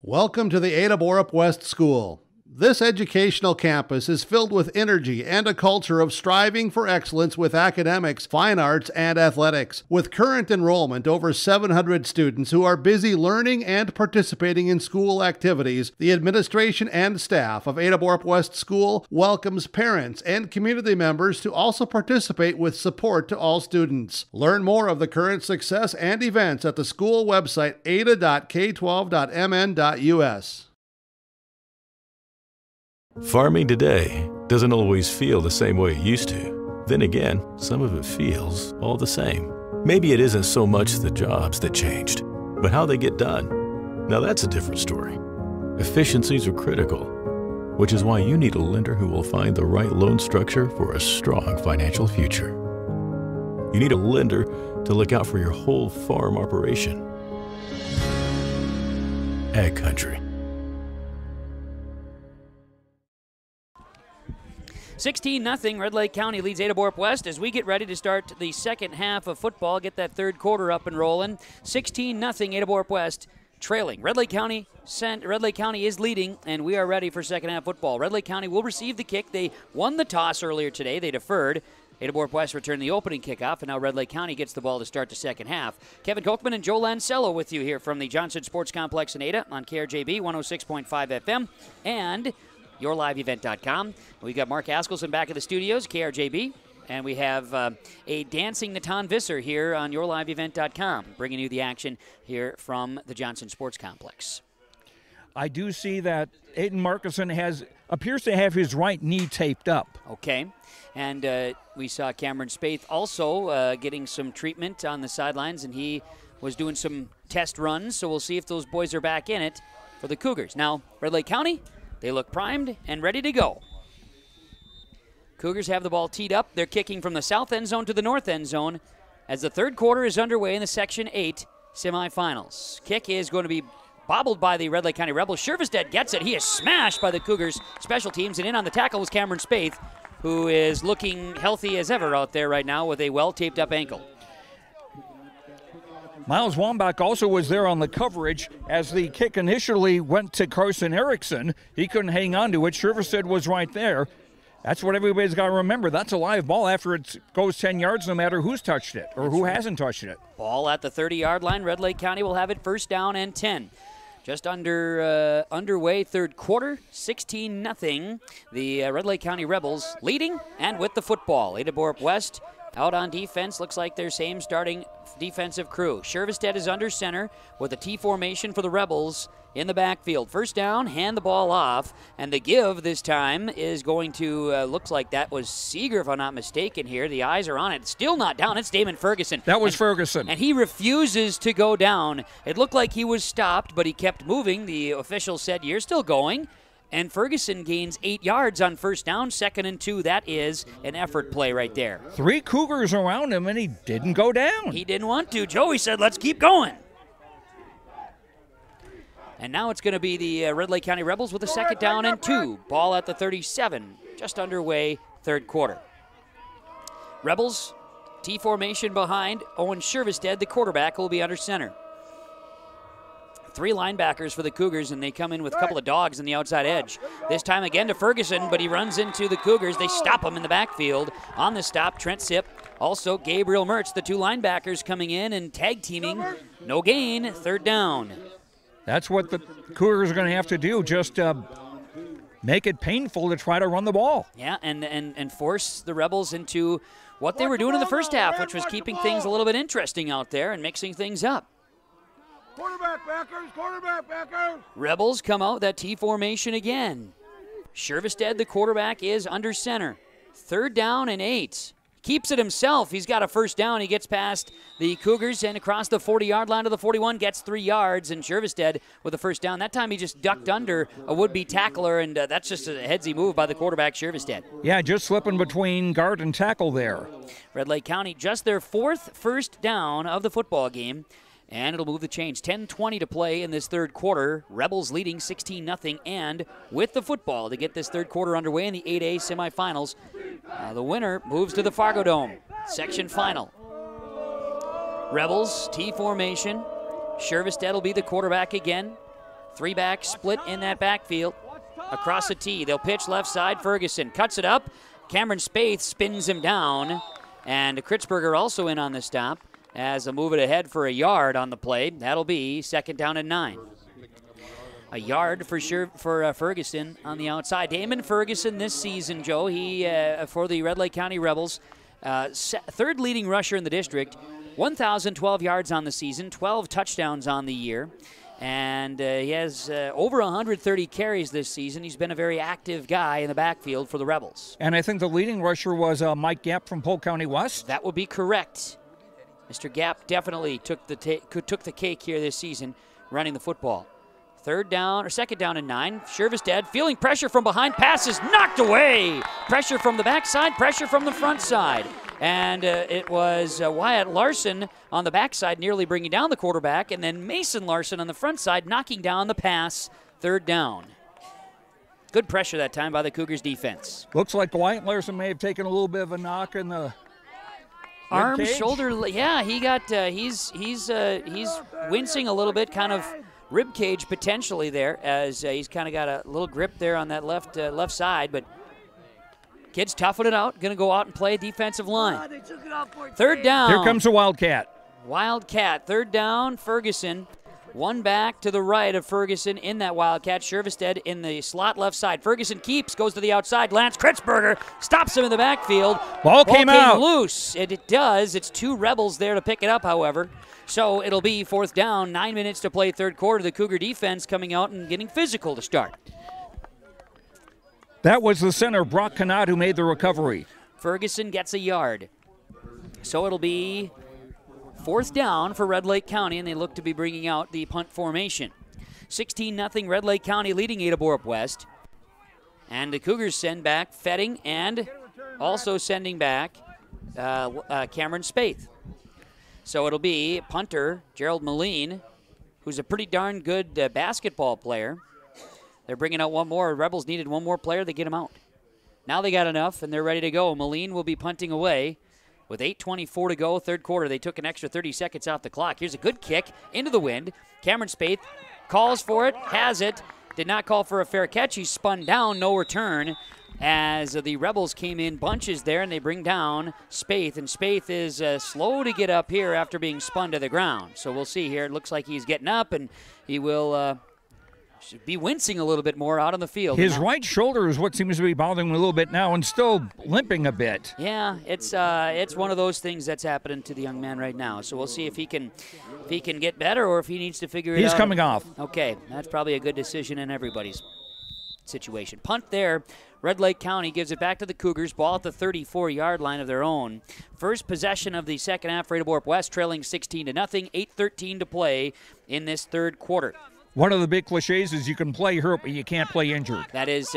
Welcome to the Ada-Borup-West School. This educational campus is filled with energy and a culture of striving for excellence with academics, fine arts, and athletics. With current enrollment over 700 students who are busy learning and participating in school activities, the administration and staff of Ada-Borup-West School welcomes parents and community members to also participate with support to all students. Learn more of the current success and events at the school website ada.k12.mn.us. Farming today doesn't always feel the same way it used to. Then again, some of it feels all the same. Maybe it isn't so much the jobs that changed, but how they get done. Now that's a different story. Efficiencies are critical, which is why you need a lender who will find the right loan structure for a strong financial future. You need a lender to look out for your whole farm operation. Ag Country. 16-0, Red Lake County leads Ada-Borup-West as we get ready to start the second half of football, get that third quarter up and rolling. 16-0, Ada-Borup-West trailing. Red Lake County is leading, and we are ready for second half football. Red Lake County will receive the kick. They won the toss earlier today. They deferred. Ada-Borup-West returned the opening kickoff, and now Red Lake County gets the ball to start the second half. Kevin Kochman and Joe Lancello with you here from the Johnson Sports Complex in Ada on KRJB 106.5 FM and yourliveevent.com. We've got Mark Askelson back at the studios, KRJB. And we have a dancing Natan Visser here on yourliveevent.com, bringing you the action here from the Johnson Sports Complex. I do see that Aiden Markison appears to have his right knee taped up. Okay. And we saw Cameron Spaeth also getting some treatment on the sidelines, and he was doing some test runs, so we'll see if those boys are back in it for the Cougars. Now, Red Lake County, they look primed and ready to go. Cougars have the ball teed up. They're kicking from the south end zone to the north end zone as the third quarter is underway in the Section 8 semifinals. Kick is going to be bobbled by the Red Lake County Rebels. Shervestedt gets it. He is smashed by the Cougars special teams, and in on the tackle was Cameron Spaeth, who is looking healthy as ever out there right now with a well-taped-up ankle. Miles Wambach also was there on the coverage as the kick initially went to Carson Erickson. He couldn't hang on to it. Shervestedt was right there. That's what everybody's got to remember. That's a live ball after it goes 10 yards, no matter who's touched it or who hasn't touched it. Ball at the 30-yard line. Red Lake County will have it first down and 10. Just underway third quarter, 16-0. The Red Lake County Rebels leading and with the football. Ada-Borup-West out on defense. Looks like their same starting defensive crew. Shervestedt is under center with a T formation for the Rebels in the backfield. First down, hand the ball off, and the give this time is going to, looks like that was Seeger, if I'm not mistaken here. The eyes are on it. Still not down. It's Damon Ferguson. That was Ferguson. And he refuses to go down. It looked like he was stopped, but he kept moving. The official said, you're still going. And Ferguson gains 8 yards on first down, 2nd and 2. That is an effort play right there. 3 Cougars around him, and he didn't go down. He didn't want to. Joey said, let's keep going. And now it's going to be the Red Lake County Rebels with a 2nd down and 2. Ball at the 37, just underway, third quarter. Rebels, T formation behind. Owen Shervestedt, the quarterback, will be under center. 3 linebackers for the Cougars, and they come in with a couple of dogs on the outside edge. This time again to Ferguson, but he runs into the Cougars. They stop him in the backfield. On the stop, Trent Sipp, also Gabriel Mertz, the 2 linebackers coming in and tag teaming. No gain, third down. That's what the Cougars are going to have to do, just make it painful to try to run the ball. Yeah, and force the Rebels into what they were doing in the first half, which was keeping things a little bit interesting out there and mixing things up. Quarterback backers. Rebels come out that T formation again. Shervestedt, the quarterback, is under center. 3rd down and 8. Keeps it himself. He's got a first down. He gets past the Cougars and across the 40-yard line to the 41, gets 3 yards, and Shervestedt with a first down. That time he just ducked under a would-be tackler, and that's just a headsy move by the quarterback, Shervestedt. Yeah, just slipping between guard and tackle there. Red Lake County, just their 4th first down of the football game. And it'll move the chains. 10:20 to play in this third quarter. Rebels leading 16-0 and with the football to get this third quarter underway in the 8A semifinals. The winner moves to the Fargo Dome. Section final. Rebels, T formation. Shervestedt will be the quarterback again. 3-back split in that backfield. Across the T. They'll pitch left side. Ferguson cuts it up. Cameron Spaeth spins him down. And Kritzberger also in on the stop. As a move it ahead for a yard on the play. That'll be 2nd down and 9. A yard for Ferguson on the outside. Damon Ferguson this season, Joe, he for the Red Lake County Rebels, 3rd leading rusher in the district, 1,012 yards on the season, 12 touchdowns on the year. And he has over 130 carries this season. He's been a very active guy in the backfield for the Rebels. And I think the leading rusher was Mike Gapp from Polk County West. That would be correct. Mr. Gapp definitely took the cake here this season running the football. 2nd down and 9. Shervestedt feeling pressure from behind. Pass is knocked away. Pressure from the backside, pressure from the front side. And it was Wyatt Larson on the backside nearly bringing down the quarterback, and then Mason Larson on the front side knocking down the pass. 3rd down. Good pressure that time by the Cougars defense. Looks like Wyatt Larson may have taken a little bit of a knock in the arm, rib cage. shoulder. Yeah, he got. He's wincing a little bit, kind of rib cage potentially there, as he's kind of got a little grip there on that left side. But kid's toughing it out. Going to go out and play defensive line. Third down. Here comes the Wildcat. Wildcat. Third down. Ferguson. One back to the right of Ferguson in that Wildcat. Shervestead in the slot left side. Ferguson keeps, goes to the outside. Lance Kritzberger stops him in the backfield. Ball came out. Loose. It does. It's 2 Rebels there to pick it up, however. So it'll be 4th down. 9 minutes to play third quarter. The Cougar defense coming out and getting physical to start. That was the center, Brock Canat, who made the recovery. Ferguson gets a yard. So it'll be 4th down for Red Lake County, and they look to be bringing out the punt formation. 16-0 Red Lake County leading Ada-Borup-West. And the Cougars send back Fetting and also sending back Cameron Spaeth. So it'll be punter Gerald Moline, who's a pretty darn good basketball player. They're bringing out one more. Rebels needed one more player. They get him out. Now they got enough, and they're ready to go. Moline will be punting away. With 8:24 to go, third quarter, they took an extra 30 seconds off the clock. Here's a good kick into the wind. Cameron Spaeth calls for it, has it. Did not call for a fair catch. He's spun down, no return. As the Rebels came in bunches there, and they bring down Spaeth. And Spaeth is slow to get up here after being spun to the ground. So we'll see here. It looks like he's getting up, and he will should be wincing a little bit more out on the field. His right shoulder is what seems to be bothering him a little bit now and still limping a bit. Yeah, it's one of those things that's happening to the young man right now. So we'll see if he can get better or if he needs to figure it out. He's coming off. Okay, that's probably a good decision in everybody's situation. Punt there. Red Lake County gives it back to the Cougars. Ball at the 34-yard line of their own. First possession of the second half for Ada-Borup-West, trailing 16-0. 8:13 to play in this third quarter. One of the big cliches is you can play hurt, but you can't play injured. That is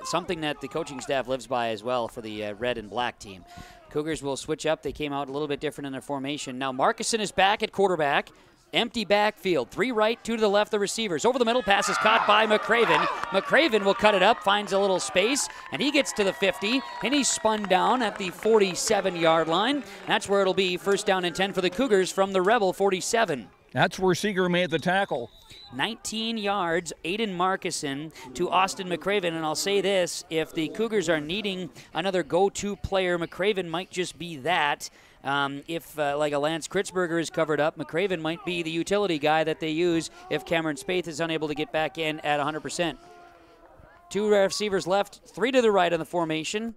something that the coaching staff lives by as well for the red and black team. Cougars will switch up. They came out a little bit different in their formation. Now Markison is back at quarterback. Empty backfield. 3 right, 2 to the left, the receivers. Over the middle, pass is caught by McCraven. McCraven will cut it up, finds a little space, and he gets to the 50, and he's spun down at the 47-yard line. That's where it'll be 1st down and 10 for the Cougars from the Rebel 47. That's where Seeger made the tackle. 19 yards, Aiden Markison to Austin McCraven. And I'll say this, if the Cougars are needing another go-to player, McCraven might just be that. If like a Lance Kritzberger is covered up, McCraven might be the utility guy that they use if Cameron Spaeth is unable to get back in at 100%. 2 receivers left, 3 to the right on the formation.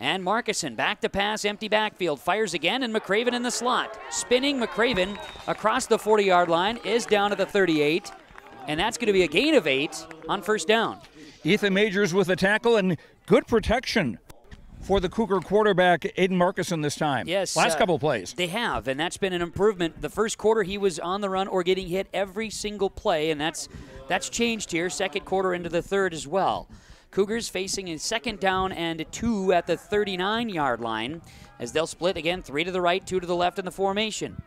And Markison back to pass, empty backfield, fires again, and McCraven in the slot. Spinning McCraven across the 40-yard line is down to the 38, and that's going to be a gain of 8 on 1st down. Ethan Majors with a tackle and good protection for the Cougar quarterback, Aiden Markison, this time. Yes. Last couple plays. They have, and that's been an improvement. The first quarter, he was on the run or getting hit every single play, and that's changed here. Second quarter into the third as well. Cougars facing a 2nd down and 2 at the 39-yard line as they'll split again, 3 to the right, 2 to the left in the formation.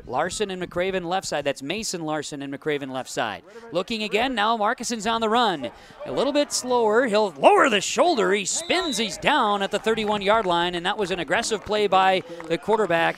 Larson and McCraven left side. That's Mason Larson and McCraven left side. Looking again, now Markison's on the run. A little bit slower. He'll lower the shoulder. He spins. He's down at the 31-yard line, and that was an aggressive play by the quarterback,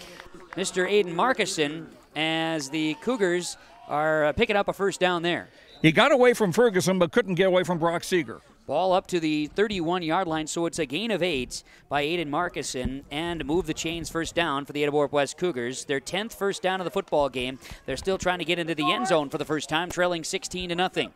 Mr. Aiden Markison, as the Cougars are picking up a 1st down there. He got away from Ferguson but couldn't get away from Brock Seeger. Ball up to the 31-yard line, so it's a gain of 8 by Aiden Markison and move the chains 1st down for the Ada-Borup-West Cougars. Their 10th 1st down of the football game. They're still trying to get into the end zone for the first time, trailing 16-0.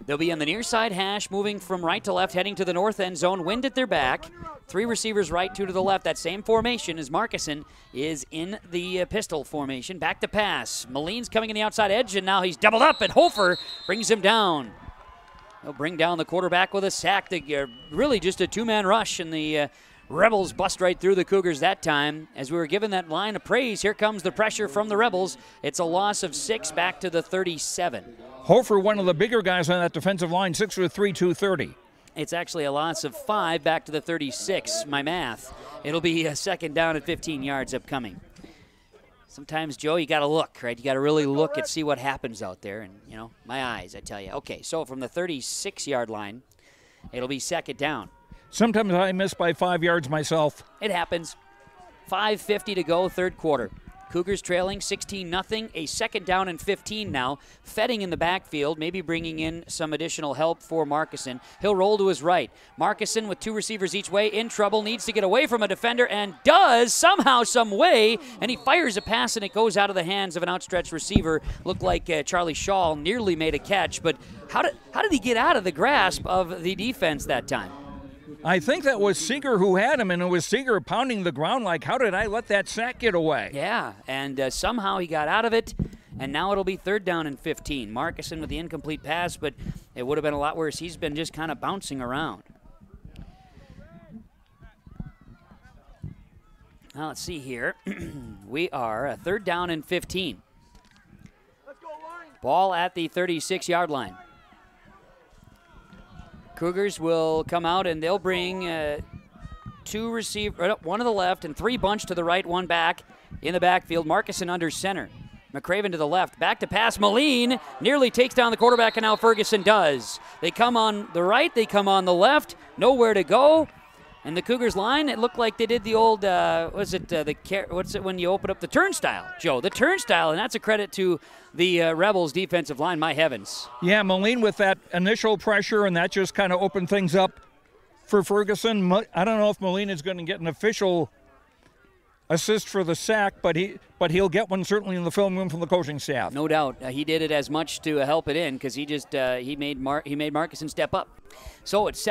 They'll be on the near side hash, moving from right to left, heading to the north end zone. Wind at their back. 3 receivers right, 2 to the left. That same formation as Markison is in the pistol formation. Back to pass. Moline's coming in the outside edge, and now he's doubled up, and Hofer brings him down. They'll bring down the quarterback with a sack. Really just a 2-man rush, and the Rebels bust right through the Cougars that time. As we were given that line of praise, here comes the pressure from the Rebels. It's a loss of 6 back to the 37. Hofer, one of the bigger guys on that defensive line, 6'3", 230. It's actually a loss of 5 back to the 36, my math. It'll be a 2nd down at 15 yards upcoming. Sometimes, Joe, you got to look, right? You got to really look and see what happens out there. And, you know, my eyes, I tell you. Okay, so from the 36-yard line, it'll be second down. Sometimes I miss by 5 yards myself. It happens. 5:50 to go, third quarter. Cougars trailing 16-0, a second down and 15 now. Fetting in the backfield, maybe bringing in some additional help for Markison. He'll roll to his right. Markison with two receivers each way, in trouble, needs to get away from a defender, and does somehow, some way, and he fires a pass, and it goes out of the hands of an outstretched receiver. Looked like Charlie Shaw nearly made a catch, but how did he get out of the grasp of the defense that time? I think that was Seeger who had him, and it was Seeger pounding the ground like, how did I let that sack get away? Yeah, and somehow he got out of it, and now it'll be third down and 15. Markison with the incomplete pass, but it would have been a lot worse. He's been just kind of bouncing around. Now let's see here. We are a third down and 15. Ball at the 36-yard line. Cougars will come out and they'll bring two receivers, one to the left and three bunch to the right, one back in the backfield. Markison under center. McCraven to the left. Back to pass. Moline nearly takes down the quarterback, and now Ferguson does. They come on the right. They come on the left. Nowhere to go. And the Cougars line, it looked like they did the old, what's it when you open up the turnstile, Joe? The turnstile, and that's a credit to the Rebels defensive line, my heavens. Yeah, Moline with that initial pressure, and that just kind of opened things up for Ferguson. I don't know if Moline is going to get an official assist for the sack, but he'll get one certainly in the film room from the coaching staff. No doubt. He did it as much to help it in because he made Markison step up. So it's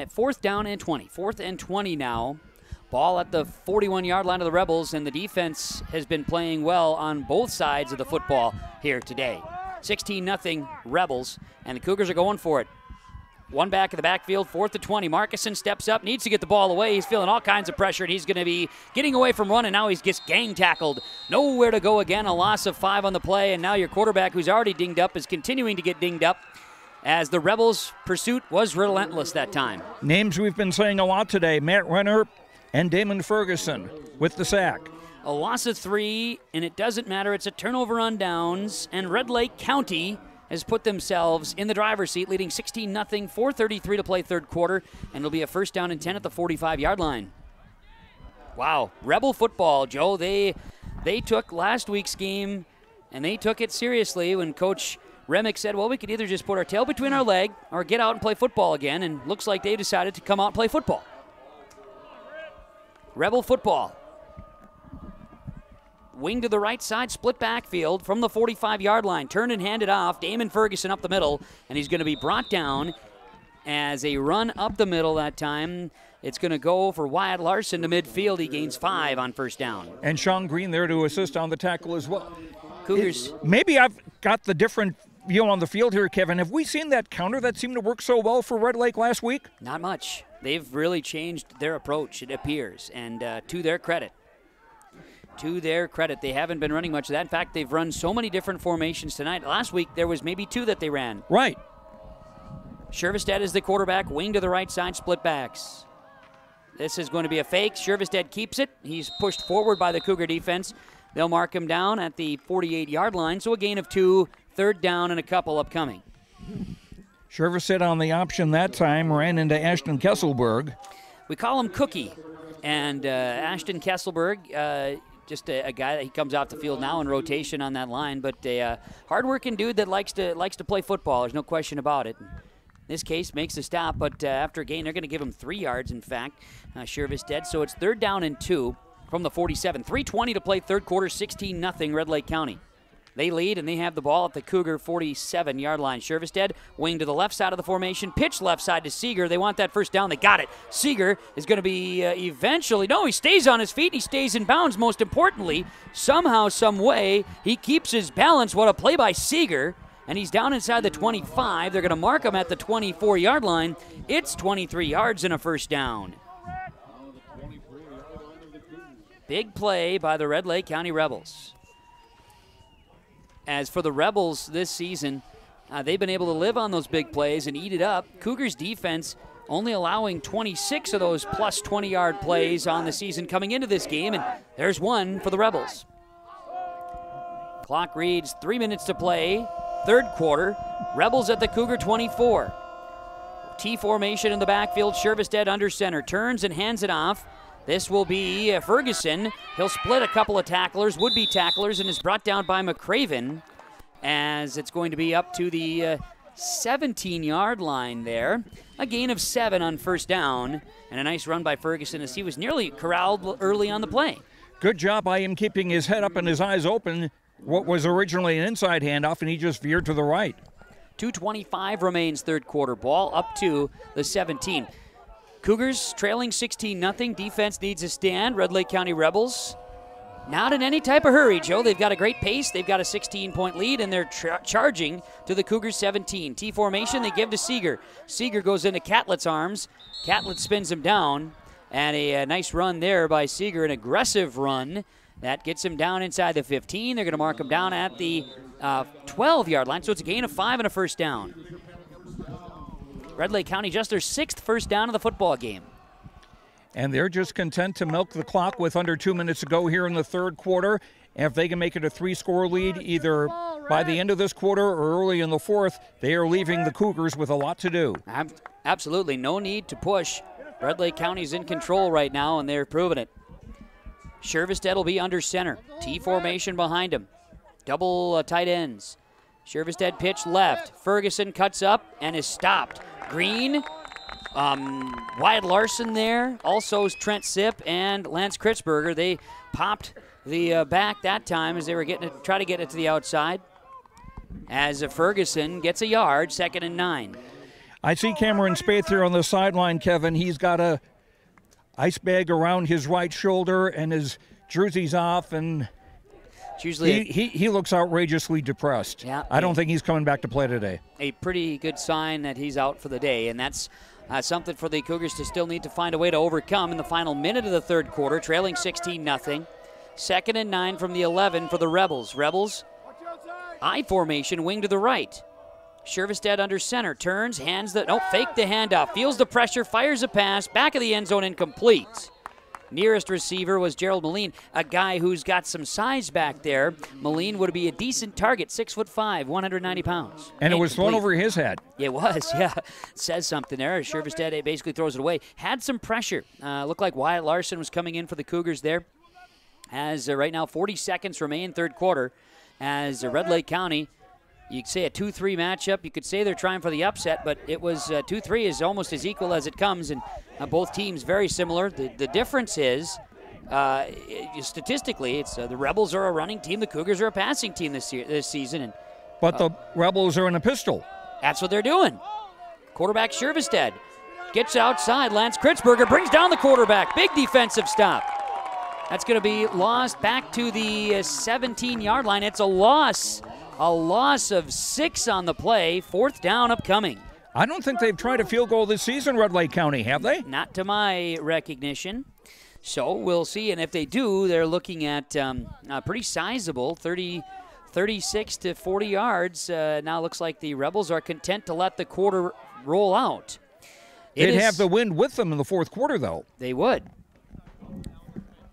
fourth down and 20. Fourth and 20 now. Ball at the 41-yard line of the Rebels, and the defense has been playing well on both sides of the football here today. 16-0 Rebels, and the Cougars are going for it. One back in the backfield, 4th and 20. Markison steps up, needs to get the ball away. He's feeling all kinds of pressure, and he's going to be getting away from one, and now he gets gang tackled. Nowhere to go again, a loss of 5 on the play, and now your quarterback, who's already dinged up, is continuing to get dinged up as the Rebels' pursuit was relentless that time. Names we've been saying a lot today, Matt Renner and Damon Ferguson with the sack. A loss of 3, and it doesn't matter. It's a turnover on downs, and Red Lake County has put themselves in the driver's seat, leading 16-0, 4:33 to play third quarter, and it'll be a first down and 10 at the 45-yard line. Wow, Rebel football, Joe. They took last week's game, and they took it seriously when Coach Remick said, well, we could either just put our tail between our leg or get out and play football again, and looks like they decided to come out and play football. Rebel football. Wing to the right side, split backfield from the 45-yard line. Turned and handed off. Damon Ferguson up the middle, and he's going to be brought down as a run up the middle that time. It's going to go for Wyatt Larson to midfield. He gains 5 on first down. And Sean Green there to assist on the tackle as well. Cougars. Maybe I've got the different view on the field here, Kevin. Have we seen that counter that seemed to work so well for Red Lake last week? Not much. They've really changed their approach, it appears, and to their credit. To their credit, they haven't been running much of that. In fact, they've run so many different formations tonight. Last week, there was maybe 2 that they ran. Right. Shervestead is the quarterback, wing to the right side, split backs. This is going to be a fake. Shervestead keeps it. He's pushed forward by the Cougar defense. They'll mark him down at the 48-yard line, so a gain of 2, third down and a couple upcoming. Shervestead on the option that time, ran into Ashton Kesselberg. We call him Cookie, and Ashton Kesselberg, just a guy that he comes off the field now in rotation on that line, but a hard-working dude that likes to play football. There's no question about it. In this case, makes a stop, but after a gain, they're going to give him 3 yards, in fact. Shervestead, so it's third down and 2 from the 47. 3:20 to play third quarter, 16-0 Red Lake County. They lead, and they have the ball at the Cougar 47-yard line. Shervestead, wing to the left side of the formation, pitch left side to Seeger. They want that first down. They got it. Seeger is going to be eventually, no, he stays on his feet. He stays in bounds, most importantly. Somehow, some way, he keeps his balance. What a play by Seeger. And he's down inside the 25. They're going to mark him at the 24-yard line. It's 23 yards and a first down. Big play by the Red Lake County Rebels. As for the Rebels this season, they've been able to live on those big plays and eat it up. Cougars defense only allowing 26 of those plus 20-yard plays on the season coming into this game, and there's one for the Rebels. Clock reads 3 minutes to play, third quarter. Rebels at the Cougar 24. T formation in the backfield. Shervestedt under center. Turns and hands it off. This will be Ferguson. He'll split a couple of tacklers, would-be tacklers, and is brought down by McCraven as it's going to be up to the 17-yard line there. A gain of 7 on first down, and a nice run by Ferguson as he was nearly corralled early on the play. Good job by him keeping his head up and his eyes open. What was originally an inside handoff, and he just veered to the right. 2:25 remains third quarter. Ball up to the 17. Cougars trailing 16-0. Defense needs a stand. Red Lake County Rebels not in any type of hurry, Joe. They've got a great pace. They've got a 16-point lead, and they're charging to the Cougars 17. T formation, they give to Seeger. Seeger goes into Catlett's arms. Catlett spins him down, and a nice run there by Seeger, an aggressive run. That gets him down inside the 15. They're going to mark him down at the 12-yard line, so it's a gain of 5 and a first down. Red Lake County just their 6th first down of the football game. And they're just content to milk the clock with under 2 minutes to go here in the third quarter. And if they can make it a 3-score lead either by the end of this quarter or early in the fourth, they are leaving the Cougars with a lot to do. Absolutely no need to push. Red Lake County's in control right now, and they're proving it. Shervestedt will be under center. T formation behind him. Double tight ends. Shervestedt pitch left. Ferguson cuts up and is stopped. Green, Wyatt Larson there. Also Trent Sipp and Lance Kritzberger. They popped the back that time as they were try to get it to the outside. As Ferguson gets a yard, 2nd and 9. I see Cameron Spaeth here on the sideline, Kevin. He's got a ice bag around his right shoulder and his jersey's off, and he looks outrageously depressed. Yeah, I don't think he's coming back to play today. A pretty good sign that he's out for the day, and that's something for the Cougars to still need to find a way to overcome in the final minute of the third quarter, trailing 16-0. 2nd and 9 from the 11 for the Rebels. Rebels, I formation, wing to the right. Shervestedt under center, turns, fake the handoff, feels the pressure, fires a pass, back of the end zone, incomplete. Nearest receiver was Gerald Moline, a guy who's got some size back there. Moline would be a decent target, 6'5", 190 pounds. And it was thrown over his head. It was, yeah. Says something there. Shervestedt basically throws it away. Had some pressure. Looked like Wyatt Larson was coming in for the Cougars there. As right now 40 seconds remain third quarter. As Red Lake County, you could say a 2-3 matchup. You could say they're trying for the upset, but it was 2-3 is almost as equal as it comes, and both teams very similar. The difference is, statistically, it's the Rebels are a running team, the Cougars are a passing team this season. But the Rebels are in a pistol. That's what they're doing. Quarterback Shervestedt gets outside. Lance Kritzberger brings down the quarterback. Big defensive stop. That's going to be lost back to the 17-yard line. It's a loss. A loss of 6 on the play. 4th down upcoming. I don't think they've tried a field goal this season, Red Lake County, have they? Not to my recognition. So we'll see. And if they do, they're looking at a pretty sizable 36 to 40 yards. Now looks like the Rebels are content to let the quarter roll out. They'd have the wind with them in the fourth quarter, though. They would.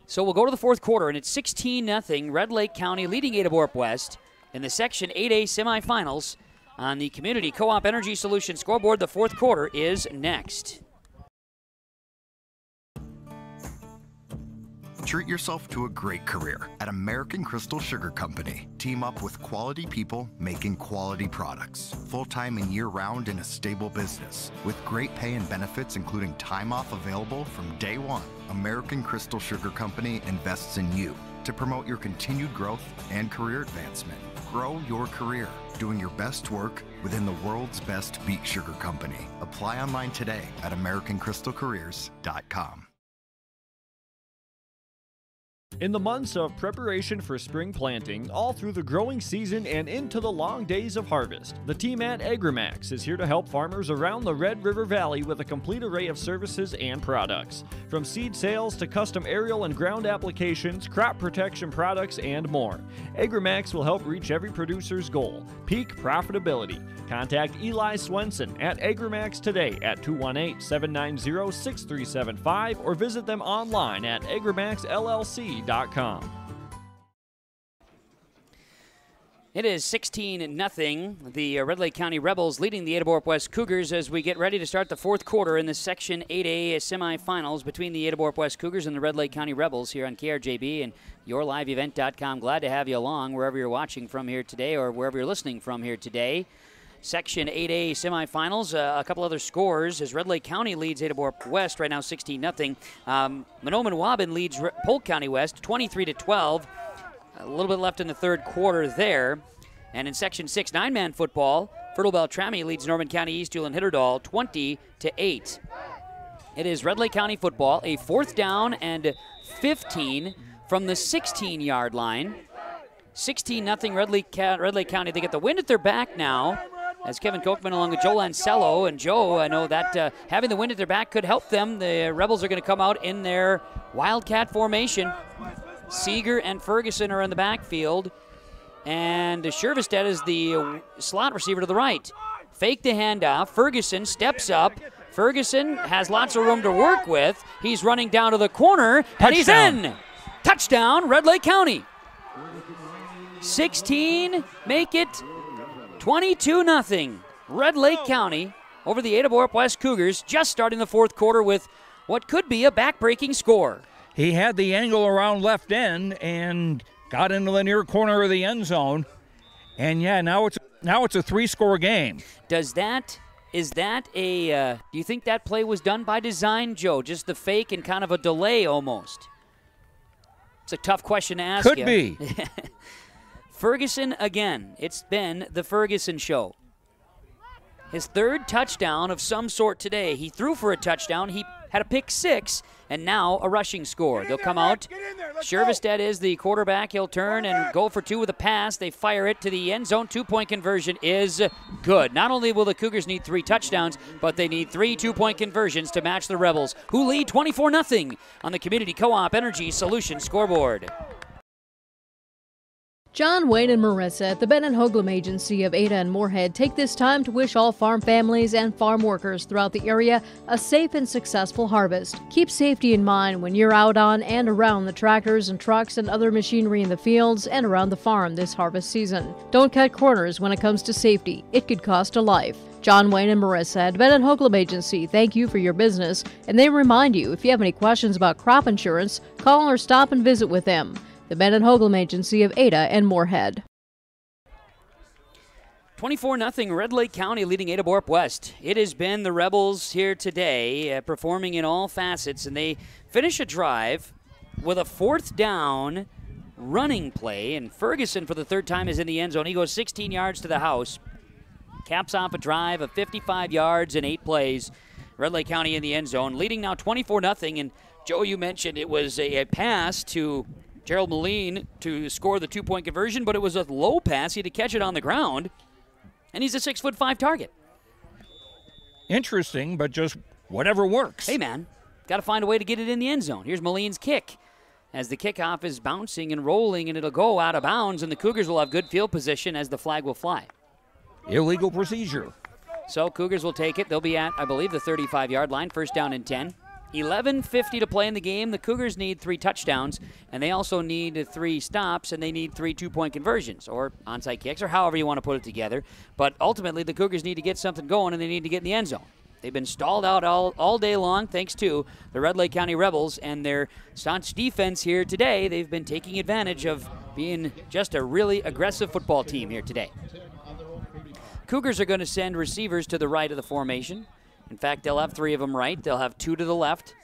So we'll go to the fourth quarter, and it's 16-0. Red Lake County leading Ada-Borup-West in the Section 8A semifinals on the Community Co-op Energy Solutions scoreboard. The fourth quarter is next. Treat yourself to a great career at American Crystal Sugar Company. Team up with quality people making quality products. Full-time and year-round in a stable business. With great pay and benefits including time off available from day one. American Crystal Sugar Company invests in you to promote your continued growth and career advancement. Grow your career, doing your best work within the world's best beet sugar company. Apply online today at AmericanCrystalCareers.com. In the months of preparation for spring planting, all through the growing season and into the long days of harvest, the team at AgriMax is here to help farmers around the Red River Valley with a complete array of services and products. From seed sales to custom aerial and ground applications, crop protection products, and more. AgriMax will help reach every producer's goal, peak profitability. Contact Eli Swenson at AgriMax today at 218-790-6375 or visit them online at agrimaxllc.com. It is 16-0. The Red Lake County Rebels leading the Ada-Borup-West Cougars as we get ready to start the fourth quarter in the Section 8A semifinals between the Ada-Borup-West Cougars and the Red Lake County Rebels here on KRJB and yourliveevent.com. Glad to have you along wherever you're watching from here today or wherever you're listening from here today. Section 8A semifinals, a couple other scores as Red Lake County leads Ada-Borup-West right now 16-0. Mahnomen-Waubun leads Polk County West 23-12. A little bit left in the third quarter there. And in Section 6 9-man football, Fertile Beltrami leads Norman County East Hewlin-Hitterdal 20-8. It is Red Lake County football, a 4th down and 15 from the 16-yard line. 16-0 Red Lake County. They get the wind at their back now as Kevin Kochman along with Joe Lancello. And Joe, I know that having the wind at their back could help them. The Rebels are going to come out in their Wildcat formation. Seeger and Ferguson are in the backfield. And Shervestedt is the slot receiver to the right. Fake the handoff. Ferguson steps up. Ferguson has lots of room to work with. He's running down to the corner, and he's in. Touchdown, Red Lake County. 16, make it 22-0. Red Lake County over the Ada-Borup-West Cougars, just starting the fourth quarter with what could be a back-breaking score. He had the angle around left end and got into the near corner of the end zone. And yeah, now it's a 3-score game. Do you think that play was done by design, Joe? Just the fake and kind of a delay almost? It's a tough question to ask you. Could be. Ferguson again. It's been the Ferguson show. His third touchdown of some sort today. He threw for a touchdown. He had a pick 6, and now a rushing score. They'll come out. Shervestedt is the quarterback. He'll turn and go for 2 with a pass. They fire it to the end zone. 2-point conversion is good. Not only will the Cougars need 3 touchdowns, but they need 3 2-point conversions to match the Rebels, who lead 24-0 on the Community Co-op Energy Solutions scoreboard. John, Wayne, and Marissa at the Ben & Hoagland Agency of Ada and Moorhead take this time to wish all farm families and farm workers throughout the area a safe and successful harvest. Keep safety in mind when you're out on and around the tractors and trucks and other machinery in the fields and around the farm this harvest season. Don't cut corners when it comes to safety. It could cost a life. John, Wayne, and Marissa at Ben & Hoagland Agency thank you for your business, and they remind you if you have any questions about crop insurance, call or stop and visit with them. The Ben & Hoagland Agency of Ada and Moorhead. 24-0 Red Lake County leading Ada-Borup-West. It has been the Rebels here today performing in all facets, and they finish a drive with a 4th down running play, and Ferguson for the 3rd time is in the end zone. He goes 16 yards to the house, caps off a drive of 55 yards in 8 plays. Red Lake County in the end zone, leading now 24-0, and Joe, you mentioned it was a pass to Gerald Moline to score the 2-point conversion, but it was a low pass. He had to catch it on the ground, and he's a 6'5" target. Interesting, but just whatever works. Hey, man, got to find a way to get it in the end zone. Here's Moline's kick as the kickoff is bouncing and rolling, and it'll go out of bounds, and the Cougars will have good field position as the flag will fly. Illegal procedure. So Cougars will take it. They'll be at, I believe, the 35-yard line, 1st down and 10. 11:50 to play in the game. The Cougars need 3 touchdowns, and they also need 3 stops, and they need 3 2-point conversions or onside kicks or however you want to put it together. But ultimately, the Cougars need to get something going, and they need to get in the end zone. They've been stalled out all day long thanks to the Red Lake County Rebels and their staunch defense here today. They've been taking advantage of being just a really aggressive football team here today. Cougars are going to send receivers to the right of the formation. In fact, they'll have 3 of them right. They'll have 2 to the left.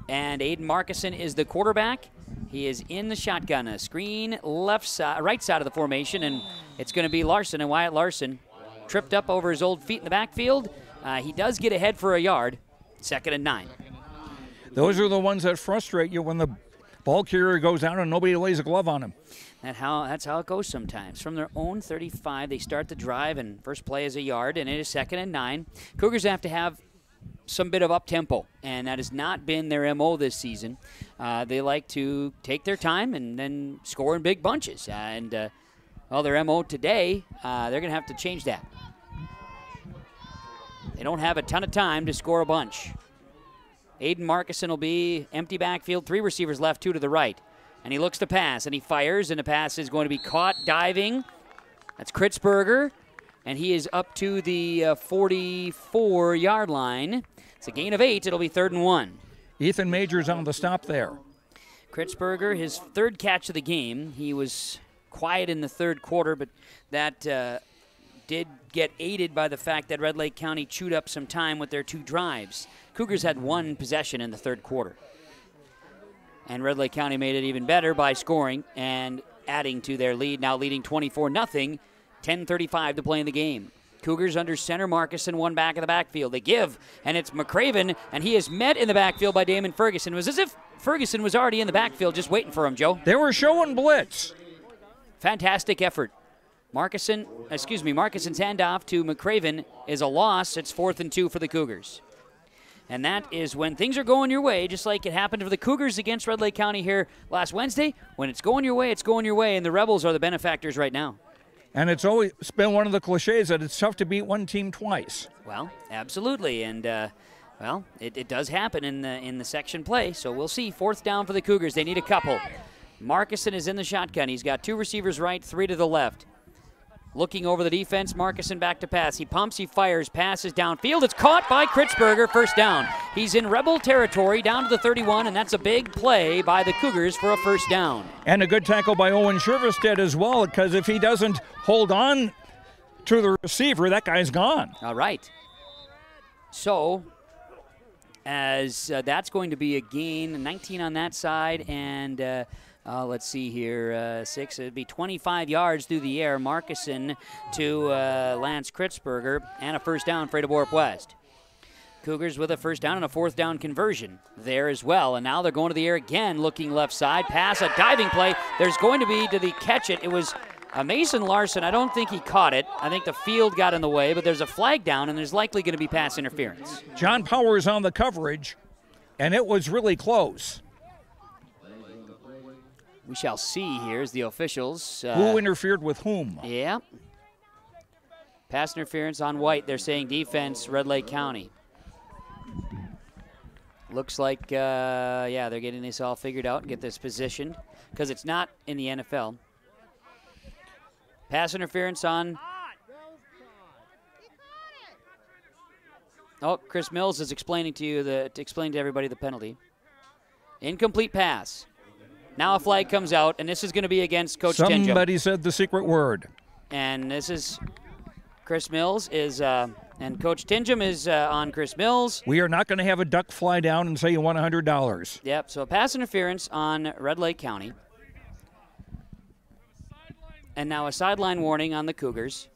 And Aiden Markison is the quarterback. He is in the shotgun, a screen right side of the formation, and it's going to be Larson. And Wyatt Larson tripped up over his old feet in the backfield. He does get ahead for a yard. 2nd and 9. Those are the ones that frustrate you when the ball carrier goes down and nobody lays a glove on him. That's how it goes sometimes. From their own 35, they start the drive, and first play is a yard, and it is 2nd and 9. Cougars have to have some bit of up-tempo, and that has not been their MO this season. They like to take their time and then score in big bunches. Their MO today, they're going to have to change that. They don't have a ton of time to score a bunch. Aiden Markison will be empty backfield, 3 receivers left, 2 to the right. And he looks to pass, and he fires, and the pass is going to be caught diving That's Kritzberger, and he is up to the 44-yard line. It's a gain of 8. It'll be 3rd and 1. Ethan Majors on the stop there. Kritzberger, his 3rd catch of the game. He was quiet in the 3rd quarter, but that did get aided by the fact that Red Lake County chewed up some time with their 2 drives. Cougars had 1 possession in the 3rd quarter. And Red Lake County made it even better by scoring and adding to their lead, now leading 24-0, 10:35 to play in the game. Cougars under center, Marcuson one back in the backfield. They give, and it's McCraven, and he is met in the backfield by Damon Ferguson. It was as if Ferguson was already in the backfield just waiting for him, Joe. They were showing blitz. Fantastic effort. Marcuson's handoff to McCraven is a loss. It's 4th and 2 for the Cougars. And that is when things are going your way, just like it happened for the Cougars against Red Lake County here last Wednesday. When it's going your way, it's going your way, and the Rebels are the benefactors right now. And it's always been one of the cliches that it's tough to beat one team twice. Well, absolutely, and it does happen in the section play. So we'll see. 4th down for the Cougars. They need a couple. Marcuson is in the shotgun. He's got 2 receivers right, 3 to the left. Looking over the defense, Marcuson back to pass. He pumps, he fires, passes downfield. It's caught by Kritzberger, 1st down. He's in Rebel territory, down to the 31, and that's a big play by the Cougars for a 1st down. And a good tackle by Owen Shervestead as well, because if he doesn't hold on to the receiver, that guy's gone. All right. So, as that's going to be a gain, 19 on that side, and let's see here, 6. It'd be 25 yards through the air. Marcuson to Lance Kritzberger, and a 1st down for Ada-Borup-West. Cougars with a 1st down and a 4th down conversion there as well. And now they're going to the air again, looking left side. Pass, a diving play. There's going to be, did he catch it? It was Mason Larson. I don't think he caught it. I think the field got in the way, but there's a flag down, and there's likely going to be pass interference. John Powers on the coverage, and it was really close. We shall see here as the officials. Who interfered with whom? Yeah. Pass interference on White. They're saying defense, Red Lake County. Looks like, they're getting this all figured out and get this positioned because it's not in the NFL. Pass interference on. Oh, Chris Mills is explaining to explain to everybody the penalty. Incomplete pass. Now a flag comes out, and this is going to be against Coach Tinjum. Somebody said the secret word. And this is Chris Mills and Coach Tinjum is on Chris Mills. We are not going to have a duck fly down and say you won $100. Yep, so pass interference on Red Lake County. And now a sideline warning on the Cougars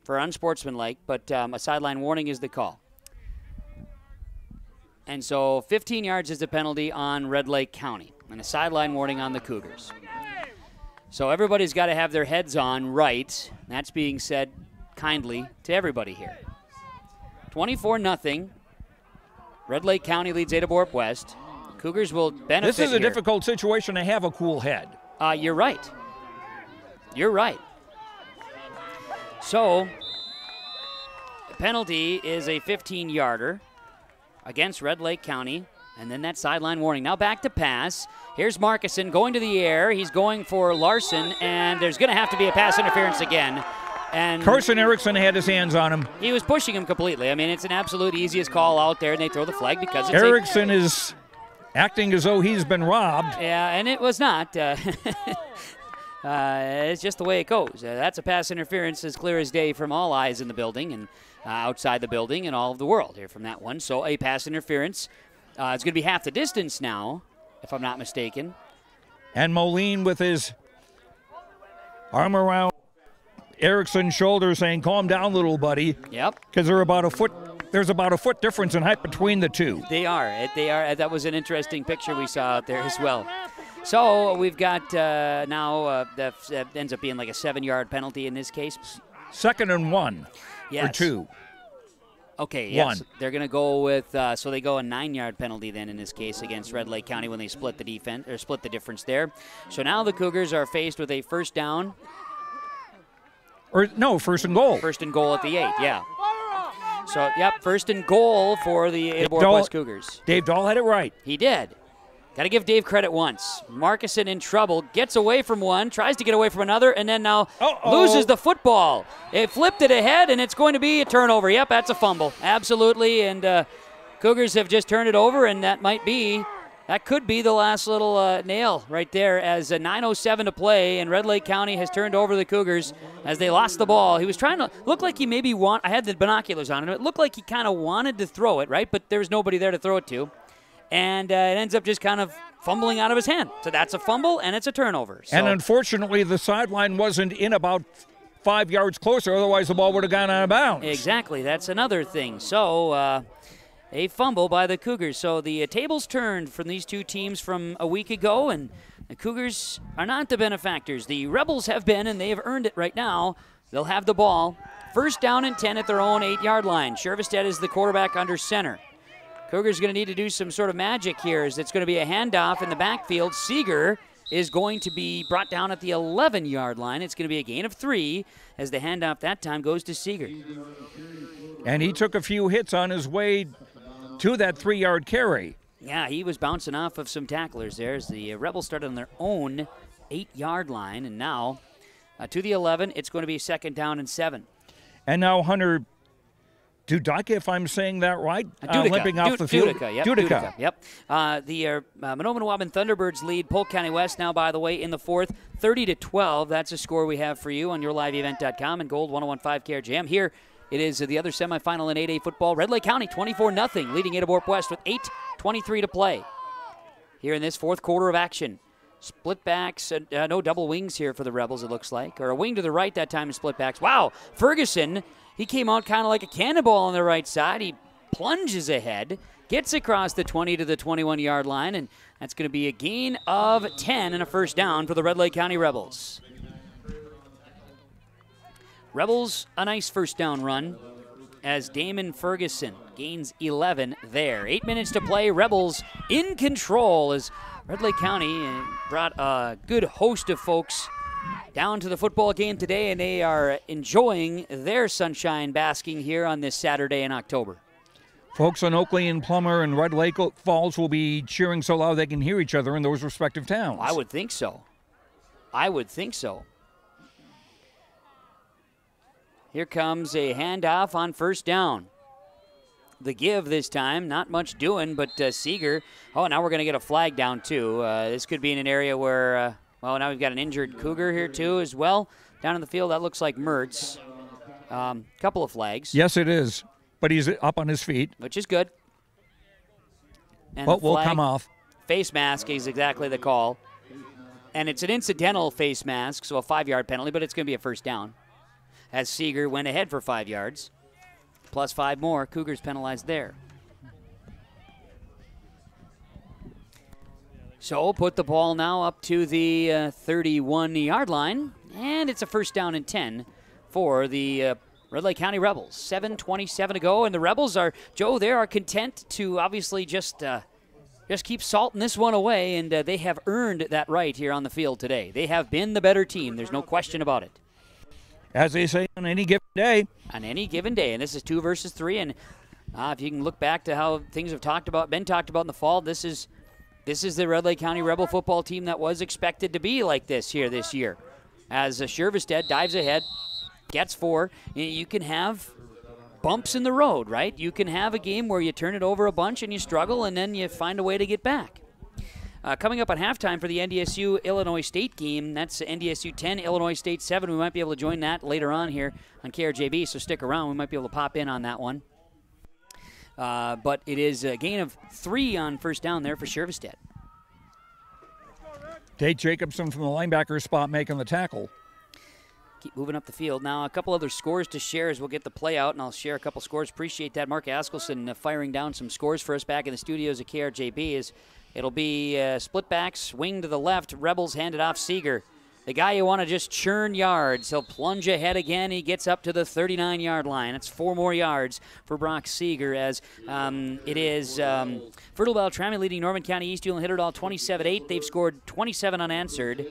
for unsportsmanlike, but a sideline warning is the call. And so 15 yards is the penalty on Red Lake County, and a sideline warning on the Cougars. So everybody's got to have their heads on right. That's being said kindly to everybody here. 24-0. Red Lake County leads Ada-Borup-West. Cougars will benefit. This is a here. difficult situation to have a cool head. You're right. You're right. So the penalty is a 15-yarder against Red Lake County, and then that sideline warning. Now back to pass. Here's Marcuson going to the air. He's going for Larson, and there's going to have to be a pass interference again. And Carson Erickson had his hands on him. He was pushing him completely. I mean, it's an absolute easiest call out there, and they throw the flag because it's Erickson is acting as though he's been robbed. Yeah, and it was not. It's just the way it goes. That's a pass interference as clear as day from all eyes in the building and outside the building and all of the world here from that one. So a pass interference. It's going to be half the distance now, if I'm not mistaken. And Moline with his arm around Erickson's shoulder saying, calm down, little buddy. Yep. Because there's about a foot difference in height between the two. They are. That was an interesting picture we saw out there as well. So we've got now that ends up being like a 7-yard penalty in this case. 2nd and 1 yes. or 2. Okay, yes. 1. They're going to go with so they go a 9-yard penalty then in this case against Red Lake County when they split the defense or split the difference there. So now the Cougars are faced with a 1st down. Or no, 1st and goal. 1st and goal at the 8, yeah. So, yep, 1st and goal for the Ada-Borup-West Cougars. Dave Dahl had it right. He did. Got to give Dave credit once. Markuson in trouble, gets away from one, tries to get away from another, and then now loses the football. It flipped it ahead, and it's going to be a turnover. Yep, that's a fumble. Absolutely, and Cougars have just turned it over, and that could be the last little nail right there as 9:07 to play, and Red Lake County has turned over the Cougars as they lost the ball. He was trying to look like he maybe I had the binoculars on him. It looked like he kind of wanted to throw it, right? But there was nobody there to throw it to. And it ends up just kind of fumbling out of his hand. So that's a fumble, and it's a turnover. So. And unfortunately, the sideline wasn't in about 5 yards closer. Otherwise, the ball would have gone out of bounds. Exactly. That's another thing. So a fumble by the Cougars. So the tables turned from these two teams from a week ago, and the Cougars are not the benefactors. The Rebels have been, and they have earned it right now. They'll have the ball. First down and 10 at their own 8-yard line. Shervestedt is the quarterback under center. Cougars going to need to do some sort of magic here as it's going to be a handoff in the backfield. Seeger is going to be brought down at the 11-yard line. It's going to be a gain of 3 as the handoff that time goes to Seeger. And he took a few hits on his way to that 3-yard carry. Yeah, he was bouncing off of some tacklers there as the Rebels started on their own 8-yard line. And now to the 11, it's going to be second down and 7. And now Hunter Dudaka, if I'm saying that right, limping off the field. Dudaka. Yep. The Mahnomen-Waban Thunderbirds lead Polk County West now, by the way, in the fourth, 30-12. That's a score we have for you on yourliveevent.com and Gold 101.5 KRJM. Here it is the other semifinal in 8A football. Red Lake County 24-0, leading Ada-Borup-West with 8:23 to play. Here in this fourth quarter of action. Split backs, no double wings here for the Rebels, it looks like. Or a wing to the right that time in split backs. Wow, Ferguson. He came out kind of like a cannonball on the right side. He plunges ahead, gets across the 20 to the 21-yard line, and that's going to be a gain of 10 and a first down for the Red Lake County Rebels. Rebels, a nice first down run as Damon Ferguson gains 11 there. 8 minutes to play. Rebels in control as Red Lake County brought a good host of folks down to the football game today, and they are enjoying their sunshine basking here on this Saturday in October. Folks on Oakley and Plummer and Red Lake Falls will be cheering so loud they can hear each other in those respective towns. I would think so. I would think so. Here comes a handoff on first down. The give this time, not much doing, but Seeger. Oh, now we're going to get a flag down, too. This could be in an area where... well, now we've got an injured Cougar here, too, as well. Down in the field, that looks like Mertz. Couple of flags. Yes, it is. But he's up on his feet. Which is good. And will come off. Face mask is exactly the call. And it's an incidental face mask, so a 5-yard penalty, but it's going to be a first down. As Seeger went ahead for 5 yards. Plus 5 more. Cougars penalized there. So put the ball now up to the 31-yard line, and it's a first down and 10 for the Red Lake County Rebels. 7:27 to go, and the Rebels are, Joe, they are content to obviously just keep salting this one away, and they have earned that right here on the field today. They have been the better team. There's no question about it. As they say, on any given day. On any given day, and this is 2 versus 3, and if you can look back to how things have been talked about in the fall, this is the Red Lake County Rebel football team that was expected to be like this here this year. As Shervestedt dives ahead, gets 4. You can have bumps in the road, right? You can have a game where you turn it over a bunch and you struggle, and then you find a way to get back. Coming up at halftime for the NDSU-Illinois State game, that's NDSU 10, Illinois State 7. We might be able to join that later on here on KRJB, so stick around. We might be able to pop in on that one. But it is a gain of 3 on first down there for Shervestedt. Tate Jacobson from the linebacker spot making the tackle. Keep moving up the field. Now a couple other scores to share as we'll get the play out, and I'll share a couple scores. Appreciate that. Mark Askelson firing down some scores for us back in the studios at KRJB. It'll be split backs, wing to the left, Rebels handed off Seeger. The guy you want to just churn yards. He'll plunge ahead again. He gets up to the 39-yard line. It's 4 more yards for Brock Seeger as it is Fertile Beltrami leading Norman County East Hewlett Hitterdall 27-8. They've scored 27 unanswered.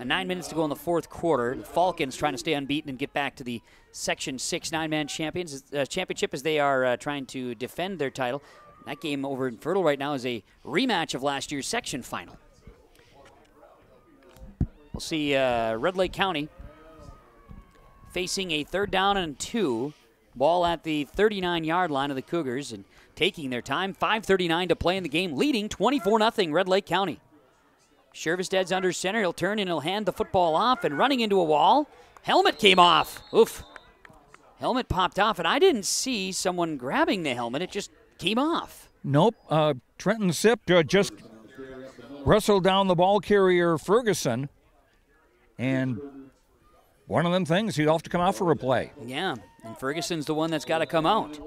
9 minutes to go in the fourth quarter. The Falcons trying to stay unbeaten and get back to the Section 6 9-man championship as they are trying to defend their title. That game over in Fertile right now is a rematch of last year's section final. We'll see Red Lake County facing a 3rd down and 2. Ball at the 39-yard line of the Cougars and taking their time. 5:39 to play in the game, leading 24-0 Red Lake County. Shervested's under center. He'll turn and he'll hand the football off and running into a wall. Helmet came off. Oof. Helmet popped off, and I didn't see someone grabbing the helmet. It just came off. Nope. Trenton Sipp just wrestled down the ball carrier, Ferguson, and one of them things, he'd have to come out for a play. Yeah, and Ferguson's the one that's got to come out.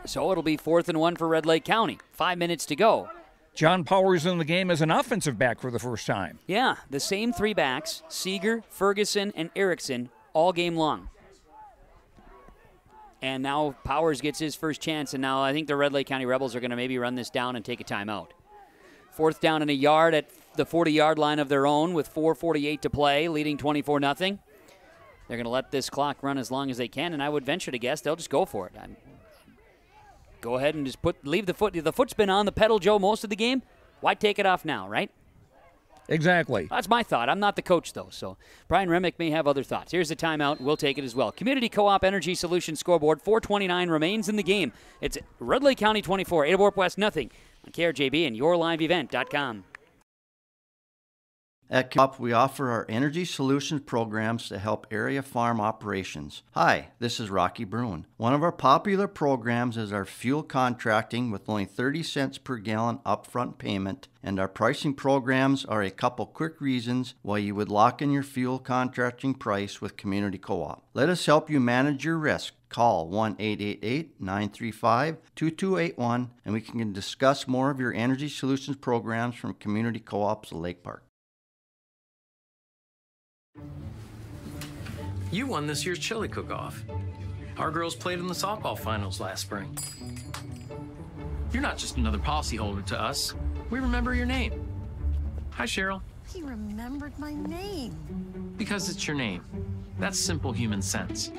So it'll be 4th and 1 for Red Lake County. 5 minutes to go. John Powers in the game as an offensive back for the first time. Yeah, the same 3 backs, Seeger, Ferguson, and Erickson, all game long. And now Powers gets his first chance, and now I think the Red Lake County Rebels are going to maybe run this down and take a timeout. 4th down and a yard at the 40-yard line of their own with 4:48 to play, leading 24-0. They're going to let this clock run as long as they can, and I would venture to guess they'll just go for it. Go ahead and just leave the foot's been on the pedal, Joe, most of the game. Why take it off now, right? Exactly. That's my thought. I'm not the coach, though, so Brian Remick may have other thoughts. Here's the timeout. We'll take it as well. Community Co-op Energy Solutions scoreboard. 4:29 remains in the game. It's Red Lake County 24, Ada-Borup-West nothing on KRJB and yourliveevent.com. At Co-op, we offer our energy solutions programs to help area farm operations. Hi, this is Rocky Bruin. One of our popular programs is our fuel contracting with only 30 cents per gallon upfront payment, and our pricing programs are a couple quick reasons why you would lock in your fuel contracting price with Community Co-op. Let us help you manage your risk. Call 1-888-935-2281 and we can discuss more of your energy solutions programs from Community Co-ops of Lake Park. You won this year's chili cook-off. Our girls played in the softball finals last spring. You're not just another policyholder to us. We remember your name. Hi, Cheryl. He remembered my name. Because it's your name. That's simple human sense.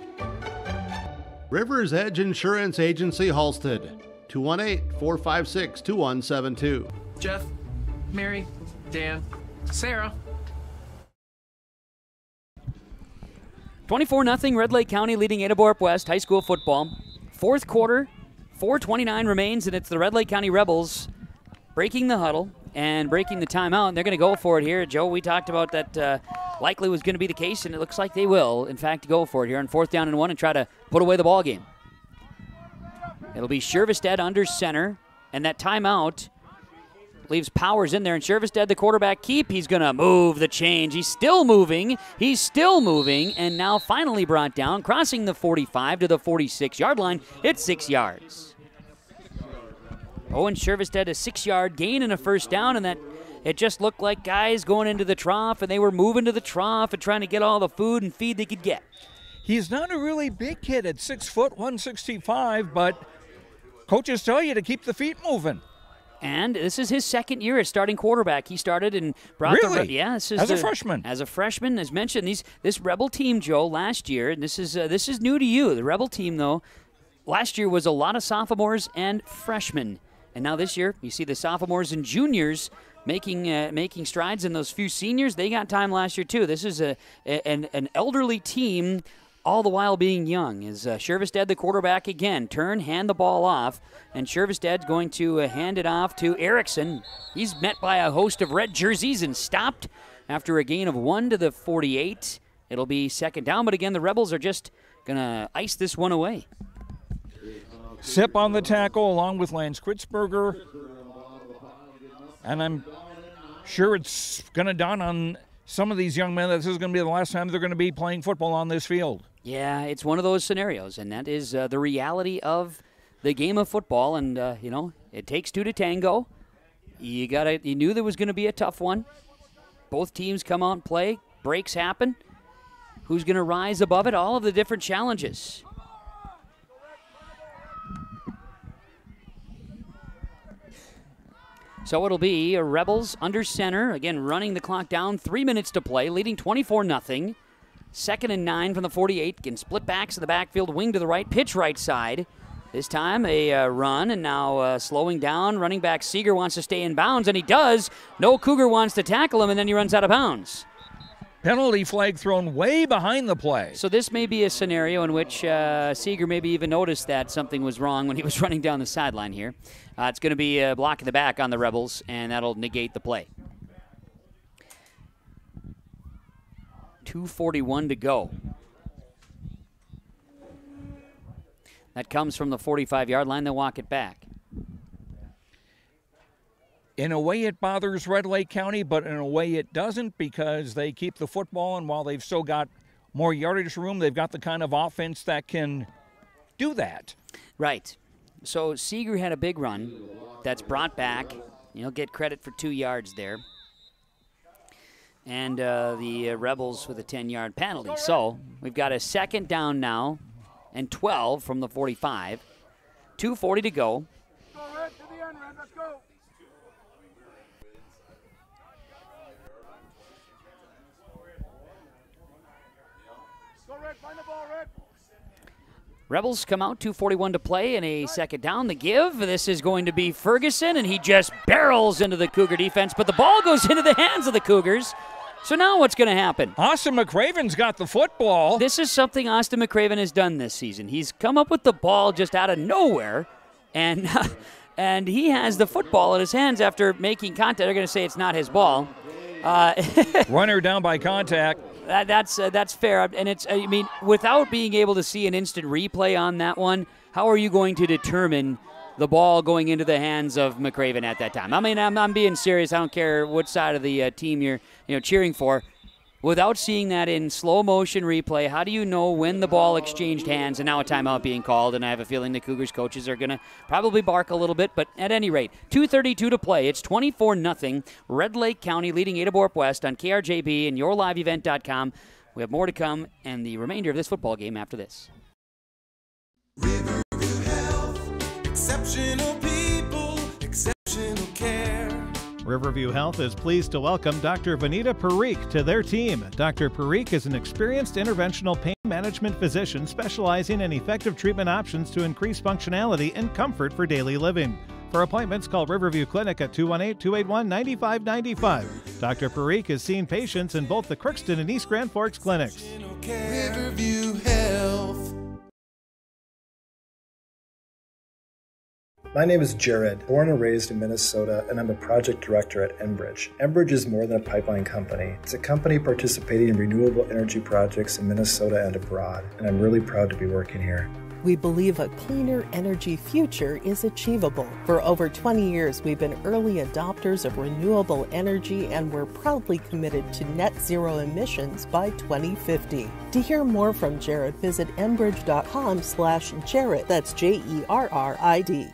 River's Edge Insurance Agency, Halsted. 218-456-2172. Jeff, Mary, Dan, Sarah. 24-0 Red Lake County leading Ada-Borup-West high school football. 4th quarter, 4:29 remains, and it's the Red Lake County Rebels breaking the huddle and breaking the timeout, and they're going to go for it here. Joe, we talked about that likely was going to be the case, and it looks like they will, in fact, go for it here on 4th down and 1 and try to put away the ball game. It'll be Shervested under center, and that timeout leaves Powers in there, and Shervested, the quarterback keep. He's going to move the change. He's still moving, and now finally brought down, crossing the 45 to the 46-yard line. It's 6 yards. Owen Shervested, a 6-yard gain and a first down, and that it just looked like guys going into the trough, and they were moving to the trough and trying to get all the food and feed they could get. He's not a really big kid at 6 foot, 165, but coaches tell you to keep the feet moving. And this is his 2nd year as starting quarterback. He started and brought this is a freshman. As a freshman, as mentioned, this Rebel team, Joe, last year, and this is new to you. The Rebel team, though, last year was a lot of sophomores and freshmen, and now this year you see the sophomores and juniors making strides, and those few seniors, they got time last year too. This is an elderly team, all the while being young. Is Shervested the quarterback again? Hand the ball off, and Shervested's going to hand it off to Erickson. He's met by a host of red jerseys and stopped after a gain of 1 to the 48. It'll be 2nd down, but again, the Rebels are just going to ice this one away. Sipp on the tackle along with Lance Kritzberger, and I'm sure it's going to dawn on some of these young men that this is going to be the last time they're going to be playing football on this field. Yeah, it's one of those scenarios, and that is the reality of the game of football. And it takes 2 to tango. You knew there was going to be a tough one. Both teams come out and play. Breaks happen. Who's going to rise above it? All of the different challenges. So it'll be Rebels under center, again running the clock down, 3 minutes to play, leading 24-0. 2nd and 9 from the 48. Can split backs in the backfield, wing to the right, pitch right side. This time a run, and now slowing down. Running back Seeger wants to stay in bounds, and he does. No Cougar wants to tackle him, and then he runs out of bounds. Penalty flag thrown way behind the play. So this may be a scenario in which Seeger maybe even noticed that something was wrong when he was running down the sideline here. It's going to be a block in the back on the Rebels, and that'll negate the play. 2:41 to go. That comes from the 45-yard line. They'll walk it back. In a way, it bothers Red Lake County, but in a way it doesn't, because they keep the football, and while they've still got more yardage room, they've got the kind of offense that can do that. Right. So Seeger had a big run that's brought back. You'll get credit for 2 yards there. And the Rebels with a 10-yard penalty. So we've got a second down now and 12 from the 45. 2:40 to go. Go Red to the end, Red. Let's go. Go Red, find the ball, Red. Rebels come out, 2:41 to play, and a second down. The give. This is going to be Ferguson, and he just barrels into the Cougar defense, but the ball goes into the hands of the Cougars. So now what's going to happen? Austin McCraven's got the football. This is something Austin McCraven has done this season. He's come up with the ball just out of nowhere, and and he has the football in his hands after making contact. They're going to say it's not his ball. Runner down by contact. That's fair, and it's, I mean, without being able to see an instant replay on that one, how are you going to determine the ball going into the hands of McCraven at that time? I mean, I'm being serious. I don't care what side of the team you're cheering for. Without seeing that in slow motion replay, how do you know when the ball exchanged hands and now a timeout being called? And I have a feeling the Cougars coaches are going to probably bark a little bit, but at any rate, 2:32 to play. It's 24-0. Red Lake County leading Ada-Borup-West on KRJB and YourLiveEvent.com. We have more to come and the remainder of this football game after this. Riverview Health, exceptional people, exceptional care. Riverview Health is pleased to welcome Dr. Vanita Parikh to their team. Dr. Parikh is an experienced interventional pain management physician specializing in effective treatment options to increase functionality and comfort for daily living. For appointments, call Riverview Clinic at 218-281-9595. Dr. Parikh is seeing patients in both the Crookston and East Grand Forks clinics. Riverview Health. My name is Jared, born and raised in Minnesota, and I'm a project director at Enbridge. Enbridge is more than a pipeline company. It's a company participating in renewable energy projects in Minnesota and abroad, and I'm really proud to be working here. We believe a cleaner energy future is achievable. For over 20 years, we've been early adopters of renewable energy, and we're proudly committed to net zero emissions by 2050. To hear more from Jared, visit enbridge.com/Jared. That's JERRID.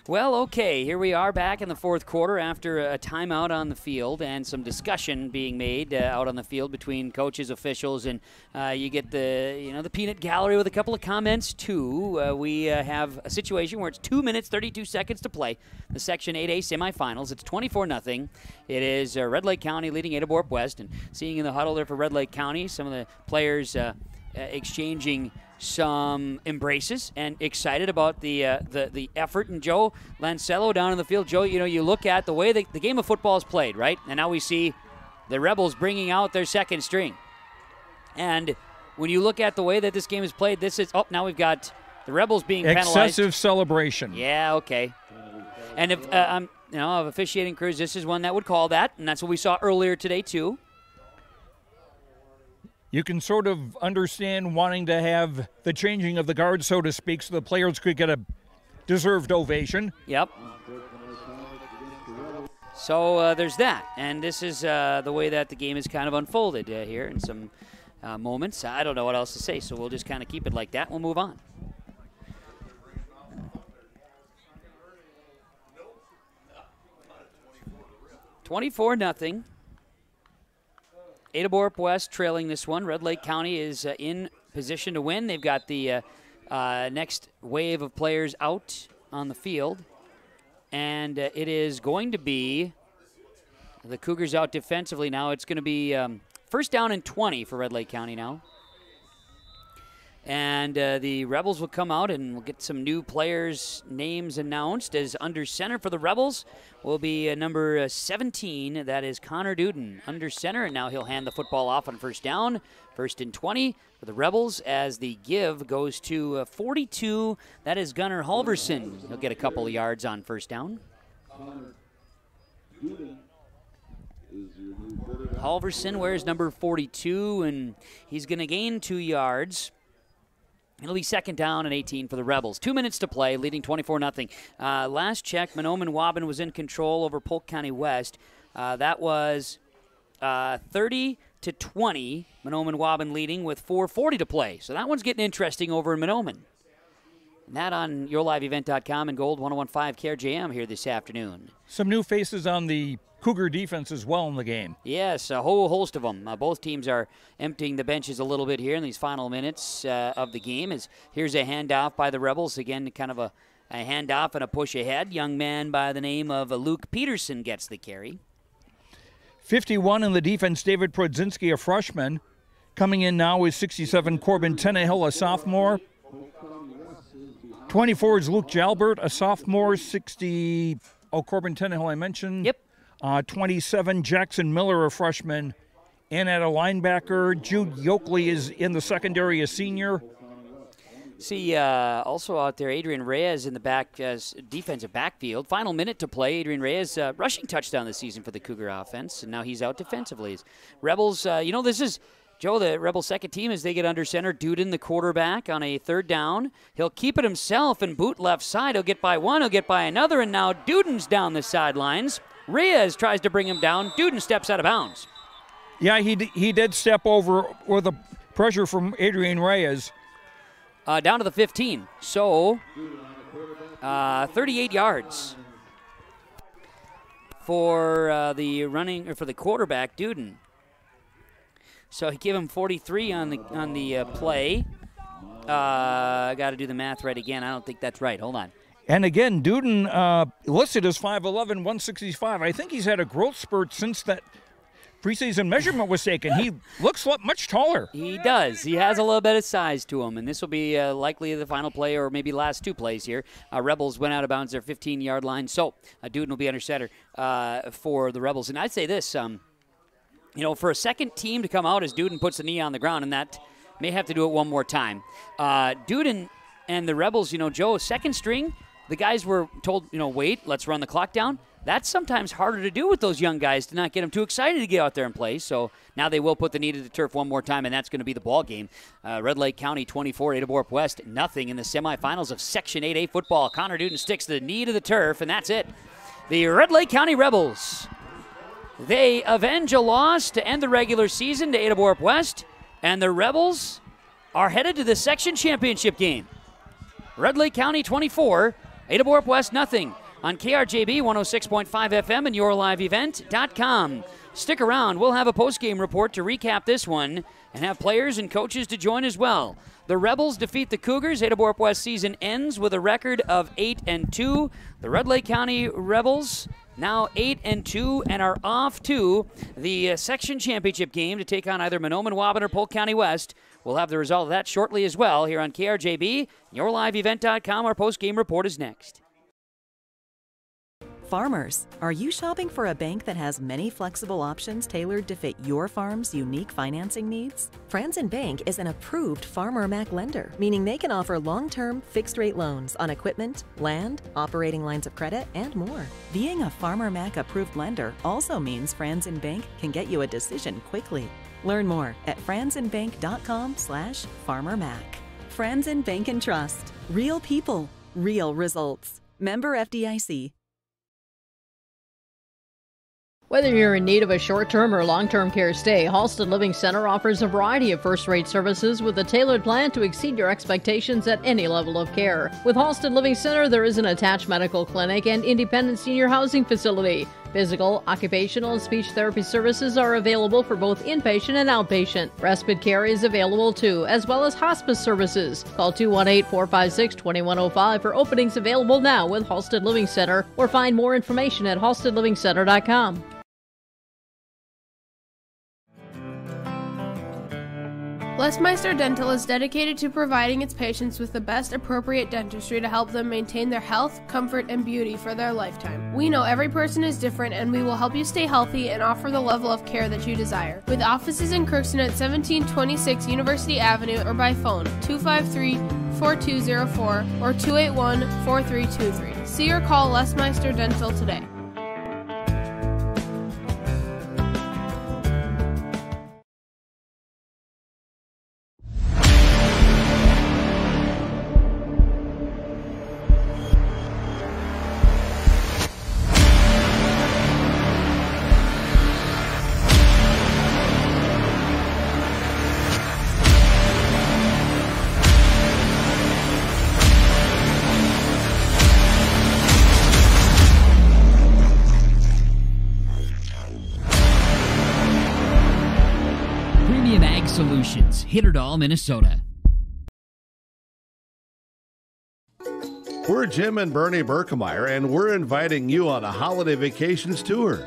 Well, okay, here we are back in the fourth quarter after a timeout on the field and some discussion being made out on the field between coaches, officials, and you get the peanut gallery with a couple of comments too. We have a situation where it's 2 minutes 32 seconds to play the Section 8A semifinals. It's 24-0. It is Red Lake County leading Ada-Borup-West, and seeing in the huddle there for Red Lake County, some of the players exchanging some embraces and excited about the effort. And Joe Lancello down in the field. Joe, you look at the way the game of football is played, right? And now we see the Rebels bringing out their second string. And when you look at the way that this game is played, now we've got the Rebels being penalized. Excessive celebration. Yeah, okay. And if of officiating crews, this is one that would call that, and that's what we saw earlier today too. You can sort of understand wanting to have the changing of the guard, so to speak, so the players could get a deserved ovation. Yep. So there's that. And this is the way that the game is kind of unfolded here in some moments. I don't know what else to say, so we'll just kind of keep it like that. We'll move on. $24-0. Ada-Borup-West trailing this one. Red Lake County is in position to win. They've got the next wave of players out on the field. And it is going to be the Cougars out defensively now. It's going to be first down and 20 for Red Lake County now. And the Rebels will come out and we'll get some new players' names announced. As under center for the Rebels will be number 17. That is Connor Duden under center. And now he'll hand the football off on first down. 1st and 20 for the Rebels as the give goes to 42. That is Gunnar Halverson. He'll get a couple of yards on first down. Halverson wears number 42, and he's going to gain 2 yards. It'll be 2nd down and 18 for the Rebels. 2 minutes to play, leading 24-0. Last check, Mahnomen-Waubun was in control over Polk County West. That was 30-20. Mahnomen-Waubun leading with 4:40 to play. So that one's getting interesting over in Mahnomen. And that on yourliveevent.com and Gold 101.5 KRJM here this afternoon. Some new faces on the Cougar defense as well in the game. Yes, a whole host of them. Both teams are emptying the benches a little bit here in these final minutes of the game. Here's a handoff by the Rebels. Again, kind of a handoff and a push ahead. Young man by the name of Luke Peterson gets the carry. 51 in the defense, David Prodzinski, a freshman. Coming in now is 67, Corbin Tenehill, a sophomore. 24 is Luke Jalbert, a sophomore. 60, Corbin Tenehill I mentioned. Yep. 27, Jackson Miller, a freshman. And at a linebacker, Jude Yokley is in the secondary, a senior. See, also out there, Adrian Reyes in the back defensive backfield. Final minute to play. Adrian Reyes rushing touchdown this season for the Cougar offense, and now he's out defensively. Rebels, this is, Joe, the Rebels' second team as they get under center. Duden, the quarterback, on a 3rd down. He'll keep it himself and boot left side. He'll get by one, he'll get by another, and now Duden's down the sidelines. Reyes tries to bring him down. Duden steps out of bounds. Yeah, he did step over with the pressure from Adrian Reyes. Down to the 15. So, 38 yards for the quarterback, Duden. So he gave him 43 on the play. I got to do the math right again. I don't think that's right. Hold on. And again, Duden listed as 5'11", 165. I think he's had a growth spurt since that preseason measurement was taken. He looks much taller. He does. He has a little bit of size to him, and this will be likely the final play or maybe last 2 plays here. Rebels went out of bounds their 15-yard line, so Duden will be under center for the Rebels. And I'd say this, for a second team to come out as Duden puts the knee on the ground, and that may have to do it one more time. Duden and the Rebels, Joe, second string, the guys were told, wait, let's run the clock down. That's sometimes harder to do with those young guys to not get them too excited to get out there and play. So now they will put the knee to the turf one more time, and that's going to be the ball game. Red Lake County 24, Ada-Borup-West, nothing in the semifinals of Section 8A football. Connor Duden sticks the knee to the turf, and that's it. The Red Lake County Rebels, they avenge a loss to end the regular season to Ada-Borup-West, and the Rebels are headed to the section championship game. Red Lake County 24, Ada-Borup-West nothing. On KRJB 106.5 FM and yourliveevent.com. Stick around. We'll have a postgame report to recap this one and have players and coaches to join as well. The Rebels defeat the Cougars. Ada-Borup-West season ends with a record of 8-2. The Red Lake County Rebels now 8-2 and are off to the section championship game to take on either Mahnomen-Waubun or Polk County West. We'll have the result of that shortly as well here on KRJB. Yourliveevent.com. Our postgame report is next. Farmers, are you shopping for a bank that has many flexible options tailored to fit your farm's unique financing needs? Franzen Bank is an approved Farmer Mac lender, meaning they can offer long-term, fixed-rate loans on equipment, land, operating lines of credit, and more. Being a Farmer Mac approved lender also means Franzen Bank can get you a decision quickly. Learn more at franzenbank.com/farmermac. Franzen Bank and Trust. Real people, real results. Member FDIC. Whether you're in need of a short-term or long-term care stay, Halsted Living Center offers a variety of first-rate services with a tailored plan to exceed your expectations at any level of care. With Halsted Living Center, there is an attached medical clinic and independent senior housing facility. Physical, occupational, and speech therapy services are available for both inpatient and outpatient. Respite care is available too, as well as hospice services. Call 218-456-2105 for openings available now with Halsted Living Center, or find more information at halstedlivingcenter.com. Lesmeister Dental is dedicated to providing its patients with the best appropriate dentistry to help them maintain their health, comfort, and beauty for their lifetime. We know every person is different, and we will help you stay healthy and offer the level of care that you desire. With offices in Crookston at 1726 University Avenue or by phone 253-4204 or 281-4323. See or call Lesmeister Dental today. Solutions, Hitterdall, Minnesota. We're Jim and Bernie Berkemeyer, and we're inviting you on a holiday vacations tour.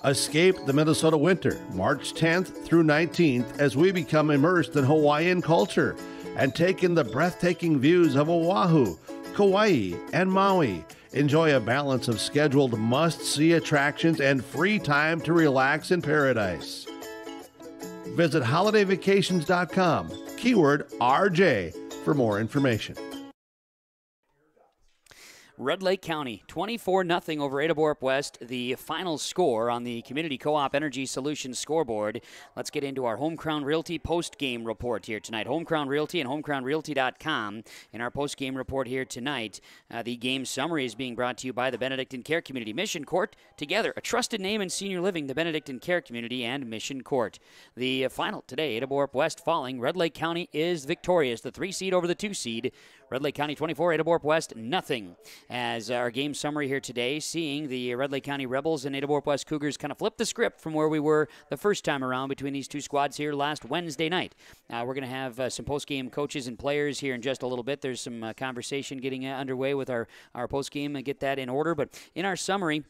Escape the Minnesota winter, March 10th through 19th, as we become immersed in Hawaiian culture and take in the breathtaking views of Oahu, Kauai, and Maui. Enjoy a balance of scheduled must-see attractions and free time to relax in paradise. Visit holidayvacations.com, keyword RJ, for more information. Red Lake County, 24-0 over Ada-Borup-West, the final score on the Community Co-op Energy Solutions scoreboard. Let's get into our Home Crown Realty post-game report here tonight. Home Crown Realty and homecrownrealty.com. In our post-game report here tonight, the game summary is being brought to you by the Benedictine Care Community. Mission Court, together, a trusted name in senior living, the Benedictine Care Community and Mission Court. The final today, Ada-Borup-West falling. Red Lake County is victorious, the 3 seed over the 2 seed. Red Lake County 24, Ada-Borup-West nothing. As our game summary here today, seeing the Red Lake County Rebels and Ada-Borup-West Cougars kind of flip the script from where we were the first time around between these two squads here last Wednesday night. We're going to have some post-game coaches and players here in just a little bit. There's some conversation getting underway with our post-game and get that in order. But in our summary,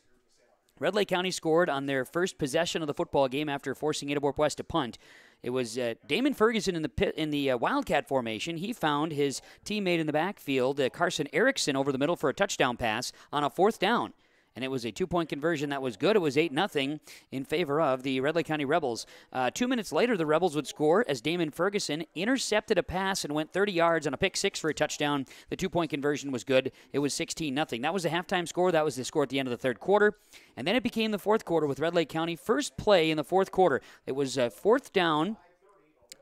Red Lake County scored on their first possession of the football game after forcing Ada-Borup-West to punt. It was Damon Ferguson in the Wildcat formation. He found his teammate in the backfield, Carson Erickson, over the middle for a touchdown pass on a 4th down. And it was a 2-point conversion that was good. It was 8-0 in favor of the Red Lake County Rebels. 2 minutes later, the Rebels would score as Damon Ferguson intercepted a pass and went 30 yards on a pick 6 for a touchdown. The 2-point conversion was good. It was 16-0. That was the halftime score. That was the score at the end of the 3rd quarter. And then it became the 4th quarter with Red Lake County. First play in the 4th quarter. It was 4th down,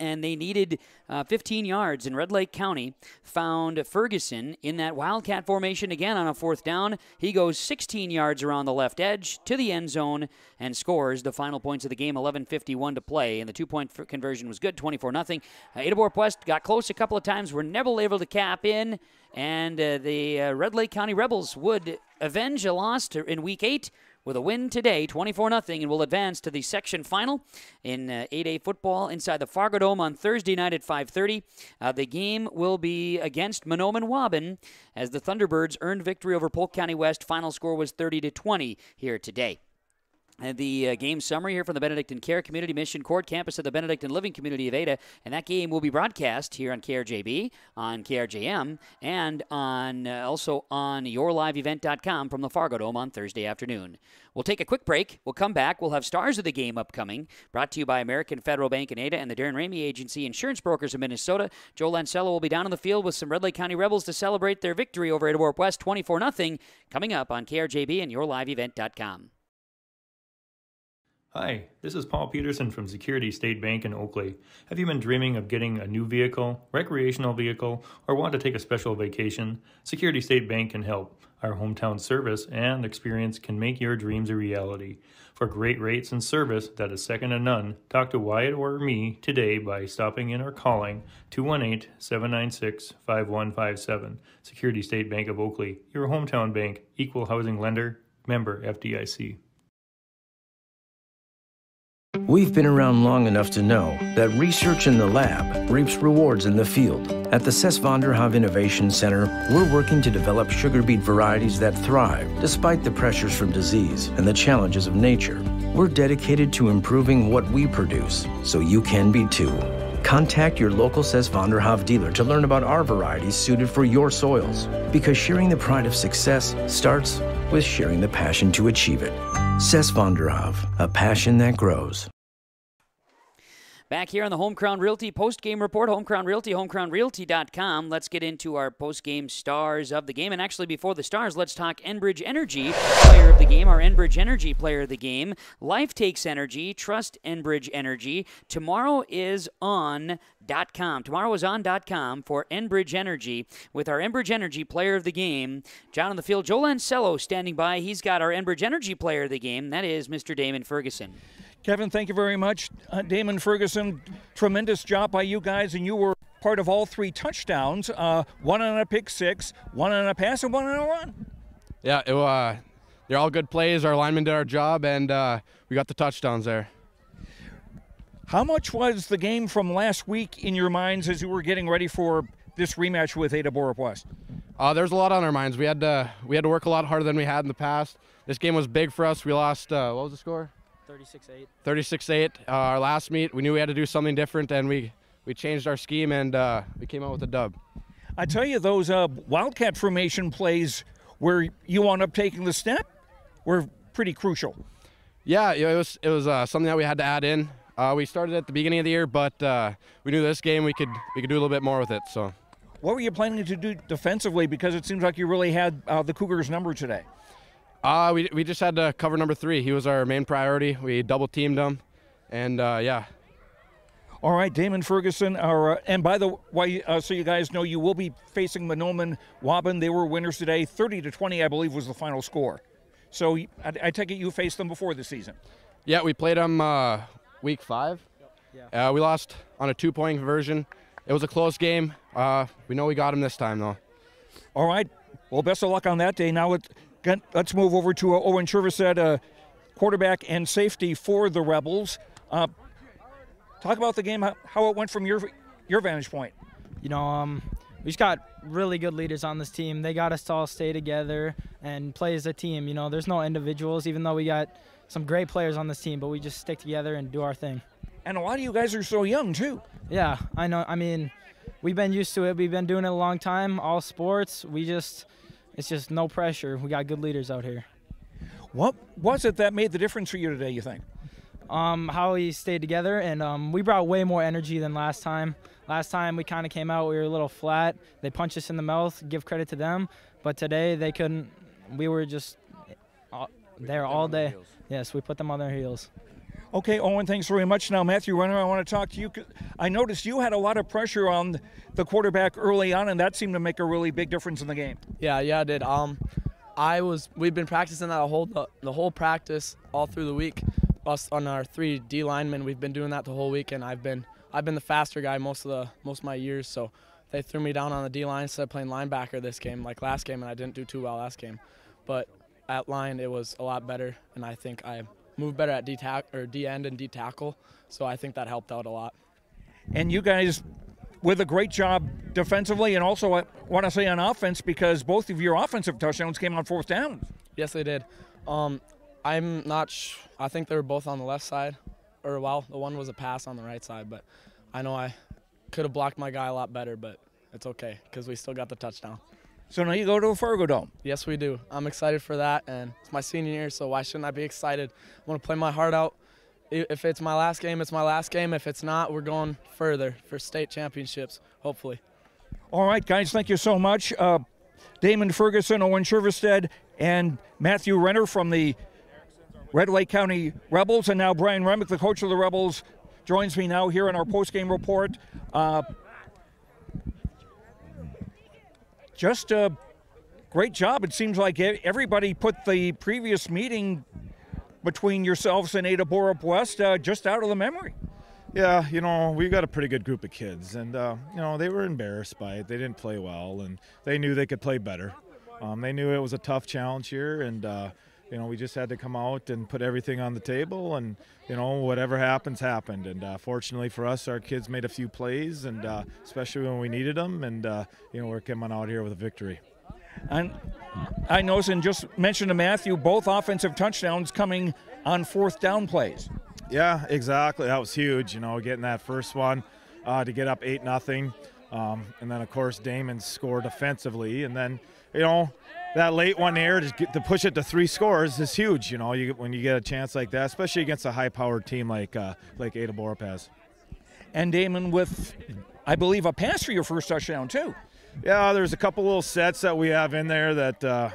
and they needed 15 yards, and Red Lake County found Ferguson in that Wildcat formation again on a 4th down. He goes 16 yards around the left edge to the end zone and scores the final points of the game, 11:51 to play, and the 2-point conversion was good, 24-0. Ada-Borup-West got close a couple of times, were never able to cap in, and the Red Lake County Rebels would avenge a loss in Week 8 with a win today, 24-0, and will advance to the section final in 8A football inside the Fargo Dome on Thursday night at 5:30. The game will be against Mahnomen-Waubun as the Thunderbirds earned victory over Polk County West. Final score was 30-20 here today. And the game summary here from the Benedictine Care Community, Mission Court campus of the Benedictine Living Community of Ada. And that game will be broadcast here on KRJB, on KRJM, and on also on yourliveevent.com from the Fargo Dome on Thursday afternoon. We'll take a quick break. We'll come back. We'll have Stars of the Game upcoming, brought to you by American Federal Bank in Ada and the Darren Ramey Agency, Insurance Brokers of Minnesota. Joe Lancello will be down on the field with some Red Lake County Rebels to celebrate their victory over Ada-Borup-West, 24-0, coming up on KRJB and yourliveevent.com. Hi, this is Paul Peterson from Security State Bank in Oakley. Have you been dreaming of getting a new vehicle, recreational vehicle, or want to take a special vacation? Security State Bank can help. Our hometown service and experience can make your dreams a reality. For great rates and service that is second to none, talk to Wyatt or me today by stopping in or calling 218-796-5157. Security State Bank of Oakley, your hometown bank, equal housing lender, member FDIC. We've been around long enough to know that research in the lab reaps rewards in the field. At the Cess van der Haaf Innovation Center, we're working to develop sugar beet varieties that thrive despite the pressures from disease and the challenges of nature. We're dedicated to improving what we produce, so you can be too. Contact your local Cess van der Haaf dealer to learn about our varieties suited for your soils. Because sharing the pride of success starts with sharing the passion to achieve it. Cess van der Haaf, a passion that grows. Back here on the Home Crown Realty post-game report, Home Crown Realty, homecrownrealty.com. Let's get into our post-game stars of the game. And actually, before the stars, let's talk Enbridge Energy, player of the game, our Enbridge Energy player of the game. Life takes energy. Trust Enbridge Energy. Tomorrow is on .com. Tomorrow is on.com for Enbridge Energy with our Enbridge Energy player of the game. John on the field, Joe Lancello standing by. He's got our Enbridge Energy player of the game. That is Mr. Damon Ferguson. Kevin, thank you very much. Damon Ferguson, tremendous job by you guys, and you were part of all 3 touchdowns, one on a pick 6, one on a pass, and one on a run. Yeah, they're all good plays. Our linemen did our job, and we got the touchdowns there. How much was the game from last week in your minds as you were getting ready for this rematch with Ada-Borup-West? There's a lot on our minds. We had to work a lot harder than we had in the past. This game was big for us. We lost, what was the score? 36-8. 36-8. Our last meet, we knew we had to do something different, and we changed our scheme, and we came out with a dub. I tell you, those Wildcat formation plays where you wound up taking the step were pretty crucial. Yeah, it was something that we had to add in. We started at the beginning of the year, but we knew this game we could do a little bit more with it. So, what were you planning to do defensively? Because it seems like you really had the Cougars' number today. We just had to cover number 3. He was our main priority. We double teamed him, and yeah. All right, Damon Ferguson. And by the way, so you guys know, you will be facing Monoman Waban. They were winners today. 30-20, I believe, was the final score. So I take it you faced them before the season. Yeah, we played them week 5. Yeah. We lost on a 2-point conversion. It was a close game. We know we got him this time, though. All right. Well, best of luck on that day. Now let's move over to Owen Chervisett, quarterback and safety for the Rebels. Talk about the game, how it went from your vantage point. You know, we just got really good leaders on this team. They got us to all stay together and play as a team. You know, there's no individuals, even though we got some great players on this team, but we just stick together and do our thing. And a lot of you guys are so young, too. Yeah, I know. I mean, we've been used to it. We've been doing it a long time, all sports. It's just no pressure. We got good leaders out here. What was it that made the difference for you today, you think? How we stayed together, and we brought way more energy than last time. Last time we kind of came out, we were a little flat. They punched us in the mouth, give credit to them. But today they couldn't. We were just there all day. Yes, we put them on their heels. Okay, Owen, thanks very much. Now, Matthew Renner, I want to talk to you. I noticed you had a lot of pressure on the quarterback early on, and that seemed to make a really big difference in the game. Yeah, I did. We've been practicing that the whole practice all through the week. Us on our 3 D linemen, we've been doing that the whole week, and I've been the faster guy most of my years. So they threw me down on the D line instead of playing linebacker this game, like last game, and I didn't do too well last game. But at line, it was a lot better, and I think I moved better at D end and D tackle. So I think that helped out a lot. And you guys with a great job defensively, and also I want to say on offense, because both of your offensive touchdowns came on 4th downs. Yes, they did. I'm not I think they were both on the left side, or the one was a pass on the right side, but I know I could have blocked my guy a lot better, but it's okay because we still got the touchdown. So now you go to a Fargo Dome. Yes, we do. I'm excited for that, and it's my senior year, so why shouldn't I be excited? I want to play my heart out. If it's my last game, it's my last game. If it's not, we're going further for state championships, hopefully. All right, guys, thank you so much. Damon Ferguson, Owen Chervisett, and Matthew Renner from the Red Lake County Rebels, and now Brian Remick, the coach of the Rebels, joins me now here in our post-game report. Just a great job. It seems like everybody put the previous meeting between yourselves and Ada-Borup-West just out of the memory. Yeah, you know, we got a pretty good group of kids, and, you know, they were embarrassed by it. They didn't play well, and they knew they could play better. They knew it was a tough challenge here, and, you know, we just had to come out and put everything on the table, and, you know, whatever happens, happened. And fortunately for us, our kids made a few plays, and especially when we needed them, and, you know, we're coming out here with a victory. And I noticed, and just mentioned to Matthew, both offensive touchdowns coming on 4th down plays. Yeah, exactly. That was huge, you know, getting that first one. to get up 8-0. And then, of course, Damon scored offensively. And then, you know, that late one there to push it to 3 scores is huge, you know, when you get a chance like that, especially against a high-powered team like Ada-Borup has. And Damon with, I believe, a pass for your first touchdown, too. Yeah, there's a couple little sets that we have in there that,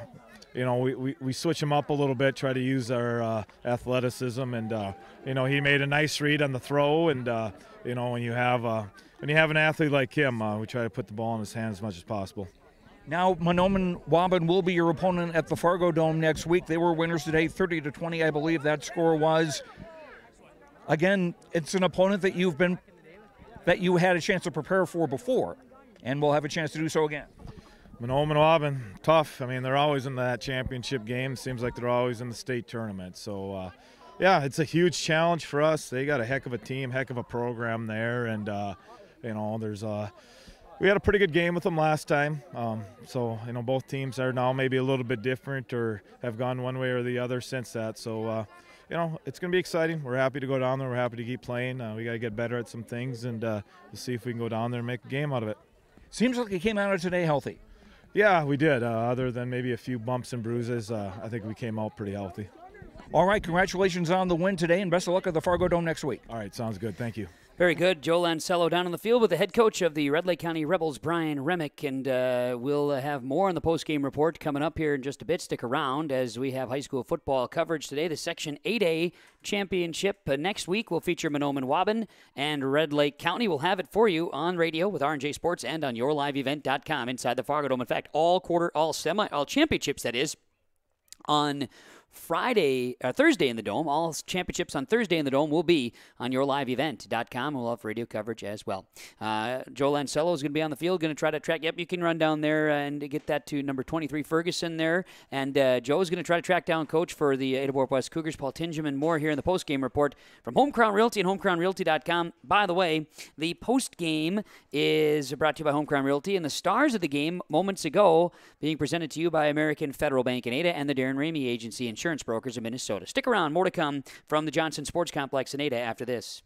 you know, we switch them up a little bit, try to use our athleticism. And, you know, he made a nice read on the throw. And, you know, when you have an athlete like him, we try to put the ball in his hands as much as possible. Now, Mahnomen-Waubun will be your opponent at the Fargo Dome next week. They were winners today, 30-20, I believe that score was. Again, it's an opponent that you had a chance to prepare for before, and will have a chance to do so again. Mahnomen-Waubun, tough. I mean, they're always in that championship game. Seems like they're always in the state tournament. So, yeah, it's a huge challenge for us. They got a heck of a team, heck of a program there, and you know, we had a pretty good game with them last time. So, you know, both teams are now maybe a little bit different or have gone one way or the other since that. So, you know, it's going to be exciting. We're happy to go down there. We're happy to keep playing. We got to get better at some things, and we'll see if we can go down there and make a game out of it. Seems like you came out of today healthy. Yeah, we did. Other than maybe a few bumps and bruises, I think we came out pretty healthy. All right, congratulations on the win today, and best of luck at the Fargo Dome next week. All right, sounds good. Thank you. Very good. Joe Lancello down on the field with the head coach of the Red Lake County Rebels, Brian Remick, and we'll have more on the post-game report coming up here in just a bit. Stick around as we have high school football coverage today. The Section 8A Championship next week will feature Mahnomen-Waubun and Red Lake County. We'll have it for you on radio with R&J Sports and on yourliveevent.com inside the Fargo Dome. In fact, all championships, that is, on Thursday in the Dome. All championships on Thursday in the Dome will be on yourliveevent.com. We'll have radio coverage as well. Joe Lancello is going to be on the field, going to try to track. Yep, you can run down there and get that to number 23, Ferguson there. And Joe is going to try to track down coach for the Ada-Borup-West Cougars, Paul Tingham, and more here in the postgame report from Home Crown Realty and homecrownrealty.com. By the way, the postgame is brought to you by Home Crown Realty, and the stars of the game moments ago being presented to you by American Federal Bank in Ada and the Darren Ramey Agency Insurance Brokers in Minnesota. Stick around. More to come from the Johnson Sports Complex in Ada after this.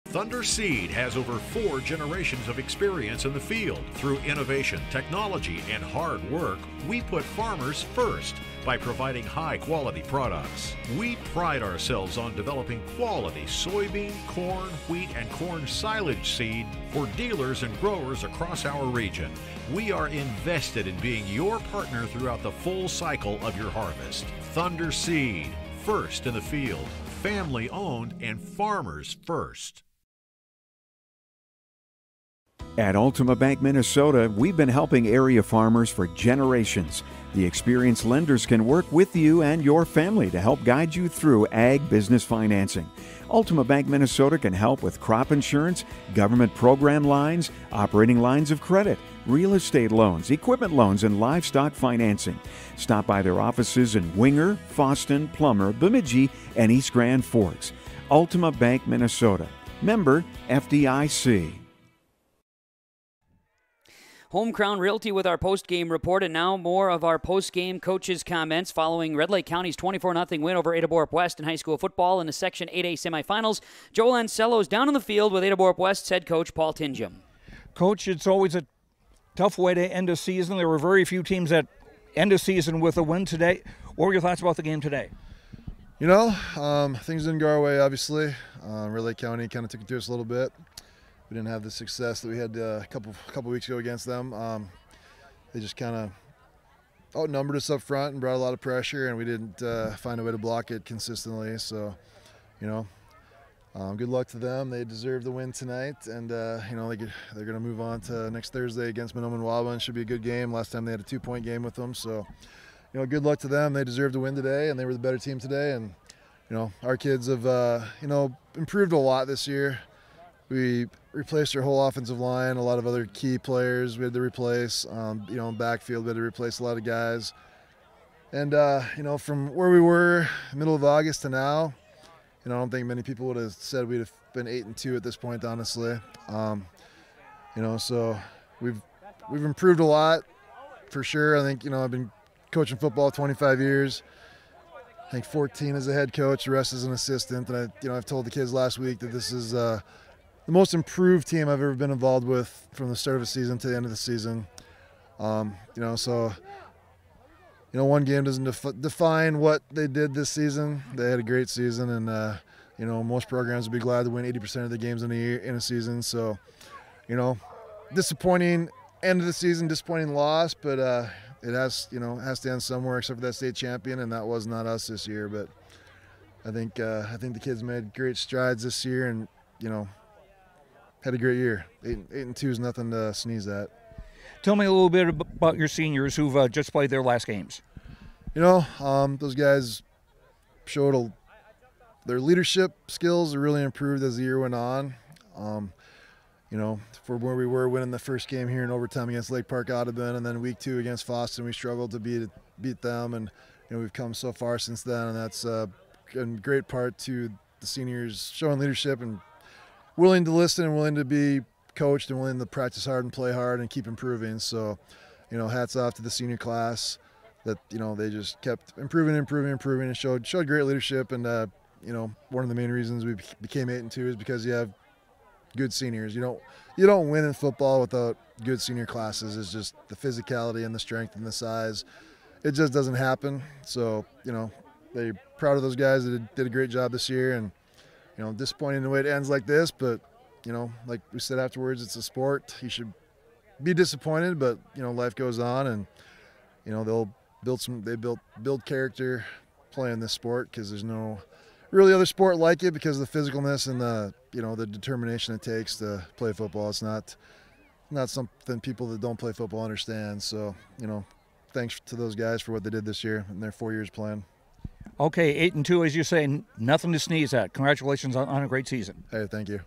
Thunder Seed has over 4 generations of experience in the field. Through innovation, technology, and hard work, we put farmers first by providing high-quality products. We pride ourselves on developing quality soybean, corn, wheat, and corn silage seed for dealers and growers across our region. We are invested in being your partner throughout the full cycle of your harvest. Thunder Seed, first in the field, family-owned and farmers first. At Ultima Bank Minnesota, we've been helping area farmers for generations. The experienced lenders can work with you and your family to help guide you through ag business financing. Ultima Bank Minnesota can help with crop insurance, government program lines, operating lines of credit, real estate loans, equipment loans, and livestock financing. Stop by their offices in Winger, Fosston, Plummer, Bemidji, and East Grand Forks. Ultima Bank Minnesota. Member FDIC. Home Crown Realty with our post-game report, and now more of our post-game coaches' comments following Red Lake County's 24-0 win over Ada-Borup-West in high school football in the Section 8A semifinals. Joe Lancello is down on the field with Ada-Borup-West's head coach Paul Tingham. Coach, it's always a tough way to end a season. There were very few teams that end a season with a win today. What were your thoughts about the game today? You know, things didn't go our way, obviously. Red Lake County kind of took it to us a little bit. We didn't have the success that we had a couple weeks ago against them. They just kind of outnumbered us up front and brought a lot of pressure, and we didn't find a way to block it consistently. So, you know, good luck to them. They deserve the win tonight, and you know, they're going to move on to next Thursday against Mahnomen-Waubun. Should be a good game. Last time they had a 2-point game with them, so you know, good luck to them. They deserve to win today, and they were the better team today. And you know, our kids have you know, improved a lot this year. We replaced our whole offensive line, a lot of other key players we had to replace. You know, in backfield we had to replace a lot of guys. And you know, from where we were middle of August to now, you know, I don't think many people would have said we'd have been 8-2 at this point, honestly. You know, so we've improved a lot for sure. I think, you know, I've been coaching football 25 years. I think 14 as a head coach, the rest as an assistant. And I've told the kids last week that this is the most improved team I've ever been involved with from the start of the season to the end of the season. So one game doesn't define what they did this season. They had a great season, and most programs would be glad to win 80% of the games in a season. So, disappointing end of the season, disappointing loss, but it has to end somewhere except for that state champion, and that was not us this year. But I think the kids made great strides this year, and had a great year. 8-2 is nothing to sneeze at. Tell me a little bit about your seniors who've just played their last games. Those guys showed their leadership skills really improved as the year went on. For where we were winning the first game here in overtime against Lake Park Audubon, and then week 2 against Fosston, we struggled to beat them, and we've come so far since then, and that's in great part to the seniors showing leadership and willing to listen and willing to be coached and willing to practice hard and play hard and keep improving. So, hats off to the senior class that they just kept improving and showed great leadership. And one of the main reasons we became 8-2 is because you have good seniors. You don't win in football without good senior classes. It's just the physicality and the strength and the size. It just doesn't happen. So, they're proud of those guys that did a great job this year, and disappointing in the way it ends like this, but like we said afterwards, it's a sport. You should be disappointed, but life goes on, and they'll build character playing this sport, because there's no really other sport like it because of the physicalness and the determination it takes to play football. It's not something people that don't play football understand. So thanks to those guys for what they did this year in their 4 years playing. Okay, 8-2, as you say, nothing to sneeze at. Congratulations on a great season. Hey, thank you.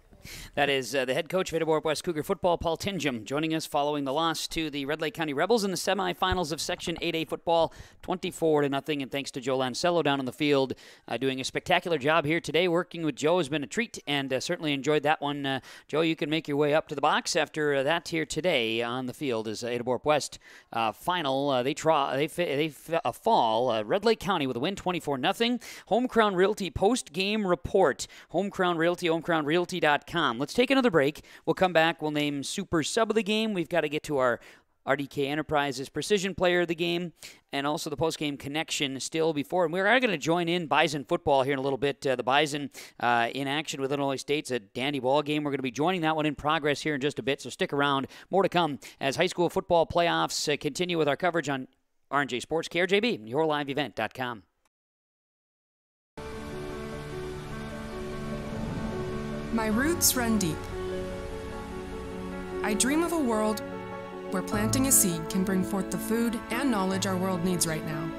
That is the head coach of Ada-Borup-West Cougar football, Paul Tingham, joining us following the loss to the Red Lake County Rebels in the semifinals of Section 8A football, 24-0. And thanks to Joe Lancello down on the field, doing a spectacular job here today. Working with Joe has been a treat, and certainly enjoyed that one. Joe, you can make your way up to the box after that here today on the field as Ada-Borup-West final. They fall Red Lake County with a win, 24-0. Home Crown Realty post-game report. Home Crown Realty, homecrownrealty.com. Let's take another break. We'll come back. We'll name Super Sub of the game. We've got to get to our RDK Enterprises Precision Player of the game, and also the post-game connection still before. And we're going to join in Bison football here in a little bit. The Bison in action with Illinois State's a dandy ball game. We're going to be joining that one in progress here in just a bit, so stick around. More to come as high school football playoffs continue with our coverage on R&J Sports, KRJB, yourliveevent.com. My roots run deep. I dream of a world where planting a seed can bring forth the food and knowledge our world needs right now.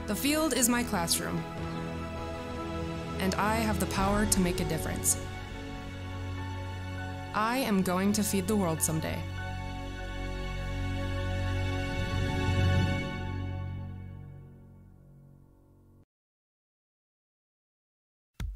The field is my classroom, and I have the power to make a difference. I am going to feed the world someday.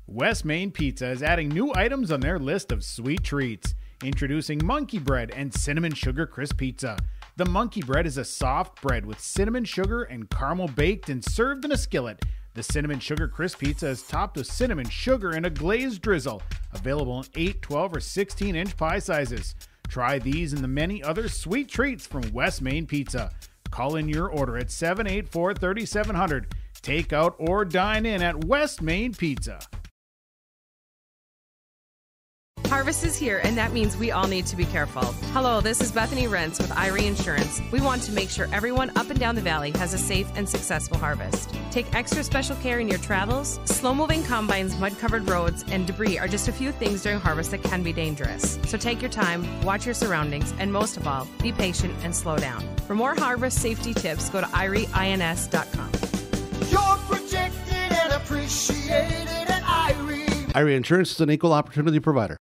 West Main Pizza is adding new items on their list of sweet treats. Introducing Monkey Bread and Cinnamon Sugar Crisp Pizza. The Monkey Bread is a soft bread with cinnamon sugar and caramel baked and served in a skillet. The Cinnamon Sugar Crisp Pizza is topped with cinnamon sugar and a glazed drizzle. Available in 8, 12, or 16-inch pie sizes. Try these and the many other sweet treats from West Main Pizza. Call in your order at 784-3700. Take out or dine in at West Main Pizza. Harvest is here, and that means we all need to be careful. Hello, this is Bethany Rentz with Irie Insurance. We want to make sure everyone up and down the valley has a safe and successful harvest. Take extra special care in your travels. Slow-moving combines, mud-covered roads, and debris are just a few things during harvest that can be dangerous. So take your time, watch your surroundings, and most of all, be patient and slow down. For more harvest safety tips, go to irieins.com. You're protected and appreciated at Irie. Irie Insurance is an equal opportunity provider.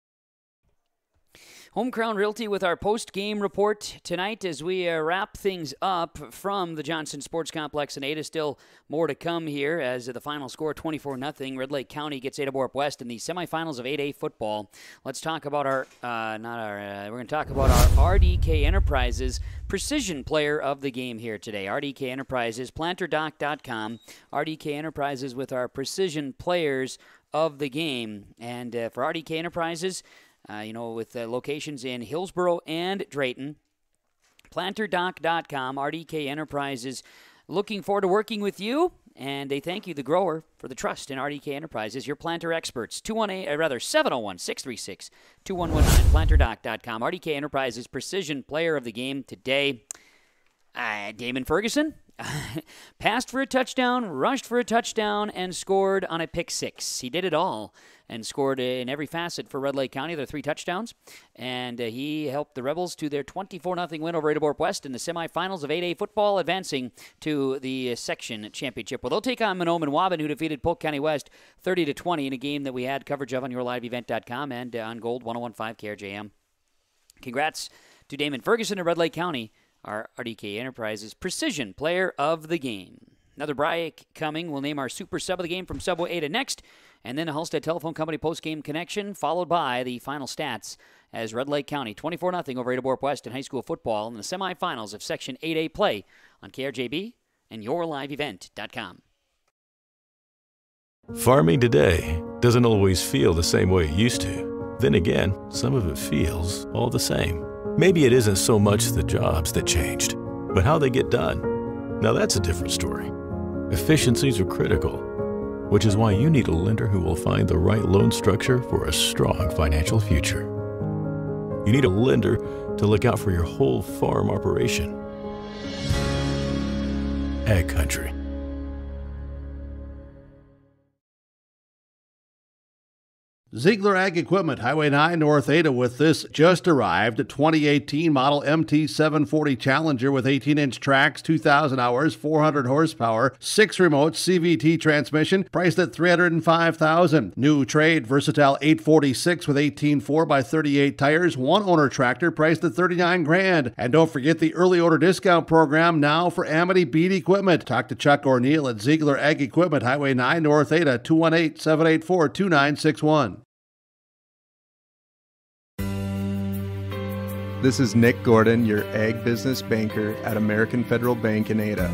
Home Crown Realty with our post-game report tonight as we wrap things up from the Johnson Sports Complex in Ada. Still more to come here as the final score 24-0. Red Lake County gets Ada-Borup-West in the semifinals of 8A football. Let's talk about we're going to talk about our RDK Enterprises Precision Player of the game here today. RDK Enterprises, planterdoc.com. RDK Enterprises with our Precision Players of the game. And for RDK Enterprises, with locations in Hillsboro and Drayton, planterdoc.com, RDK Enterprises, looking forward to working with you. And they thank you, the grower, for the trust in RDK Enterprises, your planter experts. 701-636-2119, planterdoc.com. RDK Enterprises, precision player of the game today. Damon Ferguson passed for a touchdown, rushed for a touchdown, and scored on a pick six. He did it all and scored in every facet for Red Lake County. Their 3 touchdowns, and he helped the Rebels to their 24-0 win over Ada-Borup-West in the semifinals of 8A football, advancing to the section championship. Well, they'll take on Mahnomen-Waban, who defeated Polk County West 30-20 in a game that we had coverage of on yourliveevent.com and on Gold 101.5 KRJM. Congrats to Damon Ferguson of Red Lake County, our RDK Enterprises precision player of the game. Another break coming. We'll name our super sub of the game from Subway Ada next, and then the Halstead Telephone Company post-game connection, followed by the final stats as Red Lake County 24-0 over Ada-Borup-West in high school football in the semifinals of Section 8A play on KRJB and yourliveevent.com. Farming today doesn't always feel the same way it used to. Then again, some of it feels all the same. Maybe it isn't so much the jobs that changed, but how they get done. Now that's a different story. Efficiencies are critical, which is why you need a lender who will find the right loan structure for a strong financial future. You need a lender to look out for your whole farm operation. Ag Country. Ziegler Ag Equipment, Highway 9 North Ada, with this just arrived 2018 model MT740 Challenger with 18-inch tracks, 2,000 hours, 400 horsepower, 6 remotes, CVT transmission, priced at $305,000. New trade Versatile 846 with 18 4x38 tires, 1-owner tractor priced at $39,000. And don't forget the early order discount program now for Amity Bead Equipment. Talk to Chuck or Neil at Ziegler Ag Equipment, Highway 9 North Ada, 218-784-2961. This is Nick Gordon, your ag business banker at American Federal Bank in Ada.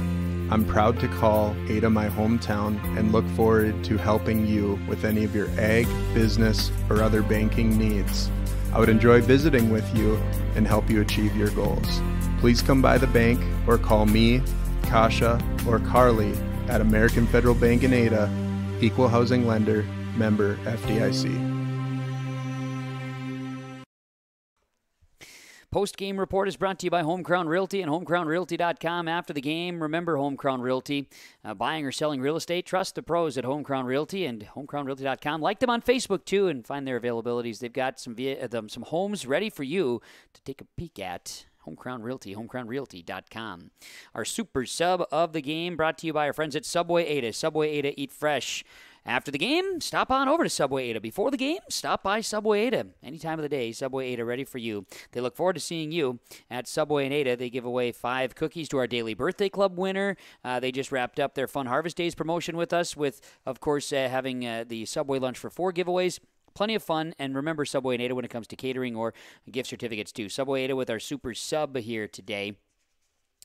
I'm proud to call Ada my hometown and look forward to helping you with any of your ag, business, or other banking needs. I would enjoy visiting with you and help you achieve your goals. Please come by the bank or call me, Kasha, or Carly at American Federal Bank in Ada, Equal Housing Lender, member FDIC. Post-game report is brought to you by Home Crown Realty and homecrownrealty.com. After the game, remember Home Crown Realty. Buying or selling real estate, trust the pros at Home Crown Realty and homecrownrealty.com. Like them on Facebook, too, and find their availabilities. They've got some homes ready for you to take a peek at. Home Crown Realty, homecrownrealty.com. Our super sub of the game brought to you by our friends at Subway Ada. Subway Ada, eat fresh. After the game, stop on over to Subway Ada. Before the game, stop by Subway Ada. Any time of the day, Subway Ada ready for you. They look forward to seeing you at Subway and Ada. They give away 5 cookies to our Daily Birthday Club winner. They just wrapped up their Fun Harvest Days promotion with us with, of course, having the Subway Lunch for 4 giveaways. Plenty of fun, and remember Subway and Ada when it comes to catering or gift certificates too. Subway Ada with our super sub here today.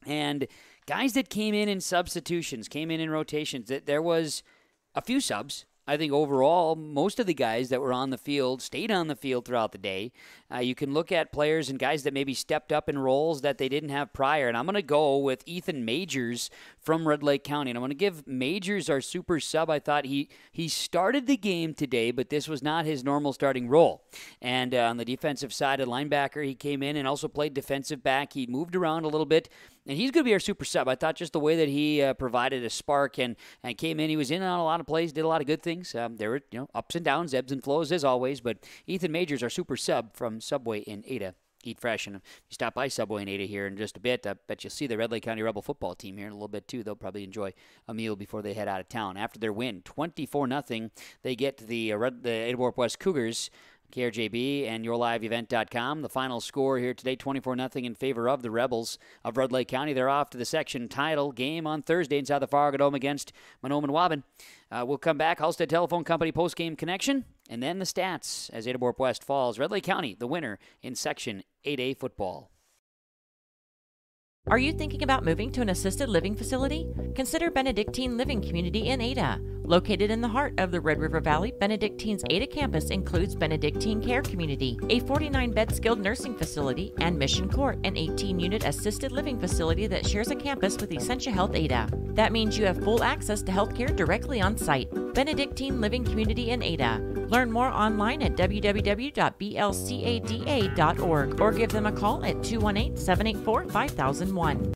And guys that came in substitutions, came in rotations, there was a few subs. I think overall, most of the guys that were on the field stayed on the field throughout the day. You can look at players and guys that maybe stepped up in roles that they didn't have prior. And I'm going to go with Ethan Majors from Red Lake County. And I'm going to give Majors our super sub. I thought he started the game today, but this was not his normal starting role. And on the defensive side, a linebacker, he came in and also played defensive back. He moved around a little bit. And he's going to be our super sub. I thought just the way that he provided a spark and came in, he was in on a lot of plays, did a lot of good things. There were ups and downs, ebbs and flows as always. But Ethan Majors, our super sub from Subway in Ada. Eat fresh. And if you stop by Subway in Ada here in just a bit, I bet you'll see the Red Lake County Rebel football team here in a little bit too. They'll probably enjoy a meal before they head out of town. After their win, 24-0, they get the Ada-Borup-West Cougars. KRJB and yourliveevent.com. The final score here today, 24-0 in favor of the Rebels of Red Lake County. They're off to the section title game on Thursday inside the Fargo Dome against Mahnomen-Waban. We'll come back. Halstead Telephone Company post-game connection, and then the stats as Ada-Borup-West falls. Red Lake County, the winner in Section 8A football. Are you thinking about moving to an assisted living facility? Consider Benedictine Living Community in Ada. Located in the heart of the Red River Valley, Benedictine's Ada campus includes Benedictine Care Community, a 49-bed skilled nursing facility, and Mission Court, an 18-unit assisted living facility that shares a campus with Essentia Health Ada. That means you have full access to healthcare directly on site. Benedictine Living Community in Ada. Learn more online at www.blcada.org or give them a call at 218-784-5001.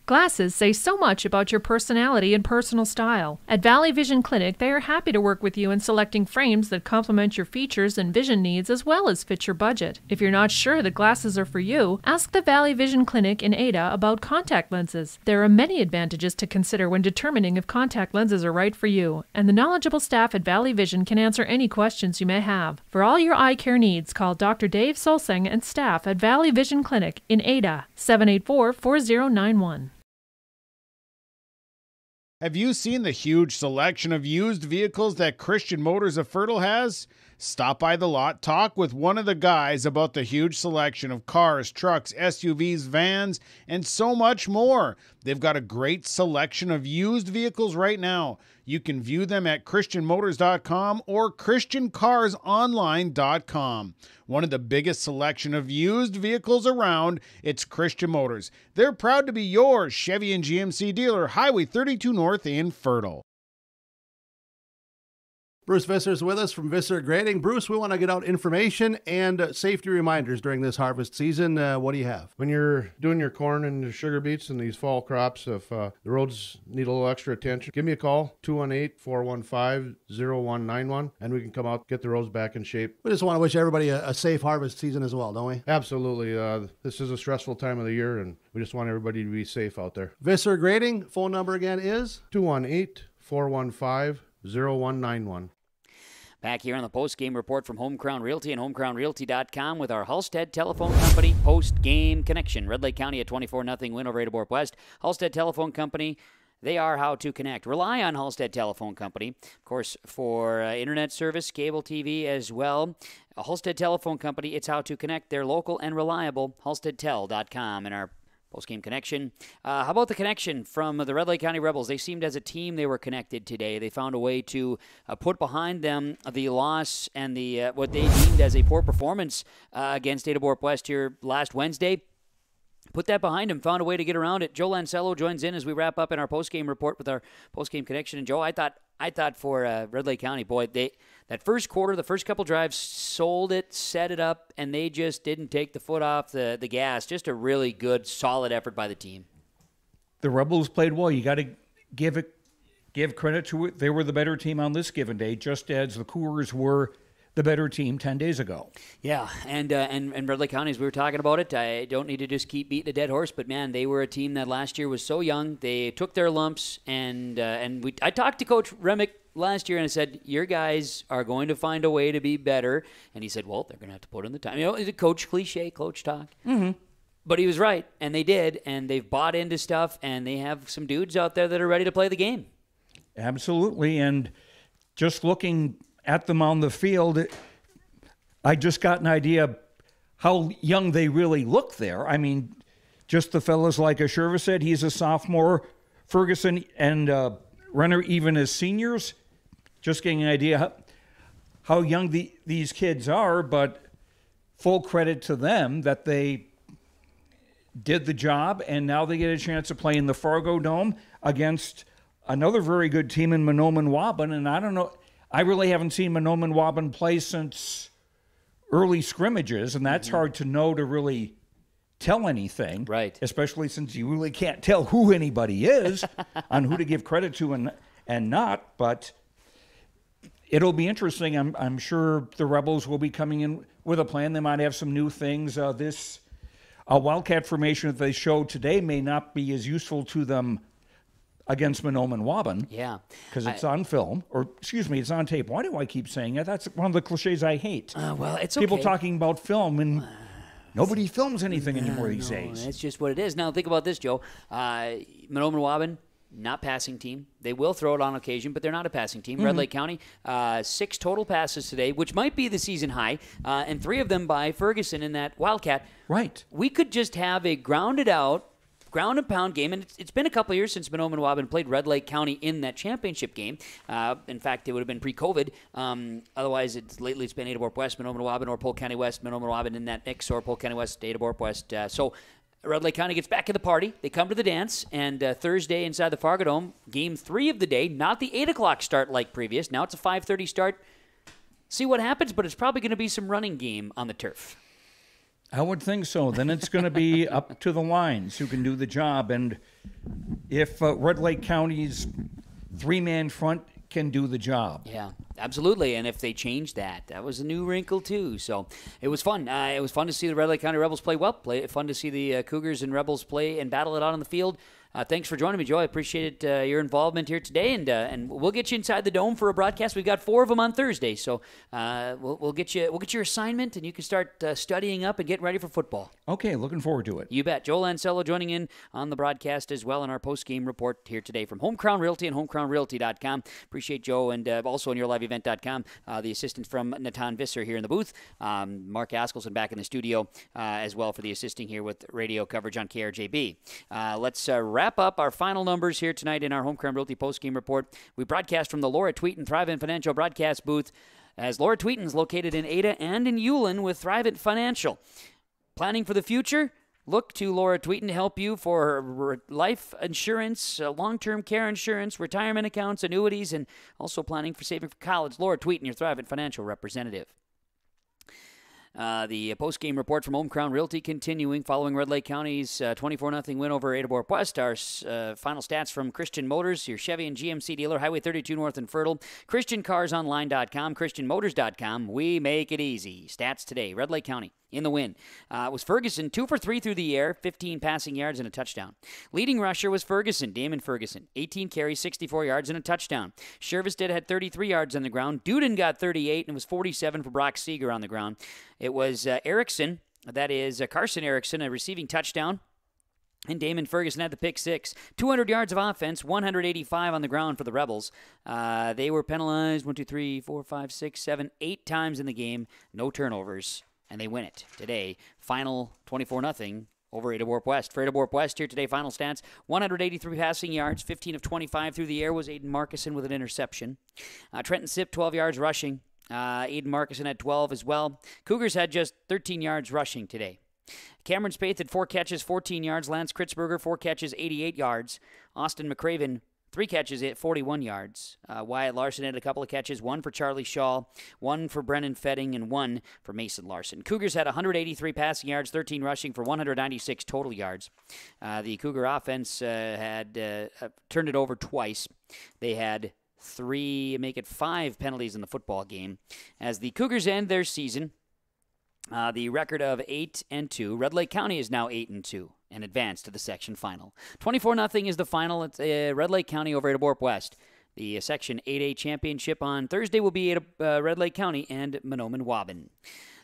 Glasses say so much about your personality and personal style. At Valley Vision Clinic, they are happy to work with you in selecting frames that complement your features and vision needs as well as fit your budget. If you're not sure that glasses are for you, ask the Valley Vision Clinic in Ada about contact lenses. There are many advantages to consider when determining if contact lenses are right for you, and the knowledgeable staff at Valley Vision can answer any questions you may have. For all your eye care needs, call Dr. Dave Solseng and staff at Valley Vision Clinic in Ada, 784-4091. Have you seen the huge selection of used vehicles that Christian Motors of Fertile has? Stop by the lot, talk with one of the guys about the huge selection of cars, trucks, SUVs, vans, and so much more. They've got a great selection of used vehicles right now. You can view them at christianmotors.com or christiancarsonline.com. One of the biggest selection of used vehicles around, it's Christian Motors. They're proud to be your Chevy and GMC dealer, Highway 32 North in Fertile. Bruce Visser's with us from Visser Grading. Bruce, we want to get out information and safety reminders during this harvest season. What do you have? When you're doing your corn and your sugar beets and these fall crops, if the roads need a little extra attention, give me a call, 218-415-0191, and we can come out, get the roads back in shape. We just want to wish everybody a safe harvest season as well, don't we? Absolutely. This is a stressful time of the year, and we just want everybody to be safe out there. Visser Grading, phone number again is? 218-415-0191. Back here on the post-game report from Home Crown Realty and homecrownrealty.com with our Halstead Telephone Company post-game connection. Red Lake County, a 24-0 win over Ada-Borup-West. Halstead Telephone Company, they are how to connect. Rely on Halstead Telephone Company, of course, for internet service, cable TV as well. Halstead Telephone Company, it's how to connect. They're local and reliable. HalsteadTel.com and our post-game connection. How about the connection from the Red Lake County Rebels? They seemed as a team they were connected today. They found a way to put behind them the loss and the what they deemed as a poor performance against Ada-Borup-West here last Wednesday. Put that behind him, found a way to get around it. Joe Lancello joins in as we wrap up in our post-game report with our post-game connection. And Joe, I thought for Red Lake County, boy, that first quarter, the first couple drives, sold it, set it up, and they just didn't take the foot off the gas. Just a really good, solid effort by the team. The Rebels played well. You got to give credit to it. They were the better team on this given day, just as the Cougars were the better team 10 days ago. Yeah, and Red Lake County, as we were talking about it, I don't need to just keep beating a dead horse, but man, they were a team that last year was so young. They took their lumps, and I talked to Coach Remick last year, and I said, your guys are going to find a way to be better. And he said, well, they're going to have to put in the time. You know, it's a coach cliche, coach talk. Mm-hmm. But he was right, and they did, and they've bought into stuff, and they have some dudes out there that are ready to play the game. Absolutely, and just looking at them on the field, I just got an idea how young they really look there. I mean, just the fellas like Asherva said, he's a sophomore. Ferguson and Renner even as seniors. Just getting an idea how young these kids are, but full credit to them that they did the job, and now they get a chance to play in the Fargo Dome against another very good team in Mahnomen-Waban. And I don't know, I really haven't seen Mahnomen-Waban play since early scrimmages, and that's hard to know to really tell anything. Right. Especially since you really can't tell who anybody is on who to give credit to and not. But it'll be interesting. I'm sure the Rebels will be coming in with a plan. They might have some new things. This Wildcat formation that they showed today may not be as useful to them against Mahnomen-Waban. Yeah. Because it's on film, or excuse me, it's on tape. Why do I keep saying that? That's one of the cliches I hate. Well, it's People okay. talking about film, and nobody films anything anymore these days. It's just what it is. Now, think about this, Joe. Mahnomen-Waban, not passing team. They will throw it on occasion, but they're not a passing team. Red Lake County, 6 total passes today, which might be the season high, and 3 of them by Ferguson in that Wildcat. Right. We could just have a grounded out ground and pound game, and it's been a couple years since Mahnomen-Waban played Red Lake County in that championship game. In fact, it would have been pre-COVID. Otherwise, lately it's been Ada-Borup-West, Mahnomen-Waban, or Polk County West, Mahnomen-Waban in that mix, or Polk County West, Ada-Borup-West. So Red Lake County gets back in the party. They come to the dance, and Thursday inside the Fargo Dome, game 3 of the day, not the 8 o'clock start like previous. Now it's a 5:30 start. See what happens, but it's probably going to be some running game on the turf. I would think so. Then it's going to be up to the lines who can do the job. And if Red Lake County's 3-man front can do the job. Yeah, absolutely. And if they change that was a new wrinkle too. So it was fun. It was fun to see the Red Lake County Rebels play well. Fun to see the Cougars and Rebels play and battle it out on the field. Thanks for joining me, Joe. I appreciate your involvement here today, and we'll get you inside the Dome for a broadcast. We've got 4 of them on Thursday, so we'll get your assignment, and you can start studying up and getting ready for football. Okay, looking forward to it. You bet. Joel Ansello joining in on the broadcast as well in our post-game report here today from Home Crown Realty and homecrownrealty.com. Appreciate Joe, and also on yourliveevent.com, the assistant from Natan Visser here in the booth. Mark Askelson back in the studio as well for the assisting here with radio coverage on KRJB. Let's wrap up our final numbers here tonight in our Home Crown Realty post-game report. We broadcast from the Laura Tweeten Thrivent Financial broadcast booth, as Laura Tweeten's located in Ada and in Ulen with Thrivent Financial. Planning for the future? Look to Laura Tweeten to help you for life insurance, long-term care insurance, retirement accounts, annuities, and also planning for saving for college. Laura Tweeten, your Thrivent Financial representative. The post-game report from Home Crown Realty continuing following Red Lake County's 24-0 win over Ada-Borup-West. Our final stats from Christian Motors, your Chevy and GMC dealer, Highway 32 North in Fertile, ChristianCarsOnline.com, ChristianMotors.com. We make it easy. Stats today, Red Lake County in the win. It was Ferguson, 2 for 3 through the air, 15 passing yards and a touchdown. Leading rusher was Ferguson, Damon Ferguson, 18 carries, 64 yards and a touchdown. Shervestead had 33 yards on the ground. Duden got 38 and it was 47 for Brock Seeger on the ground. It was Erickson, that is Carson Erickson, a receiving touchdown. And Damon Ferguson had the pick 6. 200 yards of offense, 185 on the ground for the Rebels. They were penalized 8 times in the game. No turnovers. And they win it today. Final 24-0 over Ada-Borup-West. For Ada-Borup-West here today, final stats, 183 passing yards, 15 of 25 through the air was Aiden Markison with an interception. Trenton Sipp, 12 yards rushing. Aiden Markison had 12 as well. Cougars had just 13 yards rushing today. Cameron Spaeth had 4 catches, 14 yards. Lance Kritzberger, 4 catches, 88 yards. Austin McCraven, 3 catches at 41 yards. Wyatt Larson had a couple of catches, 1 for Charlie Shaw, 1 for Brennan Fetting, and 1 for Mason Larson. Cougars had 183 passing yards, 13 rushing for 196 total yards. The Cougar offense had turned it over twice. They had 5 penalties in the football game. As the Cougars end their season, the record of 8-2. Red Lake County is now 8-2 and advanced to the section final. 24-0 is the final. It's Red Lake County over Ada-Borup-West. The Section 8A championship on Thursday will be Red Lake County and Mahnomen-Waban.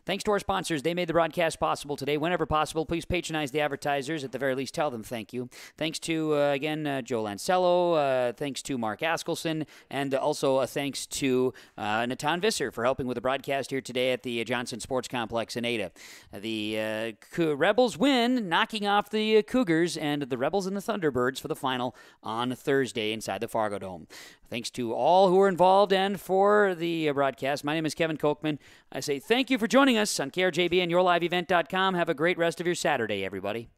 Thanks to our sponsors. They made the broadcast possible today. Whenever possible, please patronize the advertisers. At the very least, tell them thank you. Thanks to, again, Joe Lancello. Thanks to Mark Askelson. And also a thanks to Natan Visser for helping with the broadcast here today at the Johnson Sports Complex in Ada. The Rebels win, knocking off the Cougars and the Rebels and the Thunderbirds for the final on Thursday inside the Fargo Dome. Thanks to all who are involved and for the broadcast. My name is Kevin Kochman. I say thank you for joining us on KRJB and yourliveevent.com. Have a great rest of your Saturday, everybody.